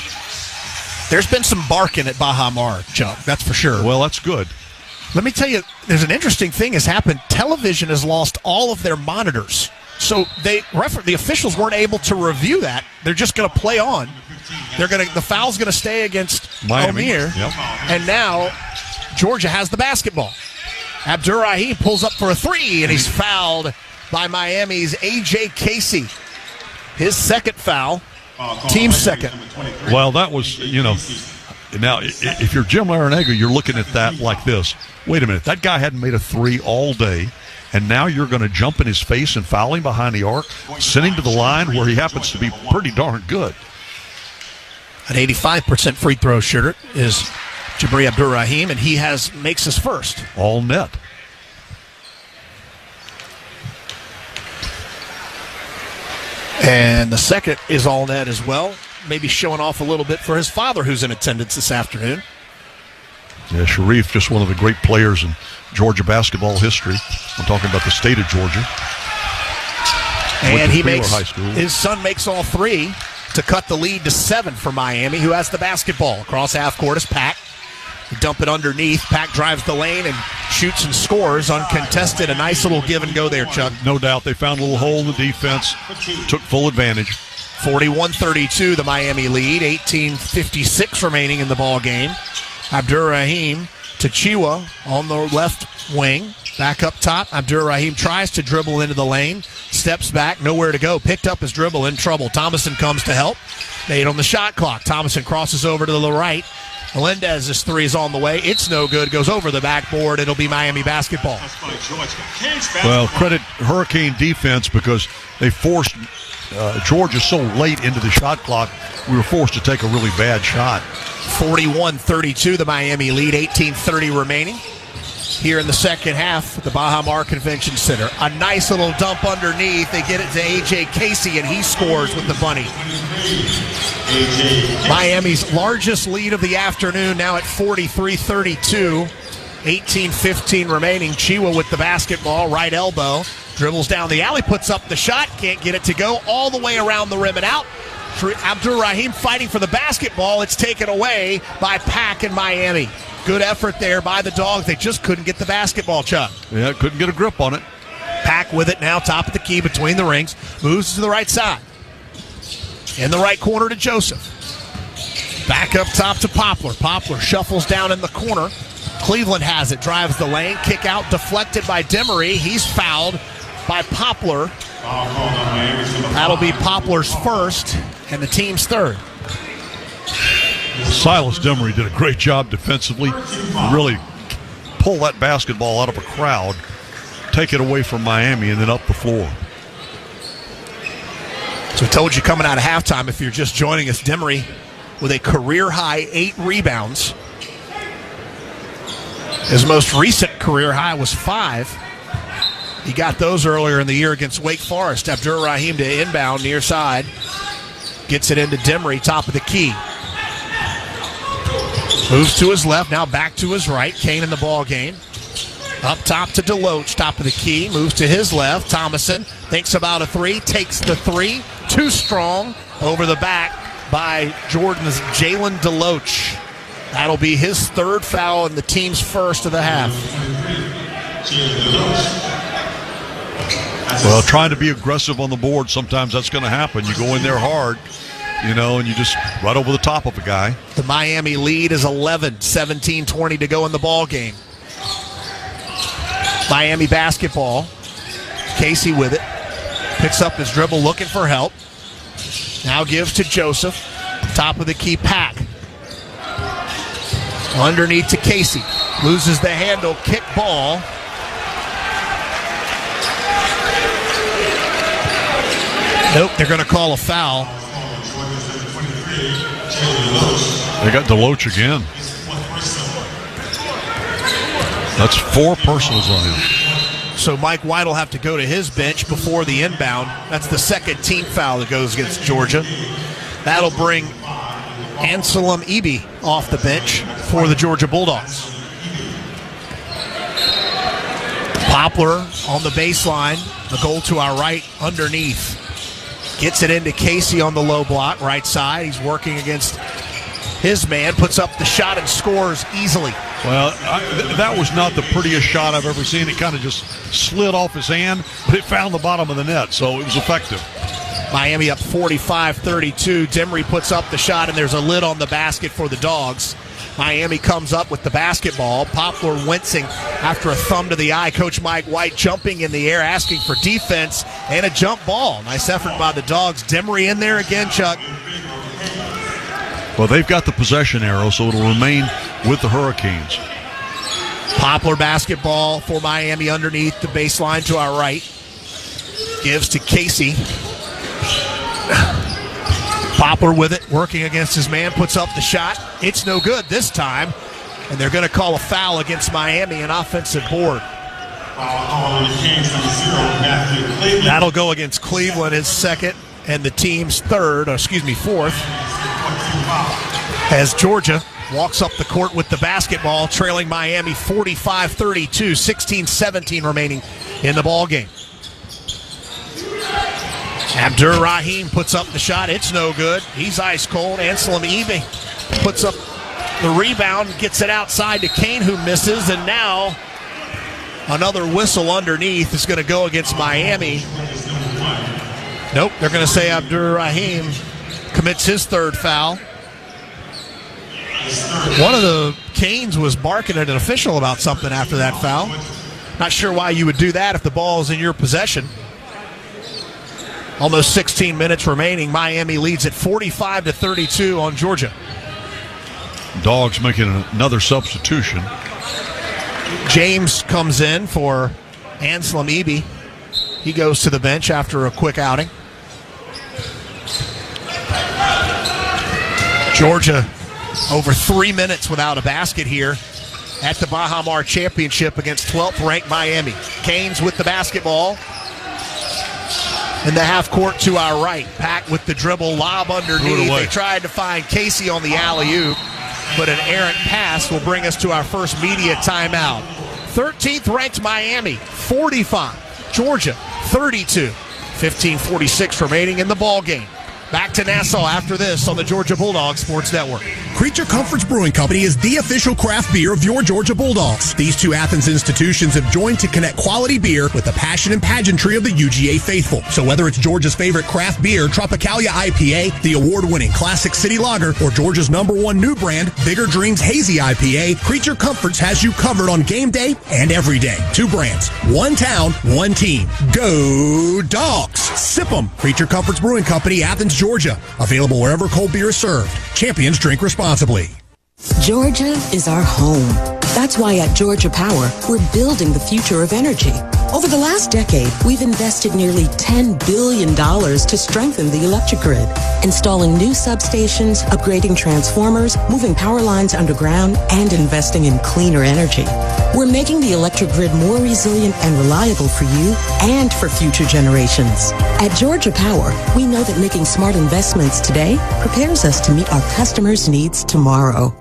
There's been some barking at Baha Mar, Chuck. That's for sure. Well, that's good. Let me tell you, there's an interesting thing has happened. Television has lost all of their monitors. So the officials weren't able to review that. They're just going to play on. The foul's going to stay against O'Meara. Yep. And now Georgia has the basketball. Abdur-Rahim pulls up for a 3, and he's fouled by Miami's A.J. Casey. His second foul, team second. Well, that was, now if you're Jim Larinaga, you're looking at that like this. Wait a minute, that guy hadn't made a 3 all day. And now you're going to jump in his face and foul him behind the arc, send him to the line where he happens to be pretty darn good. An 85% free throw shooter is Jabri Abdur-Rahim, and he makes his first. All net. And the second is all net as well. Maybe showing off a little bit for his father, who's in attendance this afternoon. Yeah, Sharif, just one of the great players in Georgia basketball history. I'm talking about the state of Georgia. And his son makes all 3 to cut the lead to 7 for Miami, who has the basketball. Across half court is Pack. They dump it underneath. Pack drives the lane and shoots and scores uncontested. A nice little give and go there, Chuck. No doubt. They found a little hole in the defense, took full advantage. 41-32, the Miami lead. 18:56 remaining in the ball game. Abdur-Rahim to Chiwa on the left wing. Back up top. Abdur-Rahim tries to dribble into the lane. Steps back. Nowhere to go. Picked up his dribble. In trouble. Thomason comes to help. 8 on the shot clock. Thomason crosses over to the right. Melendez's 3 is on the way. It's no good. Goes over the backboard. It'll be Miami basketball. Well, credit Hurricane defense because they forced Georgia so late into the shot clock. We were forced to take a really bad shot. 41-32, the Miami lead, 18:30 remaining. Here in the second half at the Baha Mar Convention Center. A nice little dump underneath. They get it to A.J. Casey, and he scores with the bunny. Miami's largest lead of the afternoon, now at 43-32. 18:15 remaining. Chiwa with the basketball, right elbow. Dribbles down the alley, puts up the shot. Can't get it to go all the way around the rim and out. Abdur-Rahim fighting for the basketball. It's taken away by Pack in Miami. Good effort there by the Dogs. They just couldn't get the basketball, Chuck. Yeah, couldn't get a grip on it. Pack with it now, top of the key between the rings. Moves to the right side. In the right corner to Joseph. Back up top to Poplar. Poplar shuffles down in the corner. Cleveland has it. Drives the lane. Kick out deflected by Demery. He's fouled by Poplar. That'll be Poplar's first and the team's third. Silas Demery did a great job defensively. Really pull that basketball out of a crowd, take it away from Miami, and then up the floor. So I told you coming out of halftime, if you're just joining us, Demery with a career-high 8 rebounds. His most recent career high was 5 He got those earlier in the year against Wake Forest. Abdur-Rahim to inbound near side. Gets it into Demery, top of the key. Moves to his left, now back to his right. Kane in the ball game. Up top to Deloach, top of the key. Moves to his left. Thomason thinks about a three, takes the three. Too strong. Over the back by Jordan's Jalen Deloach. That'll be his third foul and the team's first of the half. Well, trying to be aggressive on the board, sometimes that's going to happen. You go in there hard, and you just right over the top of a guy. The Miami lead is 11, 17-20 to go in the ball game. Miami basketball. Casey with it. Picks up his dribble, looking for help. Now gives to Joseph. Top of the key, Pack. Underneath to Casey. Loses the handle, kick ball. Nope, they're going to call a foul. They got Deloach again. That's 4 personals on him. So Mike White will have to go to his bench before the inbound. That's the second team foul that goes against Georgia. That'll bring Anselm Eby off the bench for the Georgia Bulldogs. Poplar on the baseline. The goal to our right underneath. Gets it into Casey on the low block, right side. He's working against his man. Puts up the shot and scores easily. Well, that was not the prettiest shot I've ever seen. It kind of just slid off his hand, but it found the bottom of the net, so it was effective. Miami up 45-32. Demery puts up the shot, and there's a lid on the basket for the Dogs. Miami comes up with the basketball. Poplar wincing after a thumb to the eye. Coach Mike White jumping in the air, asking for defense and a jump ball. Nice effort by the Dogs. Demery in there again, Chuck. Well, they've got the possession arrow, so it'll remain with the Hurricanes. Poplar basketball for Miami underneath the baseline to our right. Gives to Casey. Poplar with it, working against his man, puts up the shot. It's no good this time, and they're going to call a foul against Miami, an offensive board. That'll go against Cleveland, his second, and the team's fourth. As Georgia walks up the court with the basketball, trailing Miami 45-32, 16-17 remaining in the ball game. Abdur-Rahim puts up the shot. It's no good. He's ice cold. Anselm Eby puts up the rebound, gets it outside to Kane, who misses, and now another whistle underneath is going to go against Miami. Nope, they're going to say Abdur-Rahim commits his third foul. One of the Canes was barking at an official about something after that foul. Not sure why you would do that if the ball is in your possession. Almost 16 minutes remaining. Miami leads at 45-32 on Georgia. Dogs making another substitution. James comes in for Anselm Eby. He goes to the bench after a quick outing. Georgia over 3 minutes without a basket here at the Bahamas Championship against 12th ranked Miami. Canes with the basketball in the half court to our right. Pack with the dribble, lob underneath. They tried to find Casey on the alley-oop, but an errant pass will bring us to our first media timeout. 13th ranked Miami, 45. Georgia, 32. 15:46 remaining in the ball game. Back to Nassau after this on the Georgia Bulldogs Sports Network. Creature Comforts Brewing Company is the official craft beer of your Georgia Bulldogs. These two Athens institutions have joined to connect quality beer with the passion and pageantry of the UGA faithful. So whether it's Georgia's favorite craft beer, Tropicalia IPA, the award-winning Classic City Lager, or Georgia's #1 new brand, Bigger Dreams Hazy IPA, Creature Comforts has you covered on game day and every day. Two brands, one town, one team. Go Dogs! Sip 'em! Creature Comforts Brewing Company, Athens, Georgia. Available wherever cold beer is served. Champions drink responsibly. Georgia is our home. That's why at Georgia Power, we're building the future of energy. Over the last decade, we've invested nearly $10 billion to strengthen the electric grid, installing new substations, upgrading transformers, moving power lines underground, and investing in cleaner energy. We're making the electric grid more resilient and reliable for you and for future generations. At Georgia Power, we know that making smart investments today prepares us to meet our customers' needs tomorrow.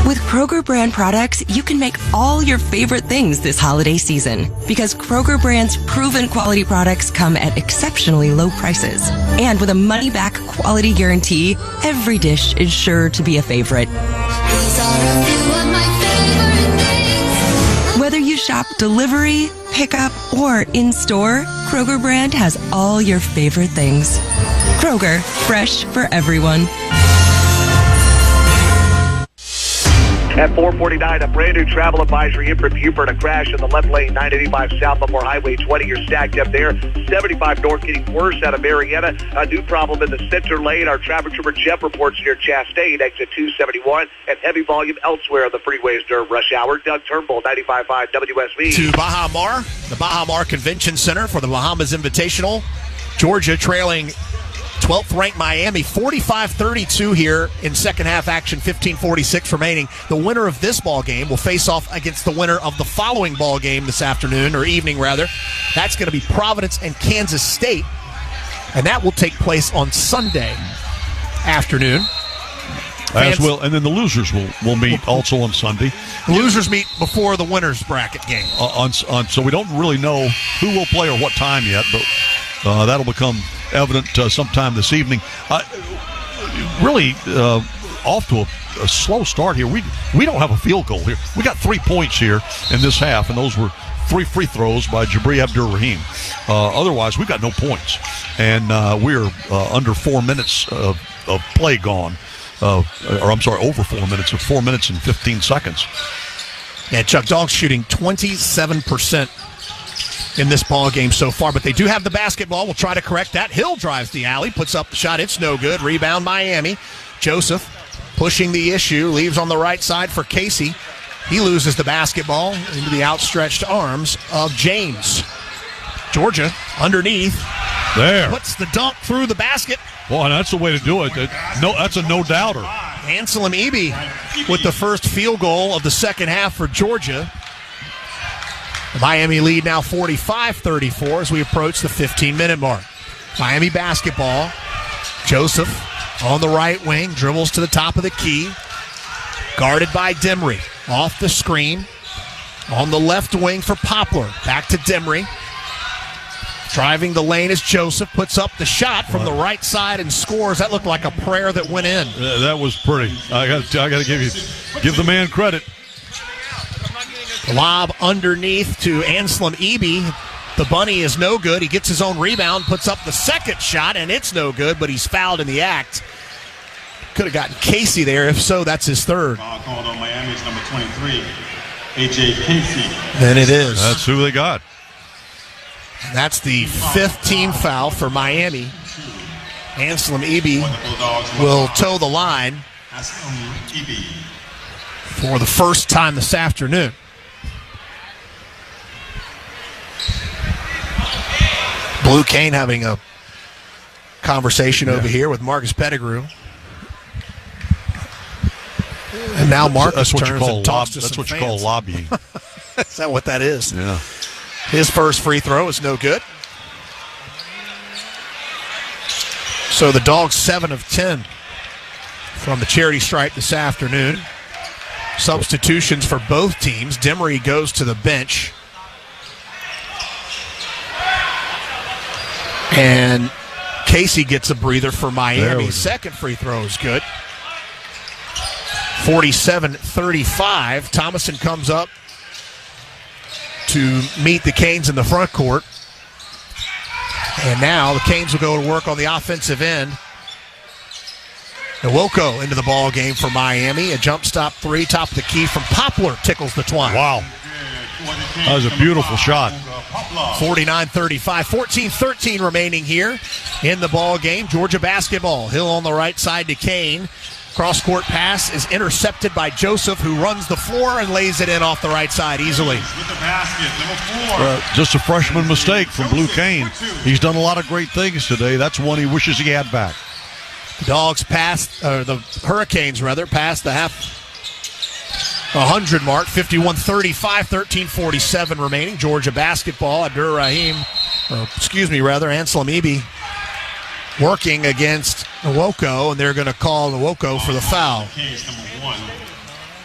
With Kroger brand products, you can make all your favorite things this holiday season. Because Kroger brand's proven quality products come at exceptionally low prices. And with a money-back quality guarantee, every dish is sure to be a favorite. Whether you shop delivery, pickup, or in-store, Kroger brand has all your favorite things. Kroger, fresh for everyone. At 4:49, a brand new travel advisory in for Buford. A crash in the left lane, 985 south before Highway 20. You're stacked up there. 75 north getting worse out of Marietta. A new problem in the center lane. Our traffic trooper Jeff reports near Chastain, exit 271, and heavy volume elsewhere on the freeways during rush hour. Doug Turnbull, 95.5 WSB. To Baha Mar, the Baha Mar Convention Center for the Bahamas Invitational. Georgia trailing 12th-ranked Miami, 45-32 here in second-half action, 15:46 remaining. The winner of this ball game will face off against the winner of the following ball game this afternoon, or evening, rather. That's going to be Providence and Kansas State, and that will take place on Sunday afternoon. As well, and then the losers will meet also on Sunday. The losers meet before the winners bracket game. So we don't really know who will play or what time yet, but that'll become evident sometime this evening. Really off to a slow start here. We don't have a field goal here. We got 3 points here in this half, and those were 3 free throws by Jabri Abdur-Rahim. Otherwise, we've got no points, and we're under 4 minutes of play gone. Over 4 minutes, of 4 minutes and 15 seconds. Yeah, Chuck, Dogs shooting 27% in this ball game so far, but they do have the basketball. We'll try to correct that. Hill drives the alley, puts up the shot. It's no good. Rebound Miami. Joseph pushing the issue, leaves on the right side for Casey. He loses the basketball into the outstretched arms of James. Georgia underneath. There. Puts the dunk through the basket. Boy, that's the way to do it. That's a no-doubter. Anselm Eby with the first field goal of the second half for Georgia. The Miami lead now 45-34 as we approach the 15-minute mark. Miami basketball. Joseph on the right wing, dribbles to the top of the key. Guarded by Demry. Off the screen. On the left wing for Poplar. Back to Demry. Driving the lane is Joseph. Puts up the shot from the right side and scores. That looked like a prayer that went in. That was pretty. I got to give the man credit. Lob underneath to Anselm Eby. The bunny is no good. He gets his own rebound, puts up the second shot, and it's no good, but he's fouled in the act. Could have gotten Casey there. If so, that's his third. Foul called on Miami's number 23, A.J. Casey. Then it is. That's who they got. That's the 5th team foul for Miami. Anselm Eby will toe the line for the first time this afternoon. Blue Cane having a conversation over here with Marcus Pettigrew. And now Marcus turns and talks to some fans. That's what you call lobbying. Is that what that is? Yeah. His first free throw is no good. So the Dogs 7 of 10 from the charity stripe this afternoon. Substitutions for both teams. Demry goes to the bench. And Casey gets a breather for Miami. Second free throw is good. 47-35. Thomason comes up to meet the Canes in the front court. And now the Canes will go to work on the offensive end. Nwoko into the ball game for Miami. A jump stop three, top of the key from Poplar tickles the twine. Wow. That was a beautiful shot. 49-35. 14-13 remaining here in the ball game. Georgia basketball. Hill on the right side to Kane. Cross-court pass is intercepted by Joseph, who runs the floor and lays it in off the right side easily. With the basket, number 4. Just a freshman mistake from Blue Cane. He's done a lot of great things today. That's one he wishes he had back. The Hurricanes passed the half 100 mark, 51-35, 13:47 remaining. Georgia basketball. Anselm Eby working against Nwoko, and they're going to call Nwoko for the foul. Case number 1,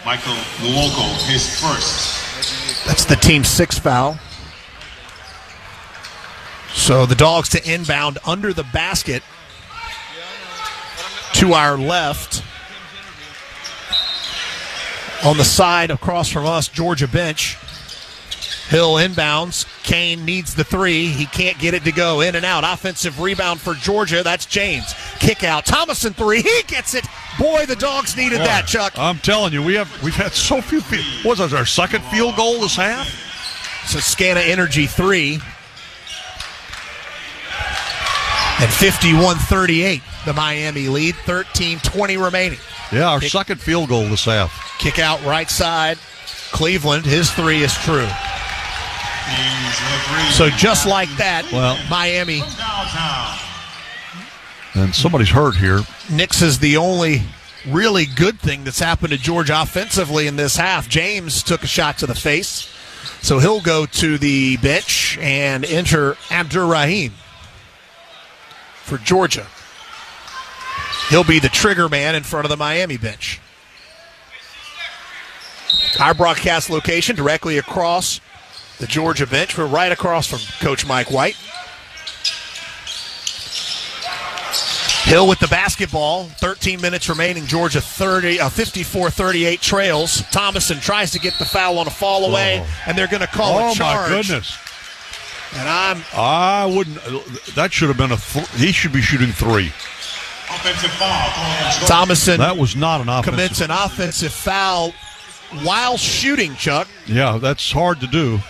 Michael Nwoko, his first. That's the team 6th foul. So the Dogs to inbound under the basket to our left. On the side across from us, Georgia bench. Hill inbounds. Kane needs the 3. He can't get it to go. In and out. Offensive rebound for Georgia. That's James. Kick out. Thomason 3. He gets it. Boy, the Dogs needed that, Chuck. I'm telling you, we've had so few. What was our second field goal this half? Susquehanna Energy 3. And 51-38, the Miami lead. 13:20 remaining. Yeah, our second field goal this half. Kick out right side. Cleveland, his 3 is true. So just like that, Miami. And somebody's hurt here. Nix is the only really good thing that's happened to Georgia offensively in this half. James took a shot to the face, so he'll go to the bench and enter Abdur-Rahim for Georgia. He'll be the trigger man in front of the Miami bench. Our broadcast location directly across the Georgia bench. We're right across from Coach Mike White. Hill with the basketball. 13 minutes remaining. Georgia 54-38 trails. Thomason tries to get the foul on a fall away, and they're going to call a charge. Oh, my goodness. And I wouldn't. That should have been he should be shooting 3. Offensive foul. Thomason. That was not an offensive. Commits an offensive foul while shooting, Chuck. Yeah, that's hard to do.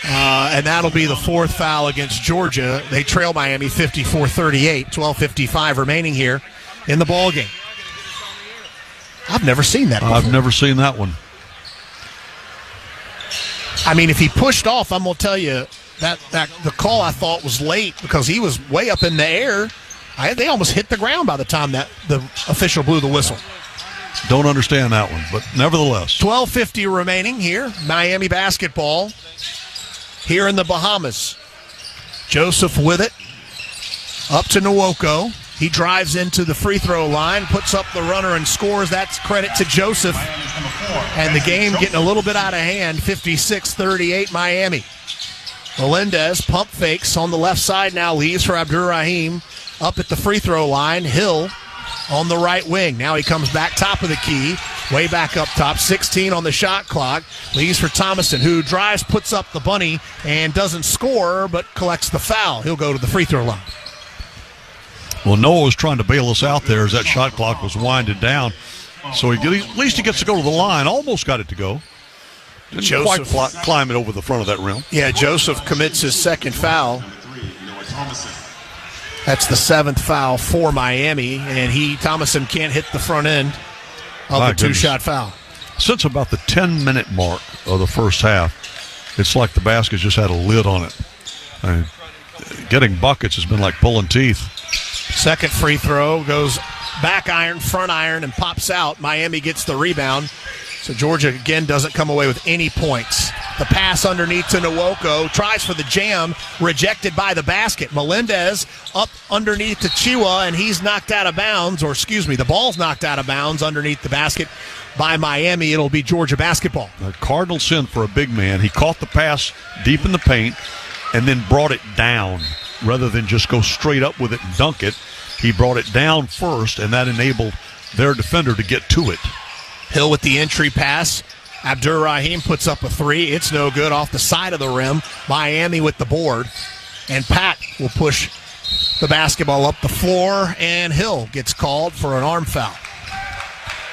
And that'll be the 4th foul against Georgia. They trail Miami 54-38, 12:55 remaining here in the ballgame. I've never seen that before. I've never seen that one. I mean, if he pushed off, I'm going to tell you that the call I thought was late because he was way up in the air. They almost hit the ground by the time that the official blew the whistle. Don't understand that one, but nevertheless. 12:50 remaining here. Miami basketball here in the Bahamas. Joseph with it. Up to Nwoko. He drives into the free throw line, puts up the runner and scores. That's credit to Joseph. And the game getting a little bit out of hand. 56-38 Miami. Melendez pump fakes on the left side now. Leaves for Abdur-Rahim. Up at the free throw line. Hill on the right wing. Now he comes back top of the key. Way back up top. 16 on the shot clock. Leaves for Thomason, who drives, puts up the bunny, and doesn't score, but collects the foul. He'll go to the free throw line. Well, Noah was trying to bail us out there as that shot clock was winded down. So at least he gets to go to the line. Almost got it to go. Didn't quite climb it over the front of that rim. Yeah, Joseph commits his second foul. That's the 7th foul for Miami, and Thomason can't hit the front end of the two-shot foul. Since about the 10-minute mark of the first half, it's like the basket's just had a lid on it. Getting buckets has been like pulling teeth. Second free throw goes back iron, front iron, and pops out. Miami gets the rebound. So Georgia, again, doesn't come away with any points. The pass underneath to Nwoko. Tries for the jam. Rejected by the basket. Melendez up underneath to Chiwa, and he's knocked out of bounds. Or, excuse me, the ball's knocked out of bounds underneath the basket by Miami. It'll be Georgia basketball. A cardinal sin for a big man. He caught the pass deep in the paint and then brought it down. Rather than just go straight up with it and dunk it, he brought it down first, and that enabled their defender to get to it. Hill with the entry pass. Abdur-Rahim puts up a 3. It's no good off the side of the rim. Miami with the board. And Pat will push the basketball up the floor, and Hill gets called for an arm foul.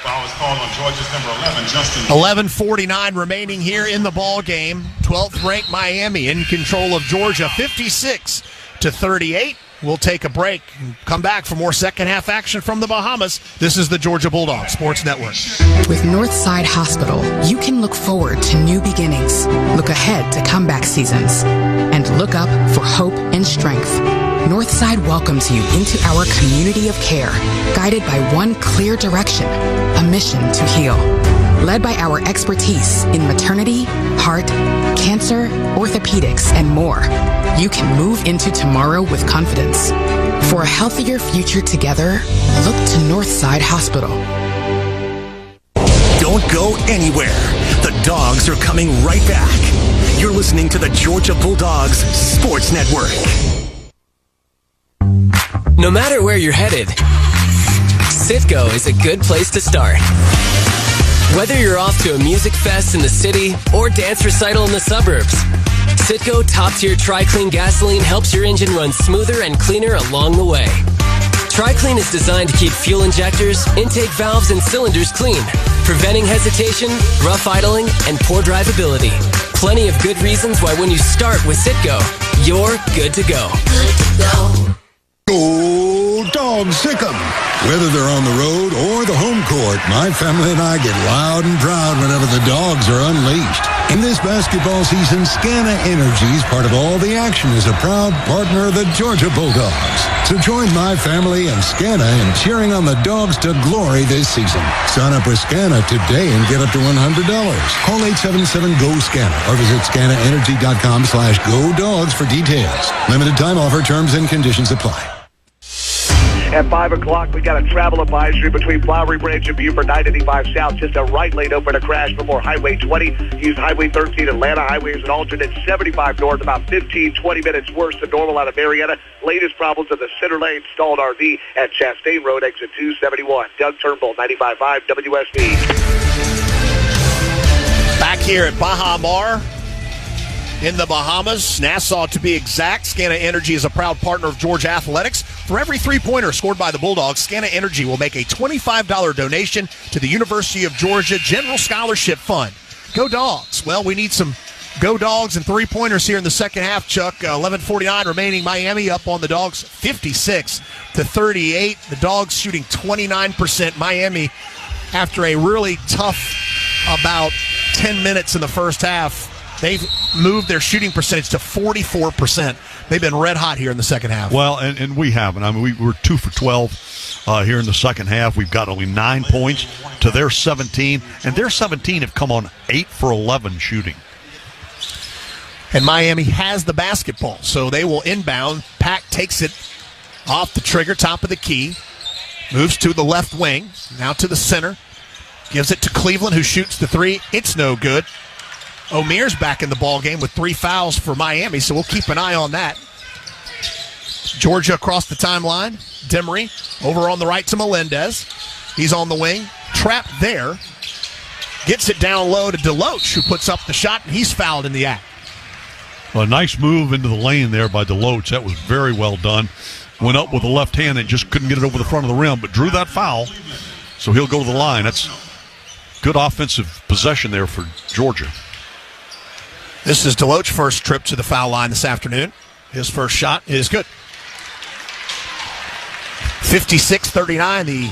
Foul is called on Georgia's number 11, Justin. 11:49 remaining here in the ball game. 12th ranked Miami in control of Georgia, 56-38. We'll take a break and come back for more second-half action from the Bahamas. This is the Georgia Bulldogs Sports Network. With Northside Hospital, you can look forward to new beginnings, look ahead to comeback seasons, and look up for hope and strength. Northside welcomes you into our community of care, guided by one clear direction, a mission to heal. Led by our expertise in maternity, heart, cancer, orthopedics, and more, you can move into tomorrow with confidence. For a healthier future together, look to Northside Hospital. Don't go anywhere. The Dogs are coming right back. You're listening to the Georgia Bulldogs Sports Network. No matter where you're headed, Citgo is a good place to start. Whether you're off to a music fest in the city or dance recital in the suburbs, Citgo top-tier Tri-Clean gasoline helps your engine run smoother and cleaner along the way. Tri-Clean is designed to keep fuel injectors, intake valves, and cylinders clean, preventing hesitation, rough idling, and poor drivability. Plenty of good reasons why when you start with Citgo, you're good to go. Good to go. Go Dogs, sick 'em. Whether they're on the road or the home court, my family and I get loud and proud whenever the Dogs are unleashed. In this basketball season, Scana Energy, part of all the action, is a proud partner of the Georgia Bulldogs. So join my family and Scana in cheering on the Dogs to glory this season. Sign up with Scana today and get up to $100. Call 877-GO-SCANA or visit scanaenergy.com/GoDogs for details. Limited time offer, terms and conditions apply. At 5 o'clock, we got a travel advisory between Flowery Branch and Buford, 985 South. Just a right lane open to crash before Highway 20. Use Highway 13 Atlanta Highway as an alternate. 75 north, about 15-20 minutes worse than normal out of Marietta. Latest problems in the center lane. Stalled RV at Chastain Road, exit 271. Doug Turnbull, 95.5 WSB. Back here at Baha Mar in the Bahamas, Nassau to be exact. Scana Energy is a proud partner of Georgia Athletics. For every three-pointer scored by the Bulldogs, Scana Energy will make a $25 donation to the University of Georgia General Scholarship Fund. Go Dogs. Well, we need some Go Dogs and three-pointers here in the second half, Chuck. 11:49 remaining. Miami up on the Dogs 56-38. The Dogs shooting 29%. Miami, after a really tough about 10 minutes in the first half, they've moved their shooting percentage to 44%. They've been red hot here in the second half. Well, and we haven't. I mean, we're 2 for 12 here in the second half. We've got only 9 points to their 17, and their 17 have come on 8 for 11 shooting. And Miami has the basketball, so they will inbound. Pack takes it off the trigger, top of the key, moves to the left wing, now to the center, gives it to Cleveland, who shoots the three. It's no good. O'Meara's back in the ball game with 3 fouls for Miami, so we'll keep an eye on that. Georgia across the timeline. Demery over on the right to Melendez. He's on the wing. Trapped there. Gets it down low to Deloach, who puts up the shot, and he's fouled in the act. A nice move into the lane there by Deloach. That was very well done. Went up with the left hand and just couldn't get it over the front of the rim, but drew that foul, so he'll go to the line. That's good offensive possession there for Georgia. This is Deloach's first trip to the foul line this afternoon. His first shot is good. 56-39, the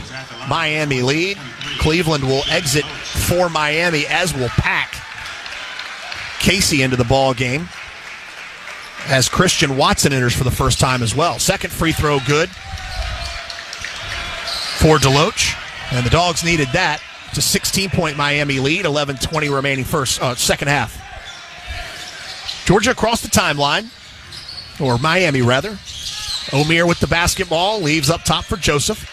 Miami lead. Cleveland will exit for Miami, as will Pack. Casey into the ball game, as Christian Watson enters for the first time as well. Second free throw good for Deloach, and the Dogs needed that. It's a 16-point Miami lead, 11:20 remaining second half. Georgia across the timeline, or Miami rather. O'Meara with the basketball, leaves up top for Joseph.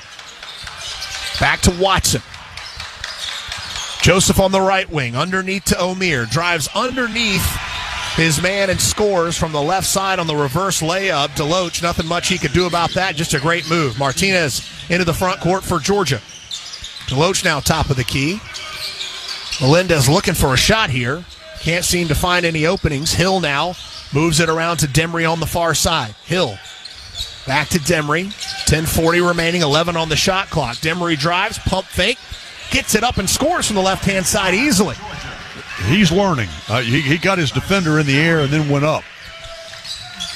Back to Watson. Joseph on the right wing, underneath to O'Meara. Drives underneath his man and scores from the left side on the reverse layup. Deloach, nothing much he could do about that. Just a great move. Martinez into the front court for Georgia. Deloach now top of the key. Melendez looking for a shot here. Can't seem to find any openings. Hill now moves it around to Demery on the far side. Hill back to Demery. 10:40 remaining, 11 on the shot clock. Demery drives, pump fake, gets it up and scores from the left-hand side easily. He's learning. He got his defender in the air and then went up.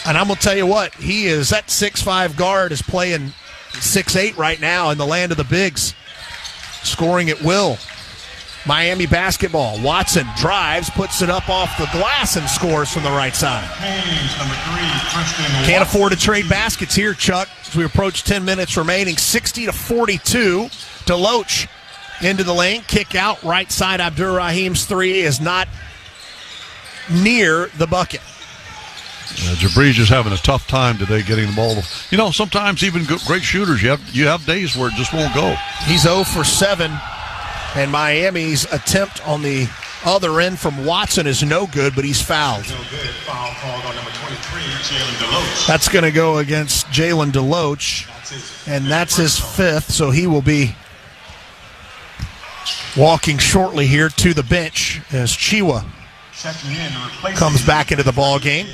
And I'm going to tell you what, that 6'5" guard is playing 6'8" right now in the land of the bigs, scoring at will. Miami basketball. Watson drives, puts it up off the glass, and scores from the right side. Can't afford to trade baskets here, Chuck, as we approach 10 minutes remaining. 60-42. Deloach into the lane. Kick out right side. Abdur-Rahim's three is not near the bucket. Jabrij is having a tough time today getting the ball. Sometimes even great shooters, you have days where it just won't go. He's 0 for 7. And Miami's attempt on the other end from Watson is no good, but he's fouled. No good. Foul called on number 23, Jalen Deloach. That's going to go against Jalen Deloach, and that's his fifth, so he will be walking shortly here to the bench as Chiwa comes back into the ball game.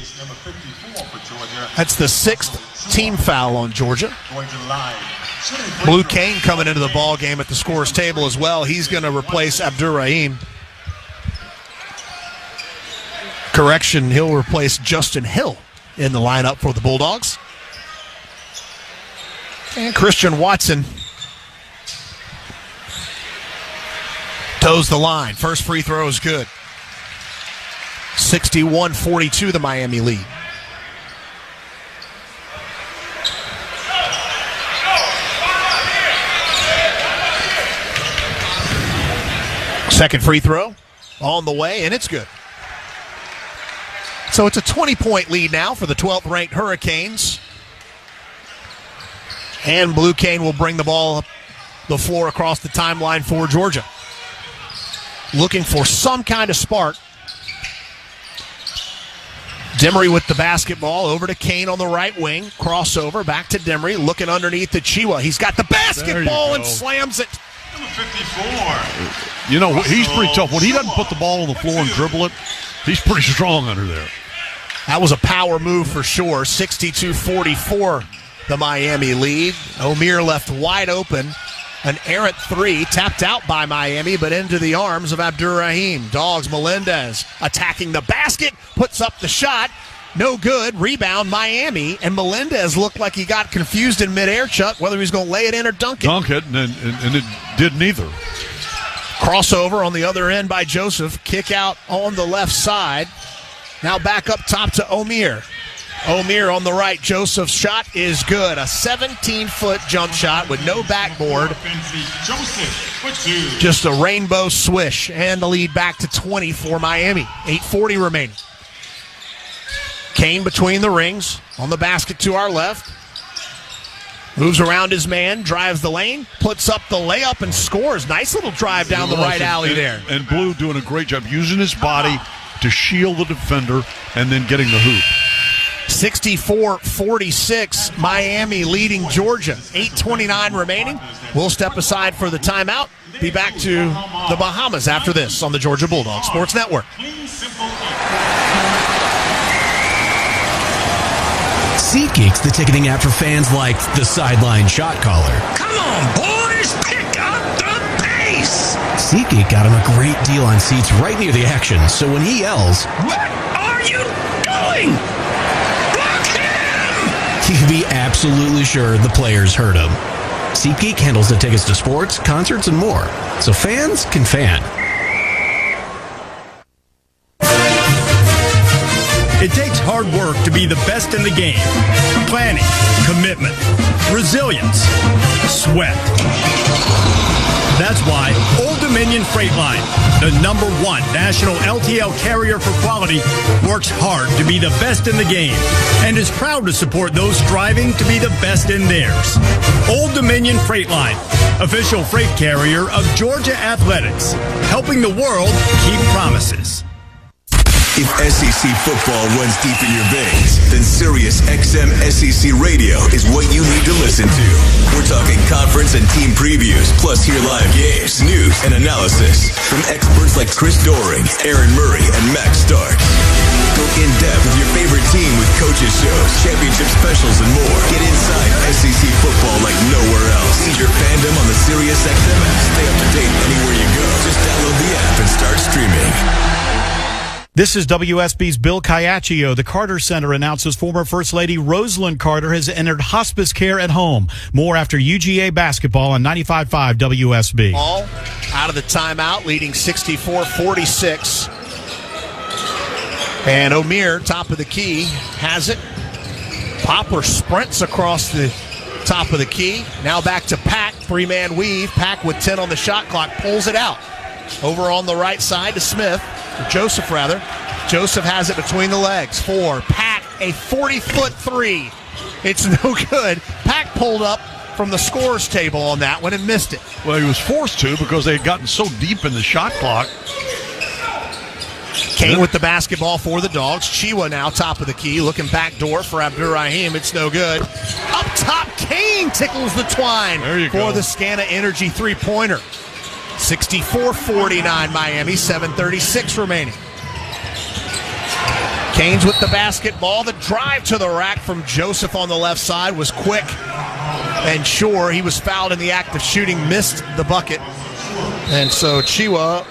That's the sixth team foul on Georgia. Blue Kane coming into the ball game at the scorer's table as well. He's going to replace Abdur-Rahim. Correction, he'll replace Justin Hill in the lineup for the Bulldogs. And Christian Watson toes the line. First free throw is good. 61-42, the Miami lead. Second free throw on the way, and it's good. So it's a 20-point lead now for the 12th-ranked Hurricanes. And Blue Kane will bring the ball up the floor across the timeline for Georgia. Looking for some kind of spark. Demery with the basketball, over to Kane on the right wing. Crossover, back to Demery, looking underneath the Chiwa. He's got the basketball and slams it. Number 54. He's pretty tough. When he doesn't put the ball on the floor and dribble it, he's pretty strong under there. That was a power move for sure. 62-44, the Miami lead. Omier left wide open. An errant three, tapped out by Miami, but into the arms of Abdur-Rahim. Dogs Melendez attacking the basket, puts up the shot. No good. Rebound, Miami. And Melendez looked like he got confused in midair, Chuck, whether he was going to lay it in or dunk it. Dunk it, and it did neither. Crossover on the other end by Joseph. Kick out on the left side. Now back up top to Omier. Omier on the right. Joseph's shot is good. A 17-foot jump shot with no backboard. Just a rainbow swish. And the lead back to 20 for Miami. 8:40 remaining. Kane between the rings, on the basket to our left. Moves around his man, drives the lane, puts up the layup and scores. Nice little drive down the right alley there. And Blue doing a great job using his body to shield the defender and then getting the hoop. 64-46, Miami leading Georgia. 8:29 remaining. We'll step aside for the timeout. Be back to the Bahamas after this on the Georgia Bulldogs Sports Network. SeatGeek's the ticketing app for fans like the sideline shot caller. Come on, boys, pick up the pace! SeatGeek got him a great deal on seats right near the action, so when he yells, "What are you doing? Block him!" he can be absolutely sure the players heard him. SeatGeek handles the tickets to sports, concerts, and more, so fans can fan. It takes hard work to be the best in the game. Planning, commitment, resilience, sweat. That's why Old Dominion Freight Line, the #1 national LTL carrier for quality, works hard to be the best in the game and is proud to support those striving to be the best in theirs. Old Dominion Freight Line, official freight carrier of Georgia Athletics, helping the world keep promises. If SEC football runs deep in your veins, then Sirius XM SEC Radio is what you need to listen to. We're talking conference and team previews, plus hear live games, news, and analysis from experts like Chris Doering, Aaron Murray, and Max Stark. Go in-depth with your favorite team with coaches shows, championship specials, and more. Get inside SEC football like nowhere else. See your fandom on the Sirius XM app. Stay up to date anywhere you go. Just download the app and start streaming. This is WSB's Bill Caiaccio. The Carter Center announces former First Lady Rosalind Carter has entered hospice care at home. More after UGA basketball on 95.5 WSB. Ball out of the timeout, leading 64-46. And O'Meara, top of the key, has it. Poplar sprints across the top of the key. Now back to Pack, three-man weave. Pack with 10 on the shot clock, pulls it out. Over on the right side to Smith. Joseph, rather. Joseph has it between the legs. Pack, a 40-foot three. It's no good. Pack pulled up from the scores table on that one and missed it. Well, he was forced to because they had gotten so deep in the shot clock. Kane with the basketball for the Dogs. Chiwa now top of the key, looking back door for Abdur-Rahim. It's no good. Up top, Kane tickles the twine for the Scana Energy three-pointer. 64-49 Miami, 7:36 remaining. Canes with the basketball. The drive to the rack from Joseph on the left side was quick and sure. He was fouled in the act of shooting, missed the bucket. And so Chiwa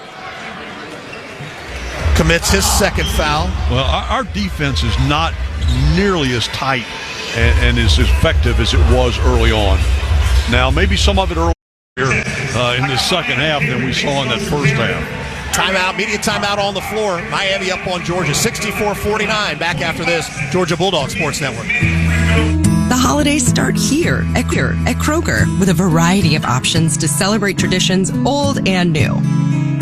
commits his second foul. Well, our defense is not nearly as tight and as effective as it was early on. Now, maybe some of it earlier in the second half than we saw in that first half. Timeout, media timeout on the floor. Miami up on Georgia, 64-49. Back after this, Georgia Bulldog Sports Network. The holidays start here at Kroger with a variety of options to celebrate traditions old and new.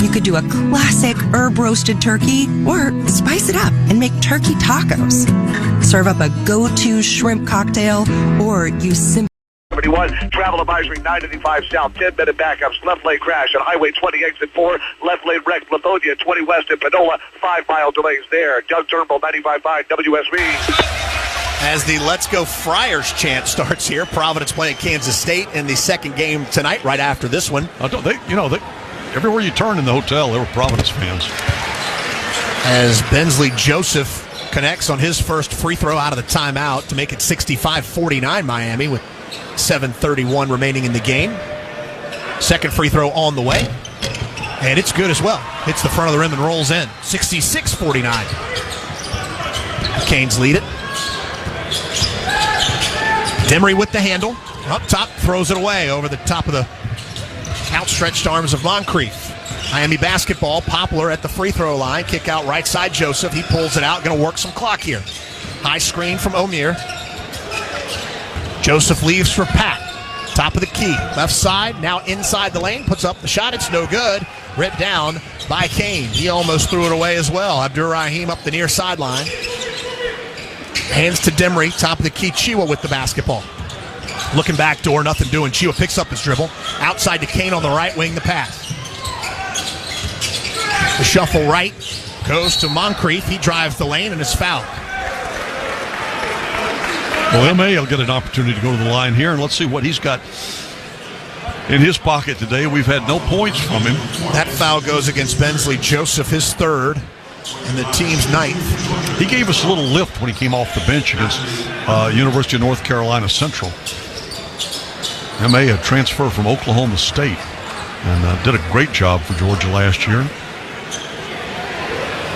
You could do a classic herb-roasted turkey or spice it up and make turkey tacos. Serve up a go-to shrimp cocktail or use simple 71, travel advisory 995 south, 10-minute backups, left lane crash on Highway 20, exit 4, left lane wreck, Lithonia, 20 west and Panola, 5-mile delays there. Doug Turnbull, 95.5 WSB. As the Let's Go Friars chant starts here, Providence playing Kansas State in the second game tonight, right after this one. Everywhere you turn in the hotel, there were Providence fans. As Bensley Joseph connects on his first free throw out of the timeout to make it 65-49 Miami with 7:31 remaining in the game. Second free throw on the way. And it's good as well. Hits the front of the rim and rolls in. 66-49. Canes lead it. Demery with the handle. Up top, throws it away over the top of the outstretched arms of Moncrief. Miami basketball. Poplar at the free throw line. Kick out right side Joseph. He pulls it out. Going to work some clock here. High screen from O'Meara. Joseph leaves for Pat. Top of the key. Left side. Now inside the lane. Puts up the shot. It's no good. Ripped down by Kane. He almost threw it away as well. Abdur-Rahim up the near sideline. Hands to Demery. Top of the key. Chiwa with the basketball. Looking back door. Nothing doing. Chiwa picks up his dribble. Outside to Kane on the right wing. The pass. The shuffle right. Goes to Moncrief. He drives the lane and is fouled. Well, M.A. will get an opportunity to go to the line here, and let's see what he's got in his pocket today. We've had no points from him. That foul goes against Bensley Joseph, his third, and the team's ninth. He gave us a little lift when he came off the bench against University of North Carolina Central. M.A. a transfer from Oklahoma State and did a great job for Georgia last year.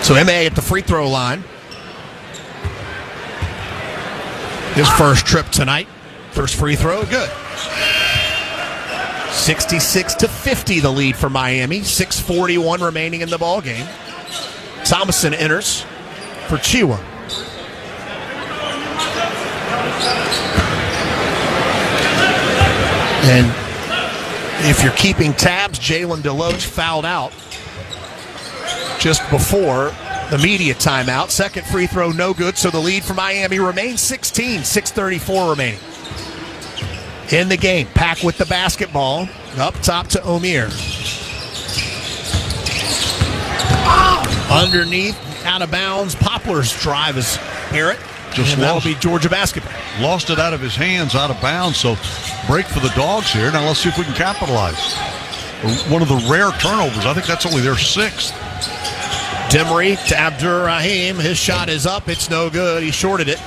So M.A. at the free throw line. His first trip tonight. First free throw, good. 66-50 the lead for Miami. 6:41 remaining in the ball game. Thomason enters for Chiwa. And if you're keeping tabs, Jalen Deloach fouled out just before the media timeout. Second free throw, no good, so the lead for Miami remains 16, 6:34 remaining. In the game, Pack with the basketball. Up top to O'Meara. Underneath, out of bounds. Poplar's drive is Barrett. And that'll be Georgia basketball. Lost it out of his hands, out of bounds, so break for the Dogs here. Now let's see if we can capitalize. One of the rare turnovers. I think that's only their sixth. Demery to Abdur-Rahim. His shot is up. It's no good. He shorted it.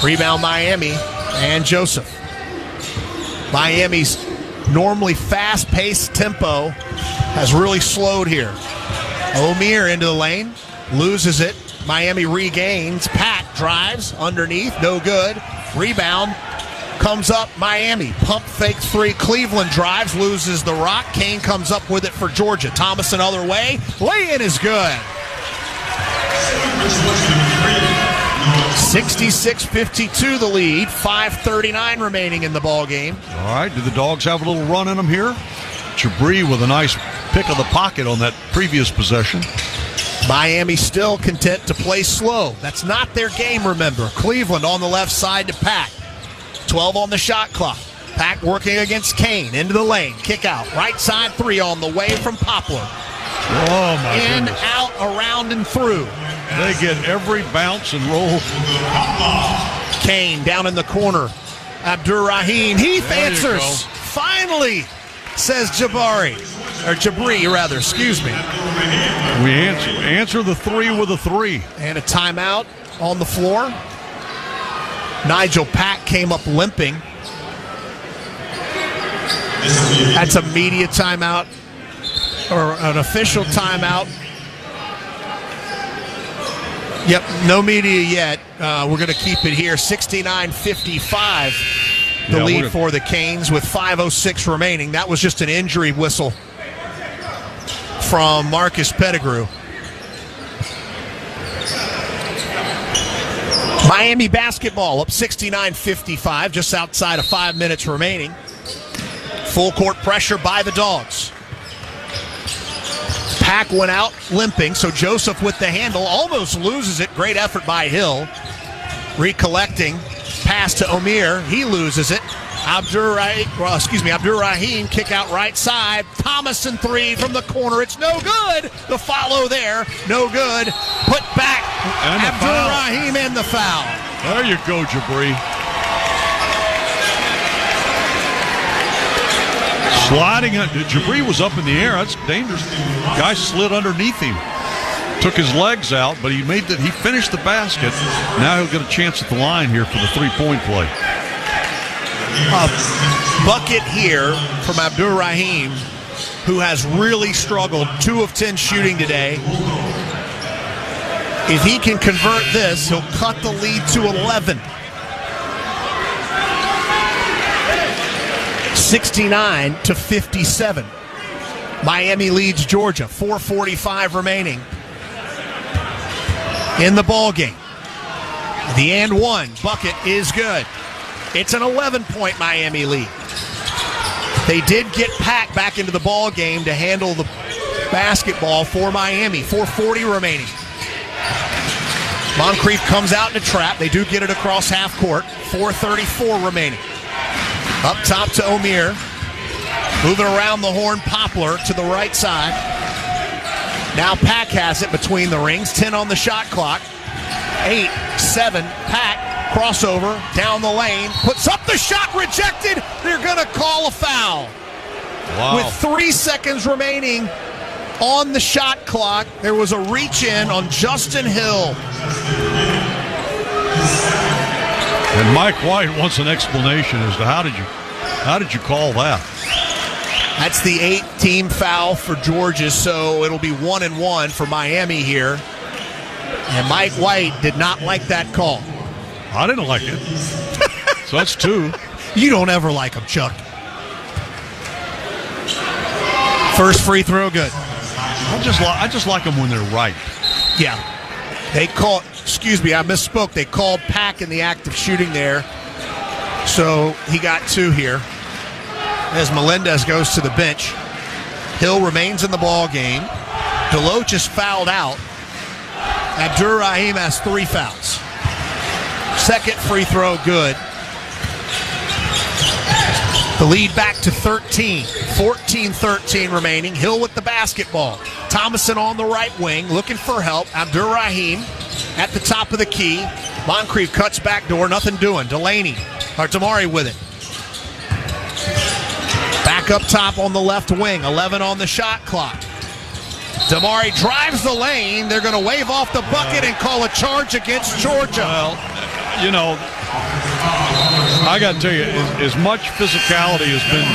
Rebound Miami and Joseph. Miami's normally fast-paced tempo has really slowed here. O'Meara into the lane. loses it. Miami regains. Pack drives underneath, no good. Rebound comes up. Miami pump fake three. Cleveland drives, loses the rock. Kane comes up with it for Georgia. Thomas another way. Lay-in is good. 66-52 the lead. 5:39 remaining in the ball game. All right, do the Dogs have a little run in them here? Jabri with a nice pick of the pocket on that previous possession. Miami still content to play slow. That's not their game, remember. Cleveland on the left side to Pack. 12 on the shot clock. Pack working against Kane. Into the lane. Kick out. Right side three on the way from Poplar. Oh, my In, goodness. out, around, and through. They get every bounce and roll. Kane down in the corner. Abdur-Rahim. Heath There you answers. go. Finally, says Jabri, excuse me. We answer the three with a three. And a timeout on the floor. Nigel Pack came up limping. That's a media timeout or an official timeout. Yep, no media yet. We're going to keep it here. 69-55, the lead for the Canes with 5:06 remaining. That was just an injury whistle from Marcus Pettigrew. Miami basketball up 69-55, just outside of 5 minutes remaining. Full court pressure by the Dogs. Pack went out limping, so Joseph with the handle almost loses it. Great effort by Hill. Recollecting, pass to Omir. He loses it. Abdur-Rahim kick out right side. Thomason three from the corner. It's no good. The follow there, no good. Put back. Abdur-Rahim and the foul. There you go, Jabri. Sliding it. Jabri was up in the air. That's dangerous. Guy slid underneath him. Took his legs out, but he finished the basket. Now he'll get a chance at the line here for the three-point play. A bucket here from Abdur-Rahim, who has really struggled. 2 of 10 shooting today. If he can convert this, he'll cut the lead to 11. 69-57. Miami leads Georgia. 4:45 remaining in the ball game. The and one bucket is good. It's an 11-point Miami lead. They did get Pack back into the ball game to handle the basketball for Miami. 4:40 remaining. Moncrief comes out in a trap. They do get it across half court. 4:34 remaining. Up top to Omir. Moving around the horn, Poplar to the right side. Now Pack has it between the rings. 10 on the shot clock. 8-7. Pack. Crossover, down the lane, puts up the shot, rejected. They're going to call a foul. Wow. With 3 seconds remaining on the shot clock, there was a reach in on Justin Hill. And Mike White wants an explanation as to how did you call that? That's the 8th team foul for Georgia, so it'll be 1-1 for Miami here. And Mike White did not like that call. I didn't like it. So that's 2. You don't ever like them, Chuck. First free throw, good. I just like them when they're right. Yeah. They called, I misspoke. They called Pack in the act of shooting there. So he got 2 here. As Melendez goes to the bench. Hill remains in the ball game. Deloach is fouled out. Abdur-Rahim has 3 fouls. Second free throw, good. The lead back to 13. 14-13 remaining. Hill with the basketball. Thomason on the right wing, looking for help. Abdur-Rahim at the top of the key. Moncrief cuts back door, nothing doing. Damari with it. Back up top on the left wing. 11 on the shot clock. Damari drives the lane. They're going to wave off the bucket and call a charge against Georgia. Well, you know, I got to tell you, as much physicality has been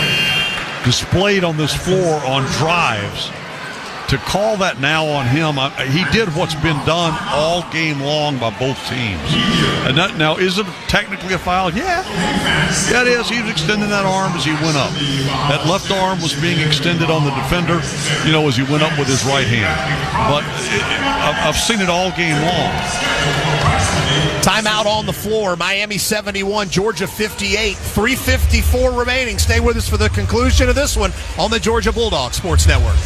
displayed on this floor on drives, to call that now on him, he did what's been done all game long by both teams. And now, is it technically a foul? Yeah, it is. He was extending that arm as he went up. That left arm was being extended on the defender, as he went up with his right hand. But I've seen it all game long. Timeout on the floor. Miami 71, Georgia 58. 3:54 remaining. Stay with us for the conclusion of this one on the Georgia Bulldogs Sports Network.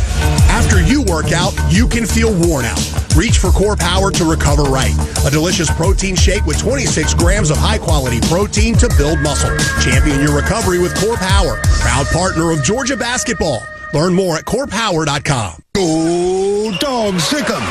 After you work out, you can feel worn out. Reach for Core Power to recover right. A delicious protein shake with 26 grams of high-quality protein to build muscle. Champion your recovery with Core Power. Proud partner of Georgia basketball. Learn more at corepower.com. Go Dogs, sick 'em.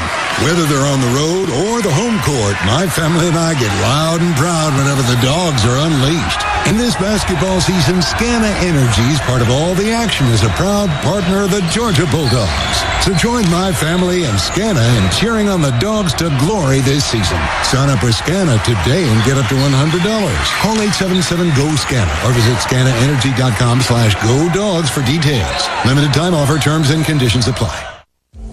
Whether they're on the road or the home court, my family and I get loud and proud whenever the Dogs are unleashed. In this basketball season, Scana Energy is part of all the action as a proud partner of the Georgia Bulldogs. So join my family and Scana in cheering on the Dogs to glory this season. Sign up with Scana today and get up to $100. Call 877-GO-SCANA or visit scanaenergy.com/GoDogs for details. Limited time offer, terms and conditions apply.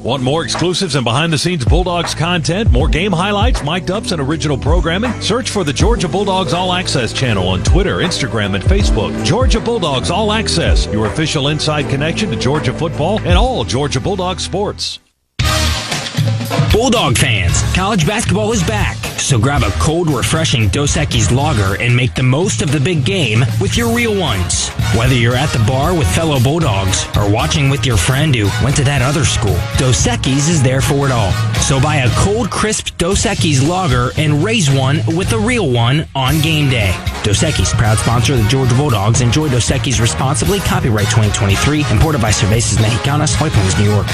Want more exclusives and behind-the-scenes Bulldogs content, more game highlights, mic'd ups, and original programming? Search for the Georgia Bulldogs All Access channel on Twitter, Instagram, and Facebook. Georgia Bulldogs All Access, your official inside connection to Georgia football and all Georgia Bulldogs sports. Bulldog fans, college basketball is back, so grab a cold, refreshing Dos Equis lager and make the most of the big game with your real ones. Whether you're at the bar with fellow Bulldogs or watching with your friend who went to that other school, Dos Equis is there for it all. So buy a cold, crisp Dos Equis lager and raise one with a real one on game day. Dos Equis, proud sponsor of the Georgia Bulldogs. Enjoy Dos Equis responsibly. Copyright 2023. Imported by Cervezas Mexicanas, White Plains, New York.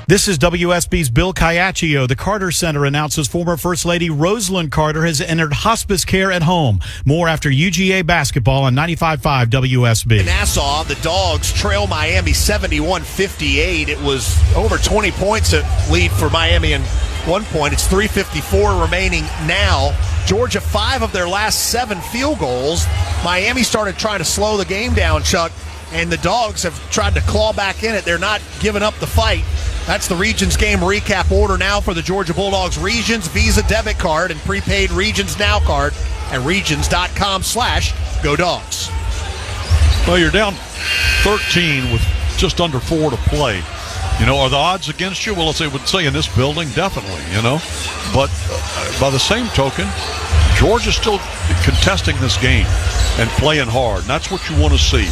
This is WSB's Bill Caiaccio. The Carter Center announces former First Lady Rosalind Carter has entered hospice care at home. More after UGA basketball on 95.5 WSB. In Nassau, the Dogs trail Miami 71-58. It was over 20 points at lead for Miami in 1 point. It's 3:54 remaining now. Georgia, 5 of their last 7 field goals. Miami started trying to slow the game down, Chuck, and the Dogs have tried to claw back in it. They're not giving up the fight. That's the Regions game recap order now for the Georgia Bulldogs. Regions Visa debit card and prepaid Regions Now card at regions.com/GoDogs. Well, you're down 13 with just under 4 to play. Are the odds against you? Well, as they would say in this building, definitely, But by the same token, Georgia's still contesting this game and playing hard. And that's what you want to see.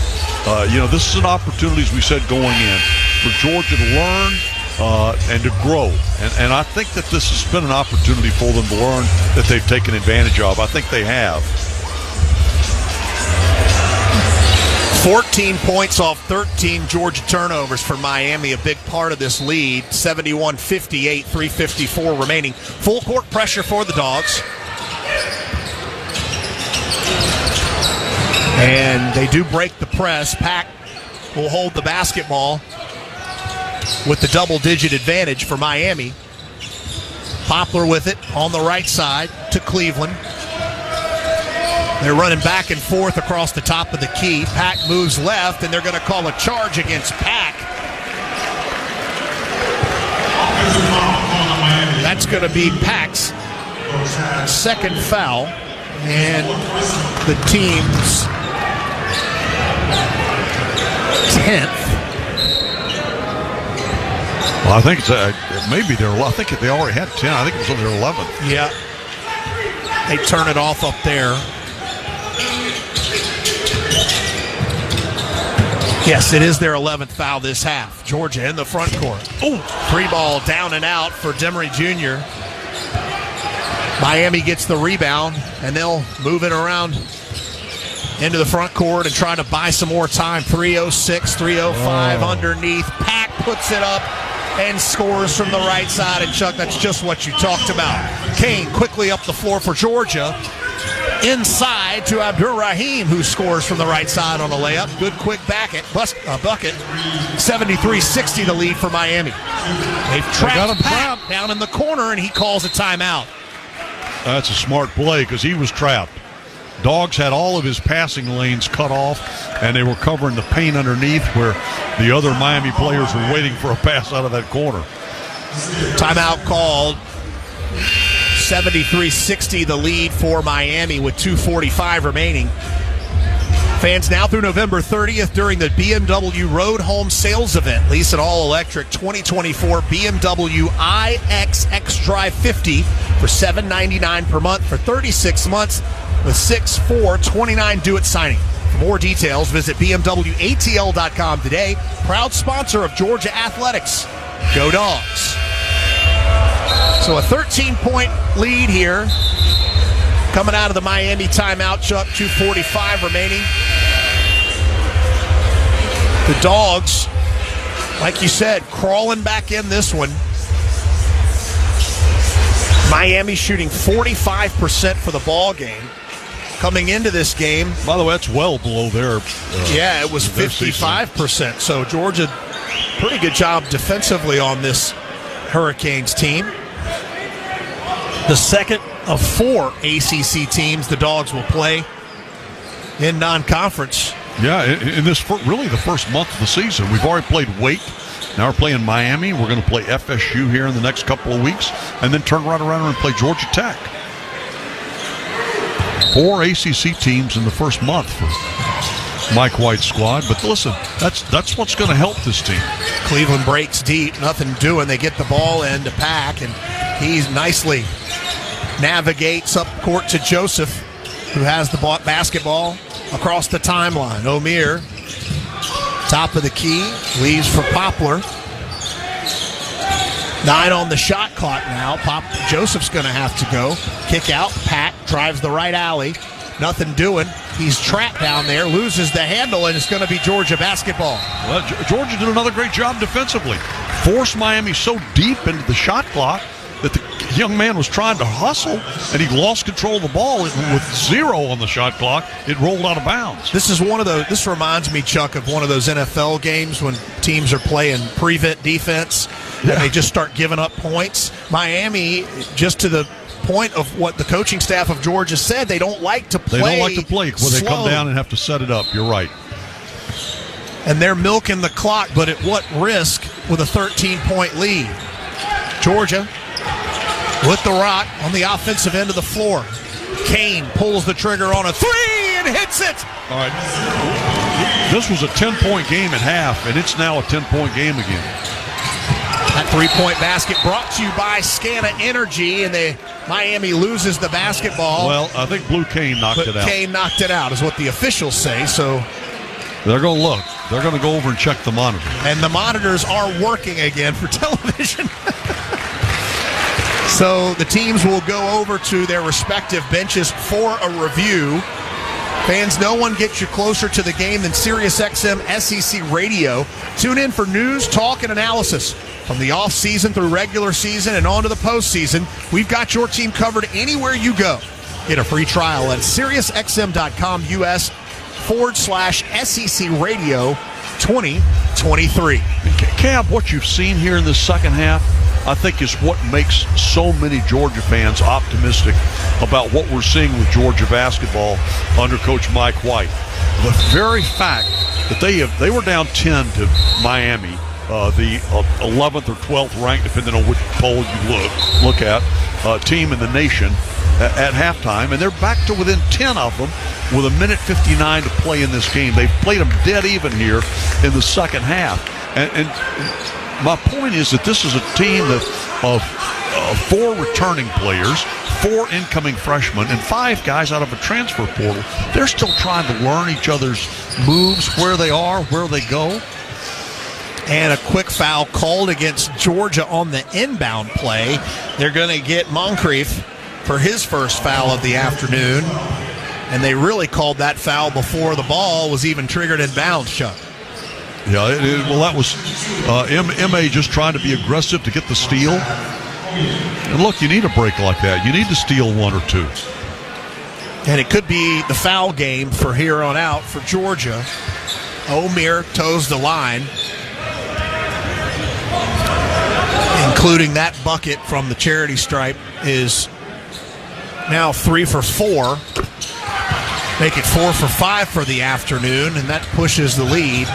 This is an opportunity, as we said, going in for Georgia to learn and to grow. And I think that this has been an opportunity for them to learn that they've taken advantage of. I think they have. 14 points off 13 Georgia turnovers for Miami, a big part of this lead. 71-58, 3:54 remaining. Full court pressure for the Dogs. And they do break the press. Pack will hold the basketball with the double-digit advantage for Miami. Poplar with it on the right side to Cleveland. They're running back and forth across the top of the key. Pack moves left, and they're going to call a charge against Pack. That's going to be Pack's second foul, and the team's 10th. Well, I think it's maybe I think they already had 10. I think it was on their 11th. Yeah. They turn it off up there. Yes, it is their 11th foul this half. Georgia in the front court. Ooh, free ball down and out for Demery Jr. Miami gets the rebound, and they'll move it around into the front court and try to buy some more time. 3:06, 3:05 underneath. Pack puts it up and scores from the right side. And, Chuck, that's just what you talked about. Kane quickly up the floor for Georgia. Inside to Abdur-Rahim, who scores from the right side on a layup. Good quick bucket. 73-60 the lead for Miami. They've trapped Pack down in the corner, and he calls a timeout. That's a smart play because he was trapped. Dogs had all of his passing lanes cut off, and they were covering the paint underneath where the other Miami players were waiting for a pass out of that corner. Timeout called. 73-60 the lead for Miami with 2:45 remaining. Fans now through November 30th during the BMW Road Home Sales Event. Lease an all-electric 2024 BMW iX xDrive 50 for $799 per month for 36 months with 6/4/29 due at signing. For more details, visit BMWATL.com today. Proud sponsor of Georgia Athletics. Go Dogs. So a 13-point lead here. Coming out of the Miami timeout, Chuck, 2:45 remaining. The Dogs, like you said, crawling back in this one. Miami shooting 45% for the ball game. Coming into this game. By the way, that's well below their yeah, it was 55%. So Georgia, pretty good job defensively on this Hurricanes team. The second of 4 ACC teams the Dogs will play in non-conference. Yeah, in this really the first month of the season. We've already played Wake. Now we're playing Miami. We're going to play FSU here in the next couple of weeks, and then turn right around and play Georgia Tech. 4 ACC teams in the first month for Mike White's squad. But listen, that's what's going to help this team. Cleveland breaks deep, nothing doing. They get the ball in to Pack, and he nicely navigates up court to Joseph, who has the basketball across the timeline. Omier, top of the key, leaves for Poplar. 9 on the shot clock now. Joseph's going to have to go. Kick out. Pat drives the right alley. Nothing doing. He's trapped down there, loses the handle, and it's going to be Georgia basketball. Well, Georgia did another great job defensively. Forced Miami so deep into the shot clock that the young man was trying to hustle, and he lost control of the ball with 0 on the shot clock. It rolled out of bounds. This is one of those. This reminds me, Chuck, of one of those NFL games when teams are playing prevent defense and they just start giving up points. Miami, just to the point of what the coaching staff of Georgia said, they don't like to play. They don't like to play when they come down and have to set it up. You're right. And they're milking the clock, but at what risk with a 13-point lead? Georgia with the rock on the offensive end of the floor. Kane pulls the trigger on a 3 and hits it. All right. This was a 10-point game at half, and it's now a 10-point game again. That 3-point basket brought to you by Scana Energy, and Miami loses the basketball. Well, I think Blue Kane knocked it out. Kane knocked it out is what the officials say, so they're going to look. They're going to go over and check the monitor. And the monitors are working again for television. So the teams will go over to their respective benches for a review. Fans, no one gets you closer to the game than SiriusXM SEC Radio. Tune in for news, talk, and analysis. From the off-season through regular season and on to the postseason, we've got your team covered anywhere you go. Get a free trial at SiriusXM.com/US/SEC Radio 2023. Cab, what you've seen here in the second half, I think is what makes so many Georgia fans optimistic about what we're seeing with Georgia basketball under Coach Mike White. The very fact that they were down 10 to Miami, the 11th or 12th ranked, depending on which poll you look at, team in the nation at halftime, and they're back to within 10 of them with 1:59 to play in this game. They've played them dead even here in the second half. And my point is that this is a team of 4 returning players, 4 incoming freshmen, and 5 guys out of a transfer portal. They're still trying to learn each other's moves, where they are, where they go. And a quick foul called against Georgia on the inbound play. They're going to get Moncrief for his first foul of the afternoon. And they really called that foul before the ball was even triggered in bounds, Chuck. Yeah, well, that was M.A. just trying to be aggressive to get the steal. And look, you need a break like that. You need to steal 1 or 2. And it could be the foul game for here on out for Georgia. Omier toes the line, including that bucket from the charity stripe is now 3 for 4. make it 4 for 5 for the afternoon, and that pushes the lead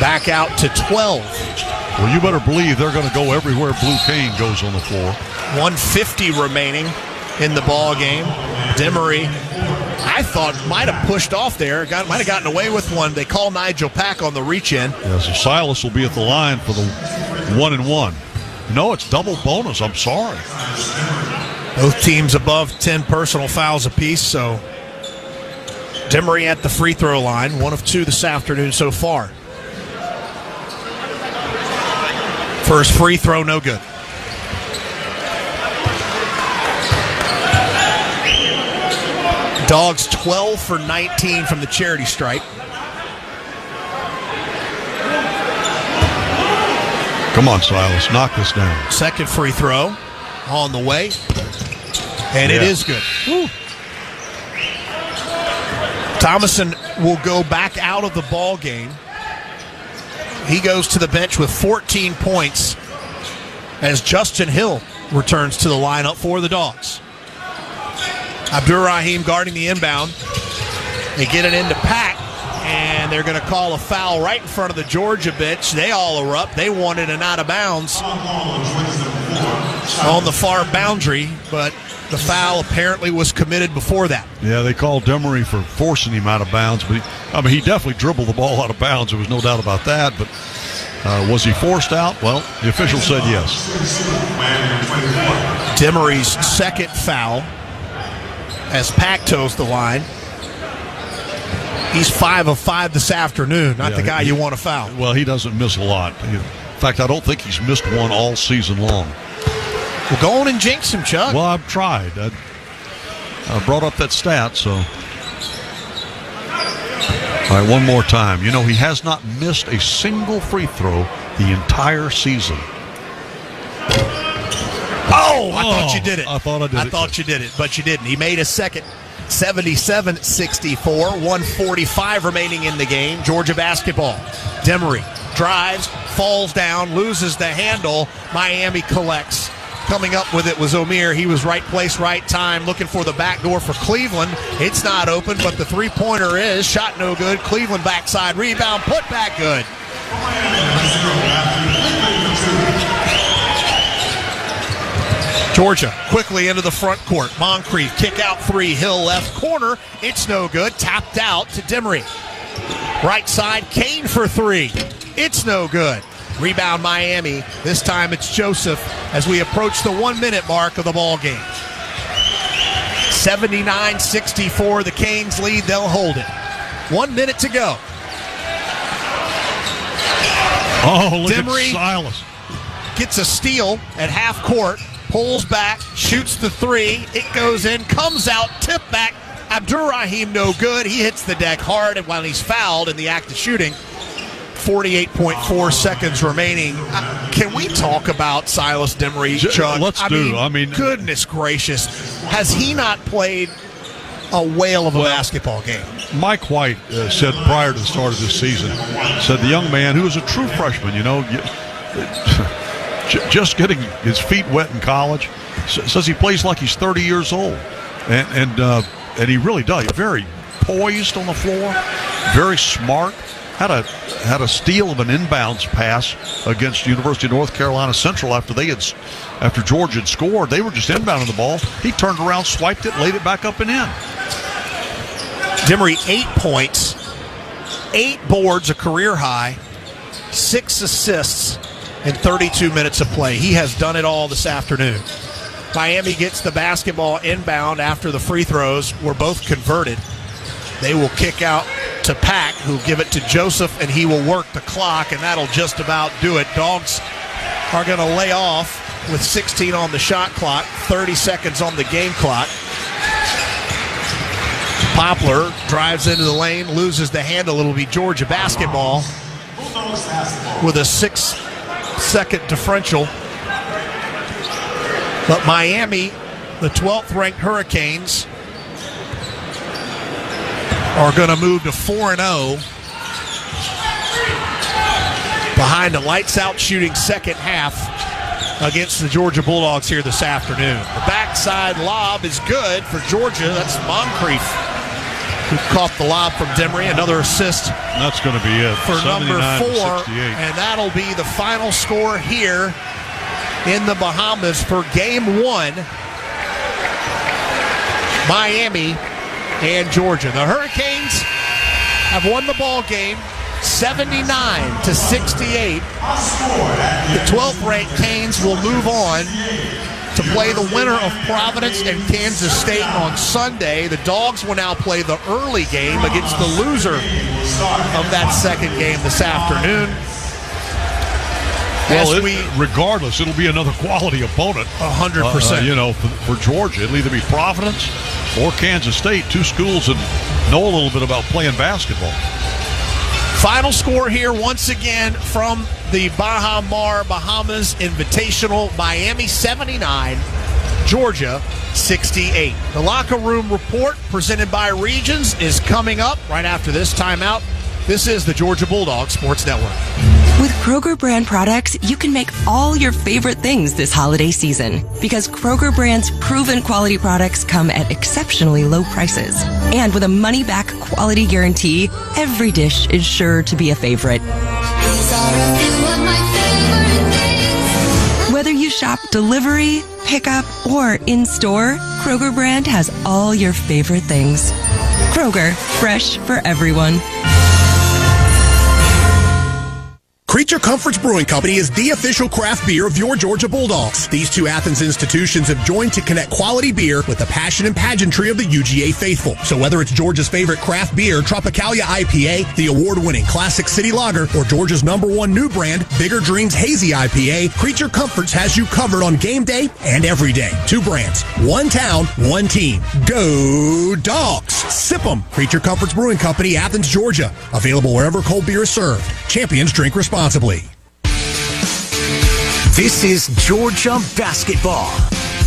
back out to 12. Well, you better believe they're going to go everywhere Blue Cane goes on the floor. 150 remaining in the ball game. Demery, I thought, might have pushed off there. Might have gotten away with one. They call Nigel Pack on the reach-in. Yeah, so Silas will be at the line for the 1-and-1. No, it's double bonus. I'm sorry. Both teams above 10 personal fouls apiece, so Demery at the free throw line, 1 of 2 this afternoon so far. First free throw, no good. Dogs 12 for 19 from the charity stripe. Come on, Silas, knock this down. Second free throw on the way, and it is good. Woo. Thomason will go back out of the ball game. He goes to the bench with 14 points as Justin Hill returns to the lineup for the Dogs. Abdur-Rahim guarding the inbound. They get it into Pack, and they're going to call a foul right in front of the Georgia bench. They all are up. They wanted an out of bounds on the far boundary, but the foul apparently was committed before that. Yeah, they called Demery for forcing him out of bounds, but he definitely dribbled the ball out of bounds. There was no doubt about that, but was he forced out? Well, the official said yes. Demery's second foul as Pack toes the line. He's 5 of 5 this afternoon, not the guy you want to foul. Well, he doesn't miss a lot. In fact, I don't think he's missed one all season long. Well, go on and jinx him, Chuck. Well, I've tried. I brought up that stat, so. All right, one more time. He has not missed a single free throw the entire season. Oh, I thought you did it. I thought I did it. I thought you did it, but you didn't. He made a second. 77-64, 145 remaining in the game. Georgia basketball. Demery drives, falls down, loses the handle. Miami collects. Coming up with it was Omier. He was right place, right time, looking for the back door for Cleveland. It's not open, but the three-pointer is. Shot no good. Cleveland backside rebound, put back good. Georgia quickly into the front court. Moncrief kick out 3, Hill left corner. It's no good. Tapped out to Demery. Right side, Kane for 3. It's no good. Rebound Miami. This time it's Joseph as we approach the 1-minute mark of the ball game. 79-64, the Canes lead. They'll hold it. 1 minute to go. Oh, look Demery at Silas. Gets a steal at half court. Pulls back, shoots the 3. It goes in, comes out, tip back. Abdur-Rahim no good. He hits the deck hard, and while he's fouled in the act of shooting, 48.4 seconds remaining. Can we talk about Silas Demery, Chuck? Let's do. I mean, goodness gracious. Has he not played a whale of a basketball game? Mike White said prior to the start of this season, said the young man who was a true freshman, just getting his feet wet in college, says he plays like he's 30 years old, and he really does. Very poised on the floor, very smart. Had a steal of an inbounds pass against University of North Carolina Central after Georgia had scored. They were just inbounding the ball. He turned around, swiped it, laid it back up and in. Demery 8 points, 8 boards, a career high, 6 assists in 32 minutes of play. He has done it all this afternoon. Miami gets the basketball inbound after the free throws were both converted. They will kick out to Pack, who'll give it to Joseph, and he will work the clock, and that'll just about do it. Dogs are going to lay off with 16 on the shot clock, 30 seconds on the game clock. Poplar drives into the lane, loses the handle. It'll be Georgia basketball with a 6-second differential. But Miami, the 12th ranked Hurricanes, are going to move to 4-0 behind a lights-out shooting second half against the Georgia Bulldogs here this afternoon. The backside lob is good for Georgia. That's Moncrief who caught the lob from Demery. Another assist. That's going to be it. For number 4. 68. And that'll be the final score here in the Bahamas for Game 1. Miami and Georgia. The Hurricanes have won the ball game 79-68. The 12th-ranked Canes will move on to play the winner of Providence and Kansas State on Sunday. The Dogs will now play the early game against the loser of that second game this afternoon. Well, regardless, it'll be another quality opponent. 100%. For Georgia, it'll either be Providence or Kansas State, two schools that know a little bit about playing basketball. Final score here once again from the Bahamas Invitational. Miami 79, Georgia 68. The Locker Room Report presented by Regions is coming up right after this timeout. This is the Georgia Bulldogs Sports Network. With Kroger brand products, you can make all your favorite things this holiday season. Because Kroger brand's proven quality products come at exceptionally low prices. And with a money-back quality guarantee, every dish is sure to be a favorite. Whether you shop delivery, pickup, or in-store, Kroger brand has all your favorite things. Kroger, fresh for everyone. Creature Comforts Brewing Company is the official craft beer of your Georgia Bulldogs. These two Athens institutions have joined to connect quality beer with the passion and pageantry of the UGA faithful. So whether it's Georgia's favorite craft beer, Tropicalia IPA, the award-winning Classic City Lager, or Georgia's #1 new brand, Bigger Dreams Hazy IPA, Creature Comforts has you covered on game day and every day. Two brands, one town, one team. Go Dogs! Sip 'em! Creature Comforts Brewing Company, Athens, Georgia. Available wherever cold beer is served. Champions drink responsibly. This is Georgia Basketball.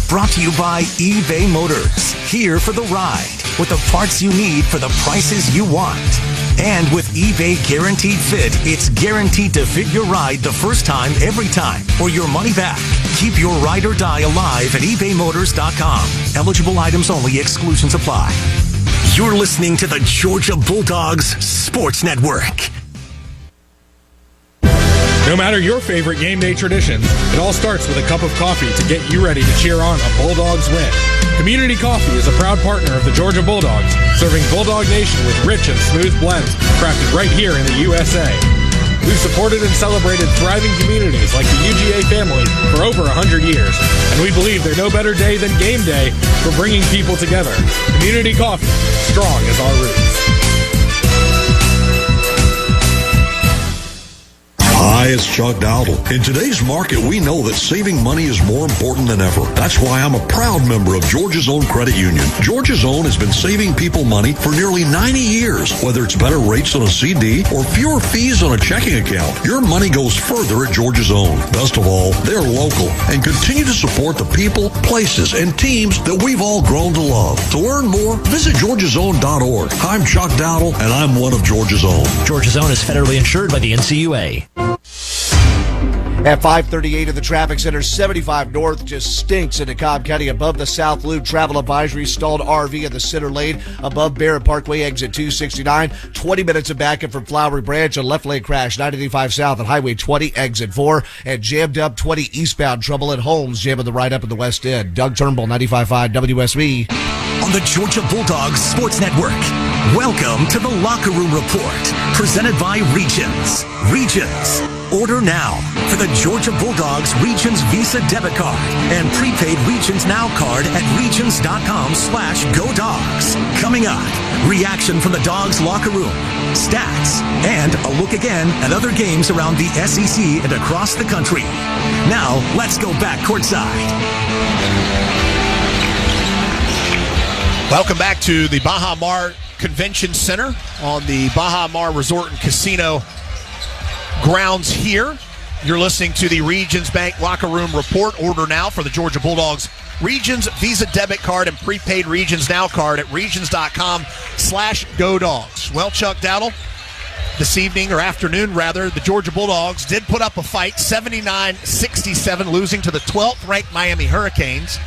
Brought to you by eBay Motors. Here for the ride. With the parts you need for the prices you want. And with eBay Guaranteed Fit, it's guaranteed to fit your ride the first time, every time, or your money back. Keep your ride or die alive at ebaymotors.com. Eligible items only. Exclusions apply. You're listening to the Georgia Bulldogs Sports Network. No matter your favorite game day tradition, it all starts with a cup of coffee to get you ready to cheer on a Bulldogs win. Community Coffee is a proud partner of the Georgia Bulldogs, serving Bulldog Nation with rich and smooth blends crafted right here in the USA. We've supported and celebrated thriving communities like the UGA family for over 100 years, and we believe there's no better day than game day for bringing people together. Community Coffee, strong as our roots. Hi, it's Chuck Dowdle. In today's market, we know that saving money is more important than ever. That's why I'm a proud member of Georgia's Own Credit Union. Georgia's Own has been saving people money for nearly 90 years. Whether it's better rates on a CD or fewer fees on a checking account, your money goes further at Georgia's Own. Best of all, they're local and continue to support the people, places, and teams that we've all grown to love. To learn more, visit georgiasown.org. I'm Chuck Dowdle, and I'm one of Georgia's Own. Georgia's Own is federally insured by the NCUA. At 538 in the traffic center, 75 north just stinks into Cobb County above the South Loop. Travel advisory, stalled RV in the center lane above Barrett Parkway, exit 269. 20 minutes of backup from Flowery Branch. A left lane crash, 985 south at Highway 20, exit 4. And jammed up 20 eastbound trouble at Holmes, jamming the right up in the west end. Doug Turnbull, 95.5 WSB. On the Georgia Bulldogs Sports Network, welcome to the Locker Room Report, presented by Regions. Regions. Order now for the Georgia Bulldogs Regions Visa debit card and prepaid Regions Now card at regions.com/GoDogs. Coming up, reaction from the Dogs locker room, stats, and a look again at other games around the SEC and across the country. Now, let's go back courtside. Welcome back to the Baha Mar Convention Center on the Baha Mar Resort and Casino grounds here. You're listening to the Regions Bank Locker Room Report. Order now for the Georgia Bulldogs Regions Visa debit card and prepaid Regions Now card at regions.com/GoDogs. Well, Chuck Dowdle, this evening, or afternoon rather, the Georgia Bulldogs did put up a fight, 79-67, losing to the 12th-ranked Miami Hurricanes.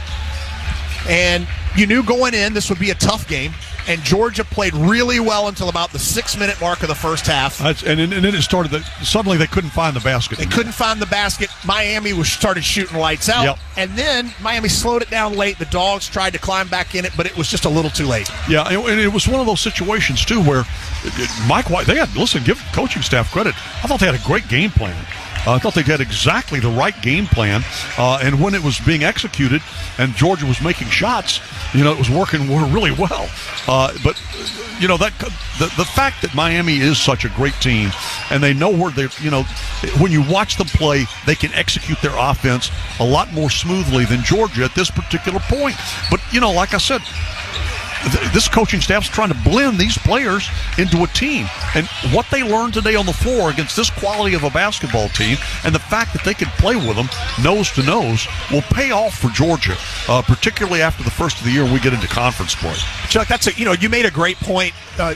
And you knew going in this would be a tough game. and Georgia played really well until about the 6-minute mark of the first half. And then it started that suddenly they couldn't find the basket. They couldn't find the basket. Miami started shooting lights out. Yep. And then Miami slowed it down late. The Dogs tried to climb back in it, but it was just a little too late. Yeah, and it was one of those situations, too, where Mike White, give coaching staff credit. I thought they had a great game plan. I thought they had exactly the right game plan, and when it was being executed and Georgia was making shots, it was working really well. But the fact that Miami is such a great team, and they know where they're, when you watch them play, they can execute their offense a lot more smoothly than Georgia at this particular point. But like I said, this coaching staff's trying to blend these players into a team. And what they learned today on the floor against this quality of a basketball team, and the fact that they can play with them nose to nose, will pay off for Georgia, particularly after the first of the year we get into conference play. Chuck, you made a great point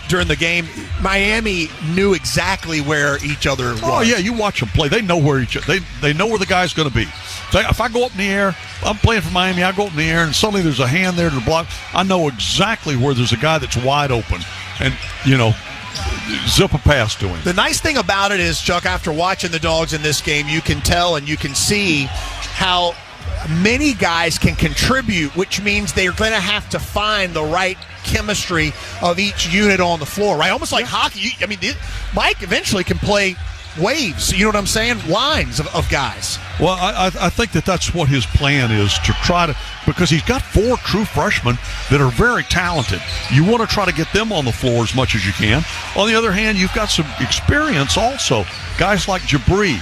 during the game. Miami knew exactly where each other was. Oh yeah, you watch them play. They know where they know where the guy's going to be. If I go up in the air, I'm playing for Miami, I go up in the air, and suddenly there's a hand there to block. I know exactly where there's a guy that's wide open, and zip a pass to him. The nice thing about it is, Chuck, after watching the Dogs in this game, you can tell and you can see how many guys can contribute, which means they're going to have to find the right chemistry of each unit on the floor, right? Almost like hockey. Mike eventually can play waves, you know what I'm saying? Lines of guys. Well, I think that's what his plan is, to try to, because he's got 4 true freshmen that are very talented. You want to try to get them on the floor as much as you can. On the other hand, you've got some experience also. Guys like Jabri,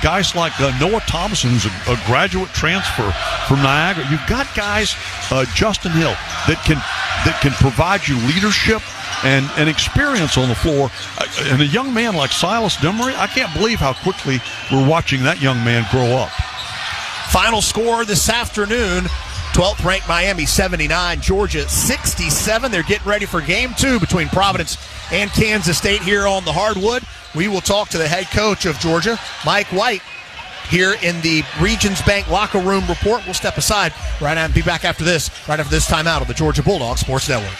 guys like Noah Thomason, who's a graduate transfer from Niagara. You've got guys, Justin Hill, that can provide you leadership and experience on the floor. And a young man like Silas Demery, I can't believe how quickly we're watching that young man grow up. Final score this afternoon, 12th ranked Miami 79, Georgia 67. They're getting ready for game 2 between Providence and Kansas State here on the hardwood. We will talk to the head coach of Georgia, Mike White, here in the Regions Bank locker room report. We'll step aside right now and be back after this timeout on the Georgia Bulldogs Sports Network.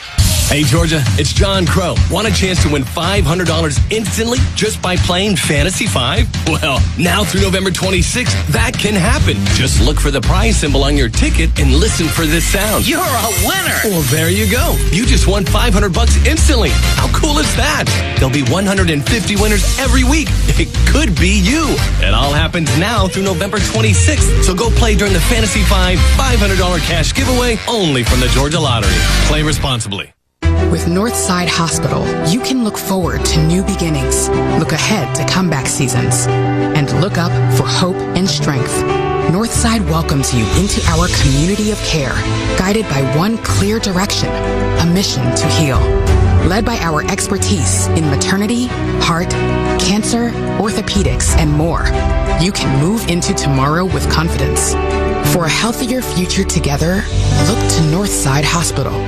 Hey, Georgia, it's John Crow. Want a chance to win $500 instantly just by playing Fantasy 5? Well, now through November 26th, that can happen. Just look for the prize symbol on your ticket and listen for this sound. You're a winner! Well, there you go. You just won $500 instantly. How cool is that? There'll be 150 winners every week. It could be you. It all happens now through November 26th. So go play during the Fantasy 5 $500 cash giveaway only from the Georgia Lottery. Play responsibly. With Northside Hospital, you can look forward to new beginnings, look ahead to comeback seasons, and look up for hope and strength. Northside welcomes you into our community of care, guided by one clear direction, a mission to heal. Led by our expertise in maternity, heart, cancer, orthopedics, and more, you can move into tomorrow with confidence. For a healthier future together, look to Northside Hospital.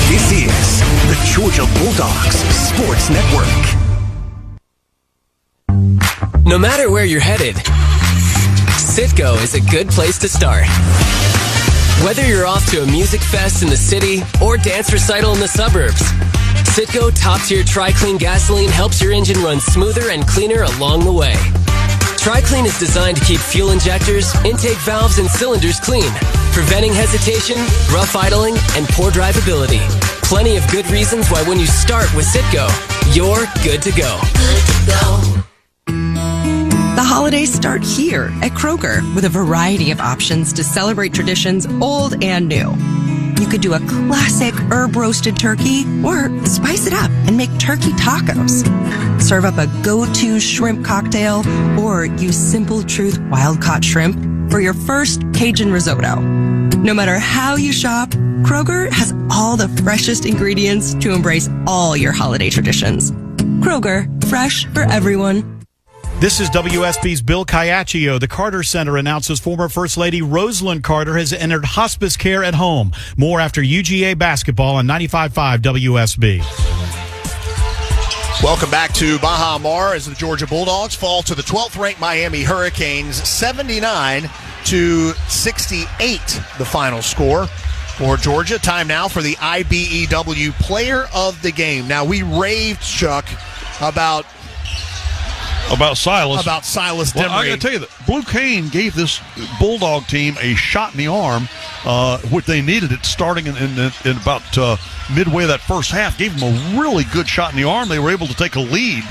This is the Georgia Bulldogs Sports Network. No matter where you're headed, Citgo is a good place to start. Whether you're off to a music fest in the city or dance recital in the suburbs, Citgo top-tier Tri-Clean gasoline helps your engine run smoother and cleaner along the way. Tri-Clean is designed to keep fuel injectors, intake valves, and cylinders clean, preventing hesitation, rough idling, and poor drivability. Plenty of good reasons why when you start with Citgo, you're good to go. The holidays start here at Kroger with a variety of options to celebrate traditions old and new. You could do a classic herb-roasted turkey or spice it up and make turkey tacos. Serve up a go-to shrimp cocktail or use Simple Truth wild-caught shrimp for your first Cajun risotto. No matter how you shop, Kroger has all the freshest ingredients to embrace all your holiday traditions. Kroger, fresh for everyone. This is WSB's Bill Caiaccio. The Carter Center announces former First Lady Rosalind Carter has entered hospice care at home. More after UGA basketball on 95.5 WSB. Welcome back to Baha Mar as the Georgia Bulldogs fall to the 12th ranked Miami Hurricanes, 79-68, the final score. for Georgia. Time now for the IBEW Player of the Game. Now, we raved, Chuck, about Silas. About Silas Demery. Well, I got to tell you that Blue Cane gave this Bulldog team a shot in the arm, what they needed it starting in about midway of that first half. Gave them a really good shot in the arm. They were able to take a lead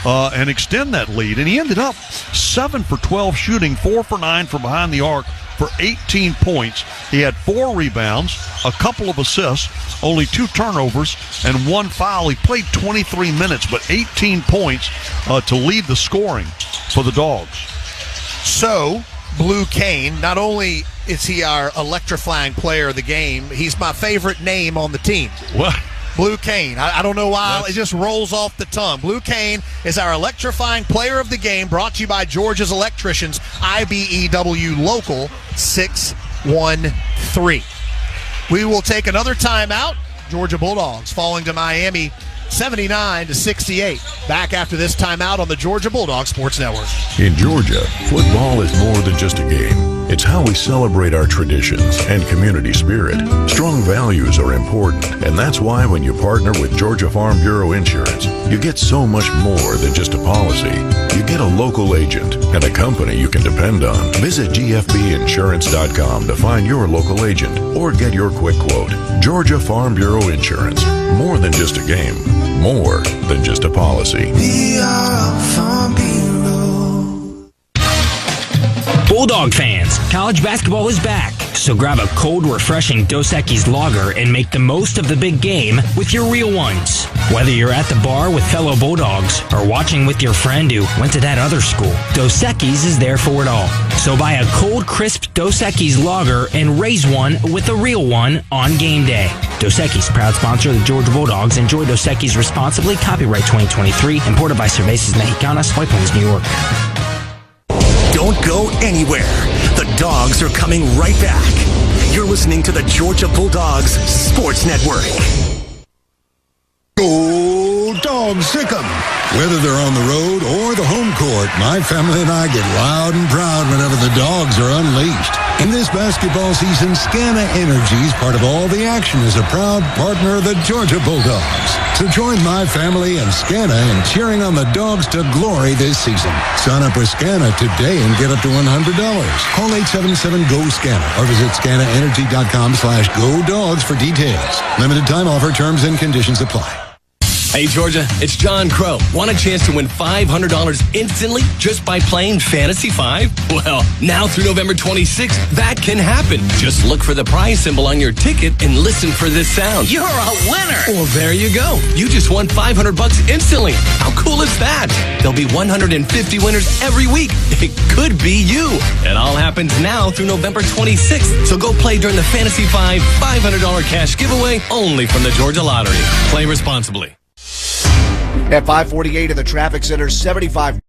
and extend that lead. And he ended up 7 for 12 shooting, 4 for 9 from behind the arc for 18 points. He had 4 rebounds, a couple of assists, only 2 turnovers, and 1 foul. He played 23 minutes, but 18 points to lead the scoring for the Dogs. So, Blue Cane, not only is he our electrifying player of the game, he's my favorite name on the team. What? Blue Cane. I don't know why. It just rolls off the tongue. Blue Cane is our electrifying player of the game, brought to you by Georgia's Electricians, IBEW Local 613. We will take another timeout. Georgia Bulldogs falling to Miami 79-68. Back after this timeout on the Georgia Bulldog Sports Network. In Georgia, football is more than just a game. It's how we celebrate our traditions and community spirit. Strong values are important, and that's why when you partner with Georgia Farm Bureau Insurance, you get so much more than just a policy. You get a local agent and a company you can depend on. Visit gfbinsurance.com to find your local agent or get your quick quote. Georgia Farm Bureau Insurance. More than just a game. More than just a policy. We are Farm Bureau. Bulldog fans, college basketball is back, so grab a cold, refreshing Dos Equis lager and make the most of the big game with your real ones. Whether you're at the bar with fellow Bulldogs or watching with your friend who went to that other school, Dos Equis is there for it all. So buy a cold, crisp Dos Equis lager and raise one with a real one on game day. Dos Equis, proud sponsor of the Georgia Bulldogs. Enjoy Dos Equis responsibly. Copyright 2023. Imported by Cervezas Mexicanas, White Plains, New York. Don't go anywhere. The Dogs are coming right back. You're listening to the Georgia Bulldogs Sports Network. Go Dogs, sick 'em. Whether they're on the road or the home court, my family and I get loud and proud whenever the Dogs are unleashed. In this basketball season, Scana Energy, part of all the action, is a proud partner of the Georgia Bulldogs. So join my family and Scana in cheering on the Dogs to glory this season. Sign up with Scana today and get up to $100. Call 877-GO-SCANA or visit scanaenergy.com/GoDogs for details. Limited time offer, terms and conditions apply. Hey, Georgia, it's John Crow. Want a chance to win $500 instantly just by playing Fantasy 5? Well, now through November 26th, that can happen. Just look for the prize symbol on your ticket and listen for this sound. You're a winner. Well, there you go. You just won $500 instantly. How cool is that? There'll be 150 winners every week. It could be you. It all happens now through November 26th. So go play during the Fantasy 5 $500 cash giveaway only from the Georgia Lottery. Play responsibly. At 5:48 in the traffic center, 75.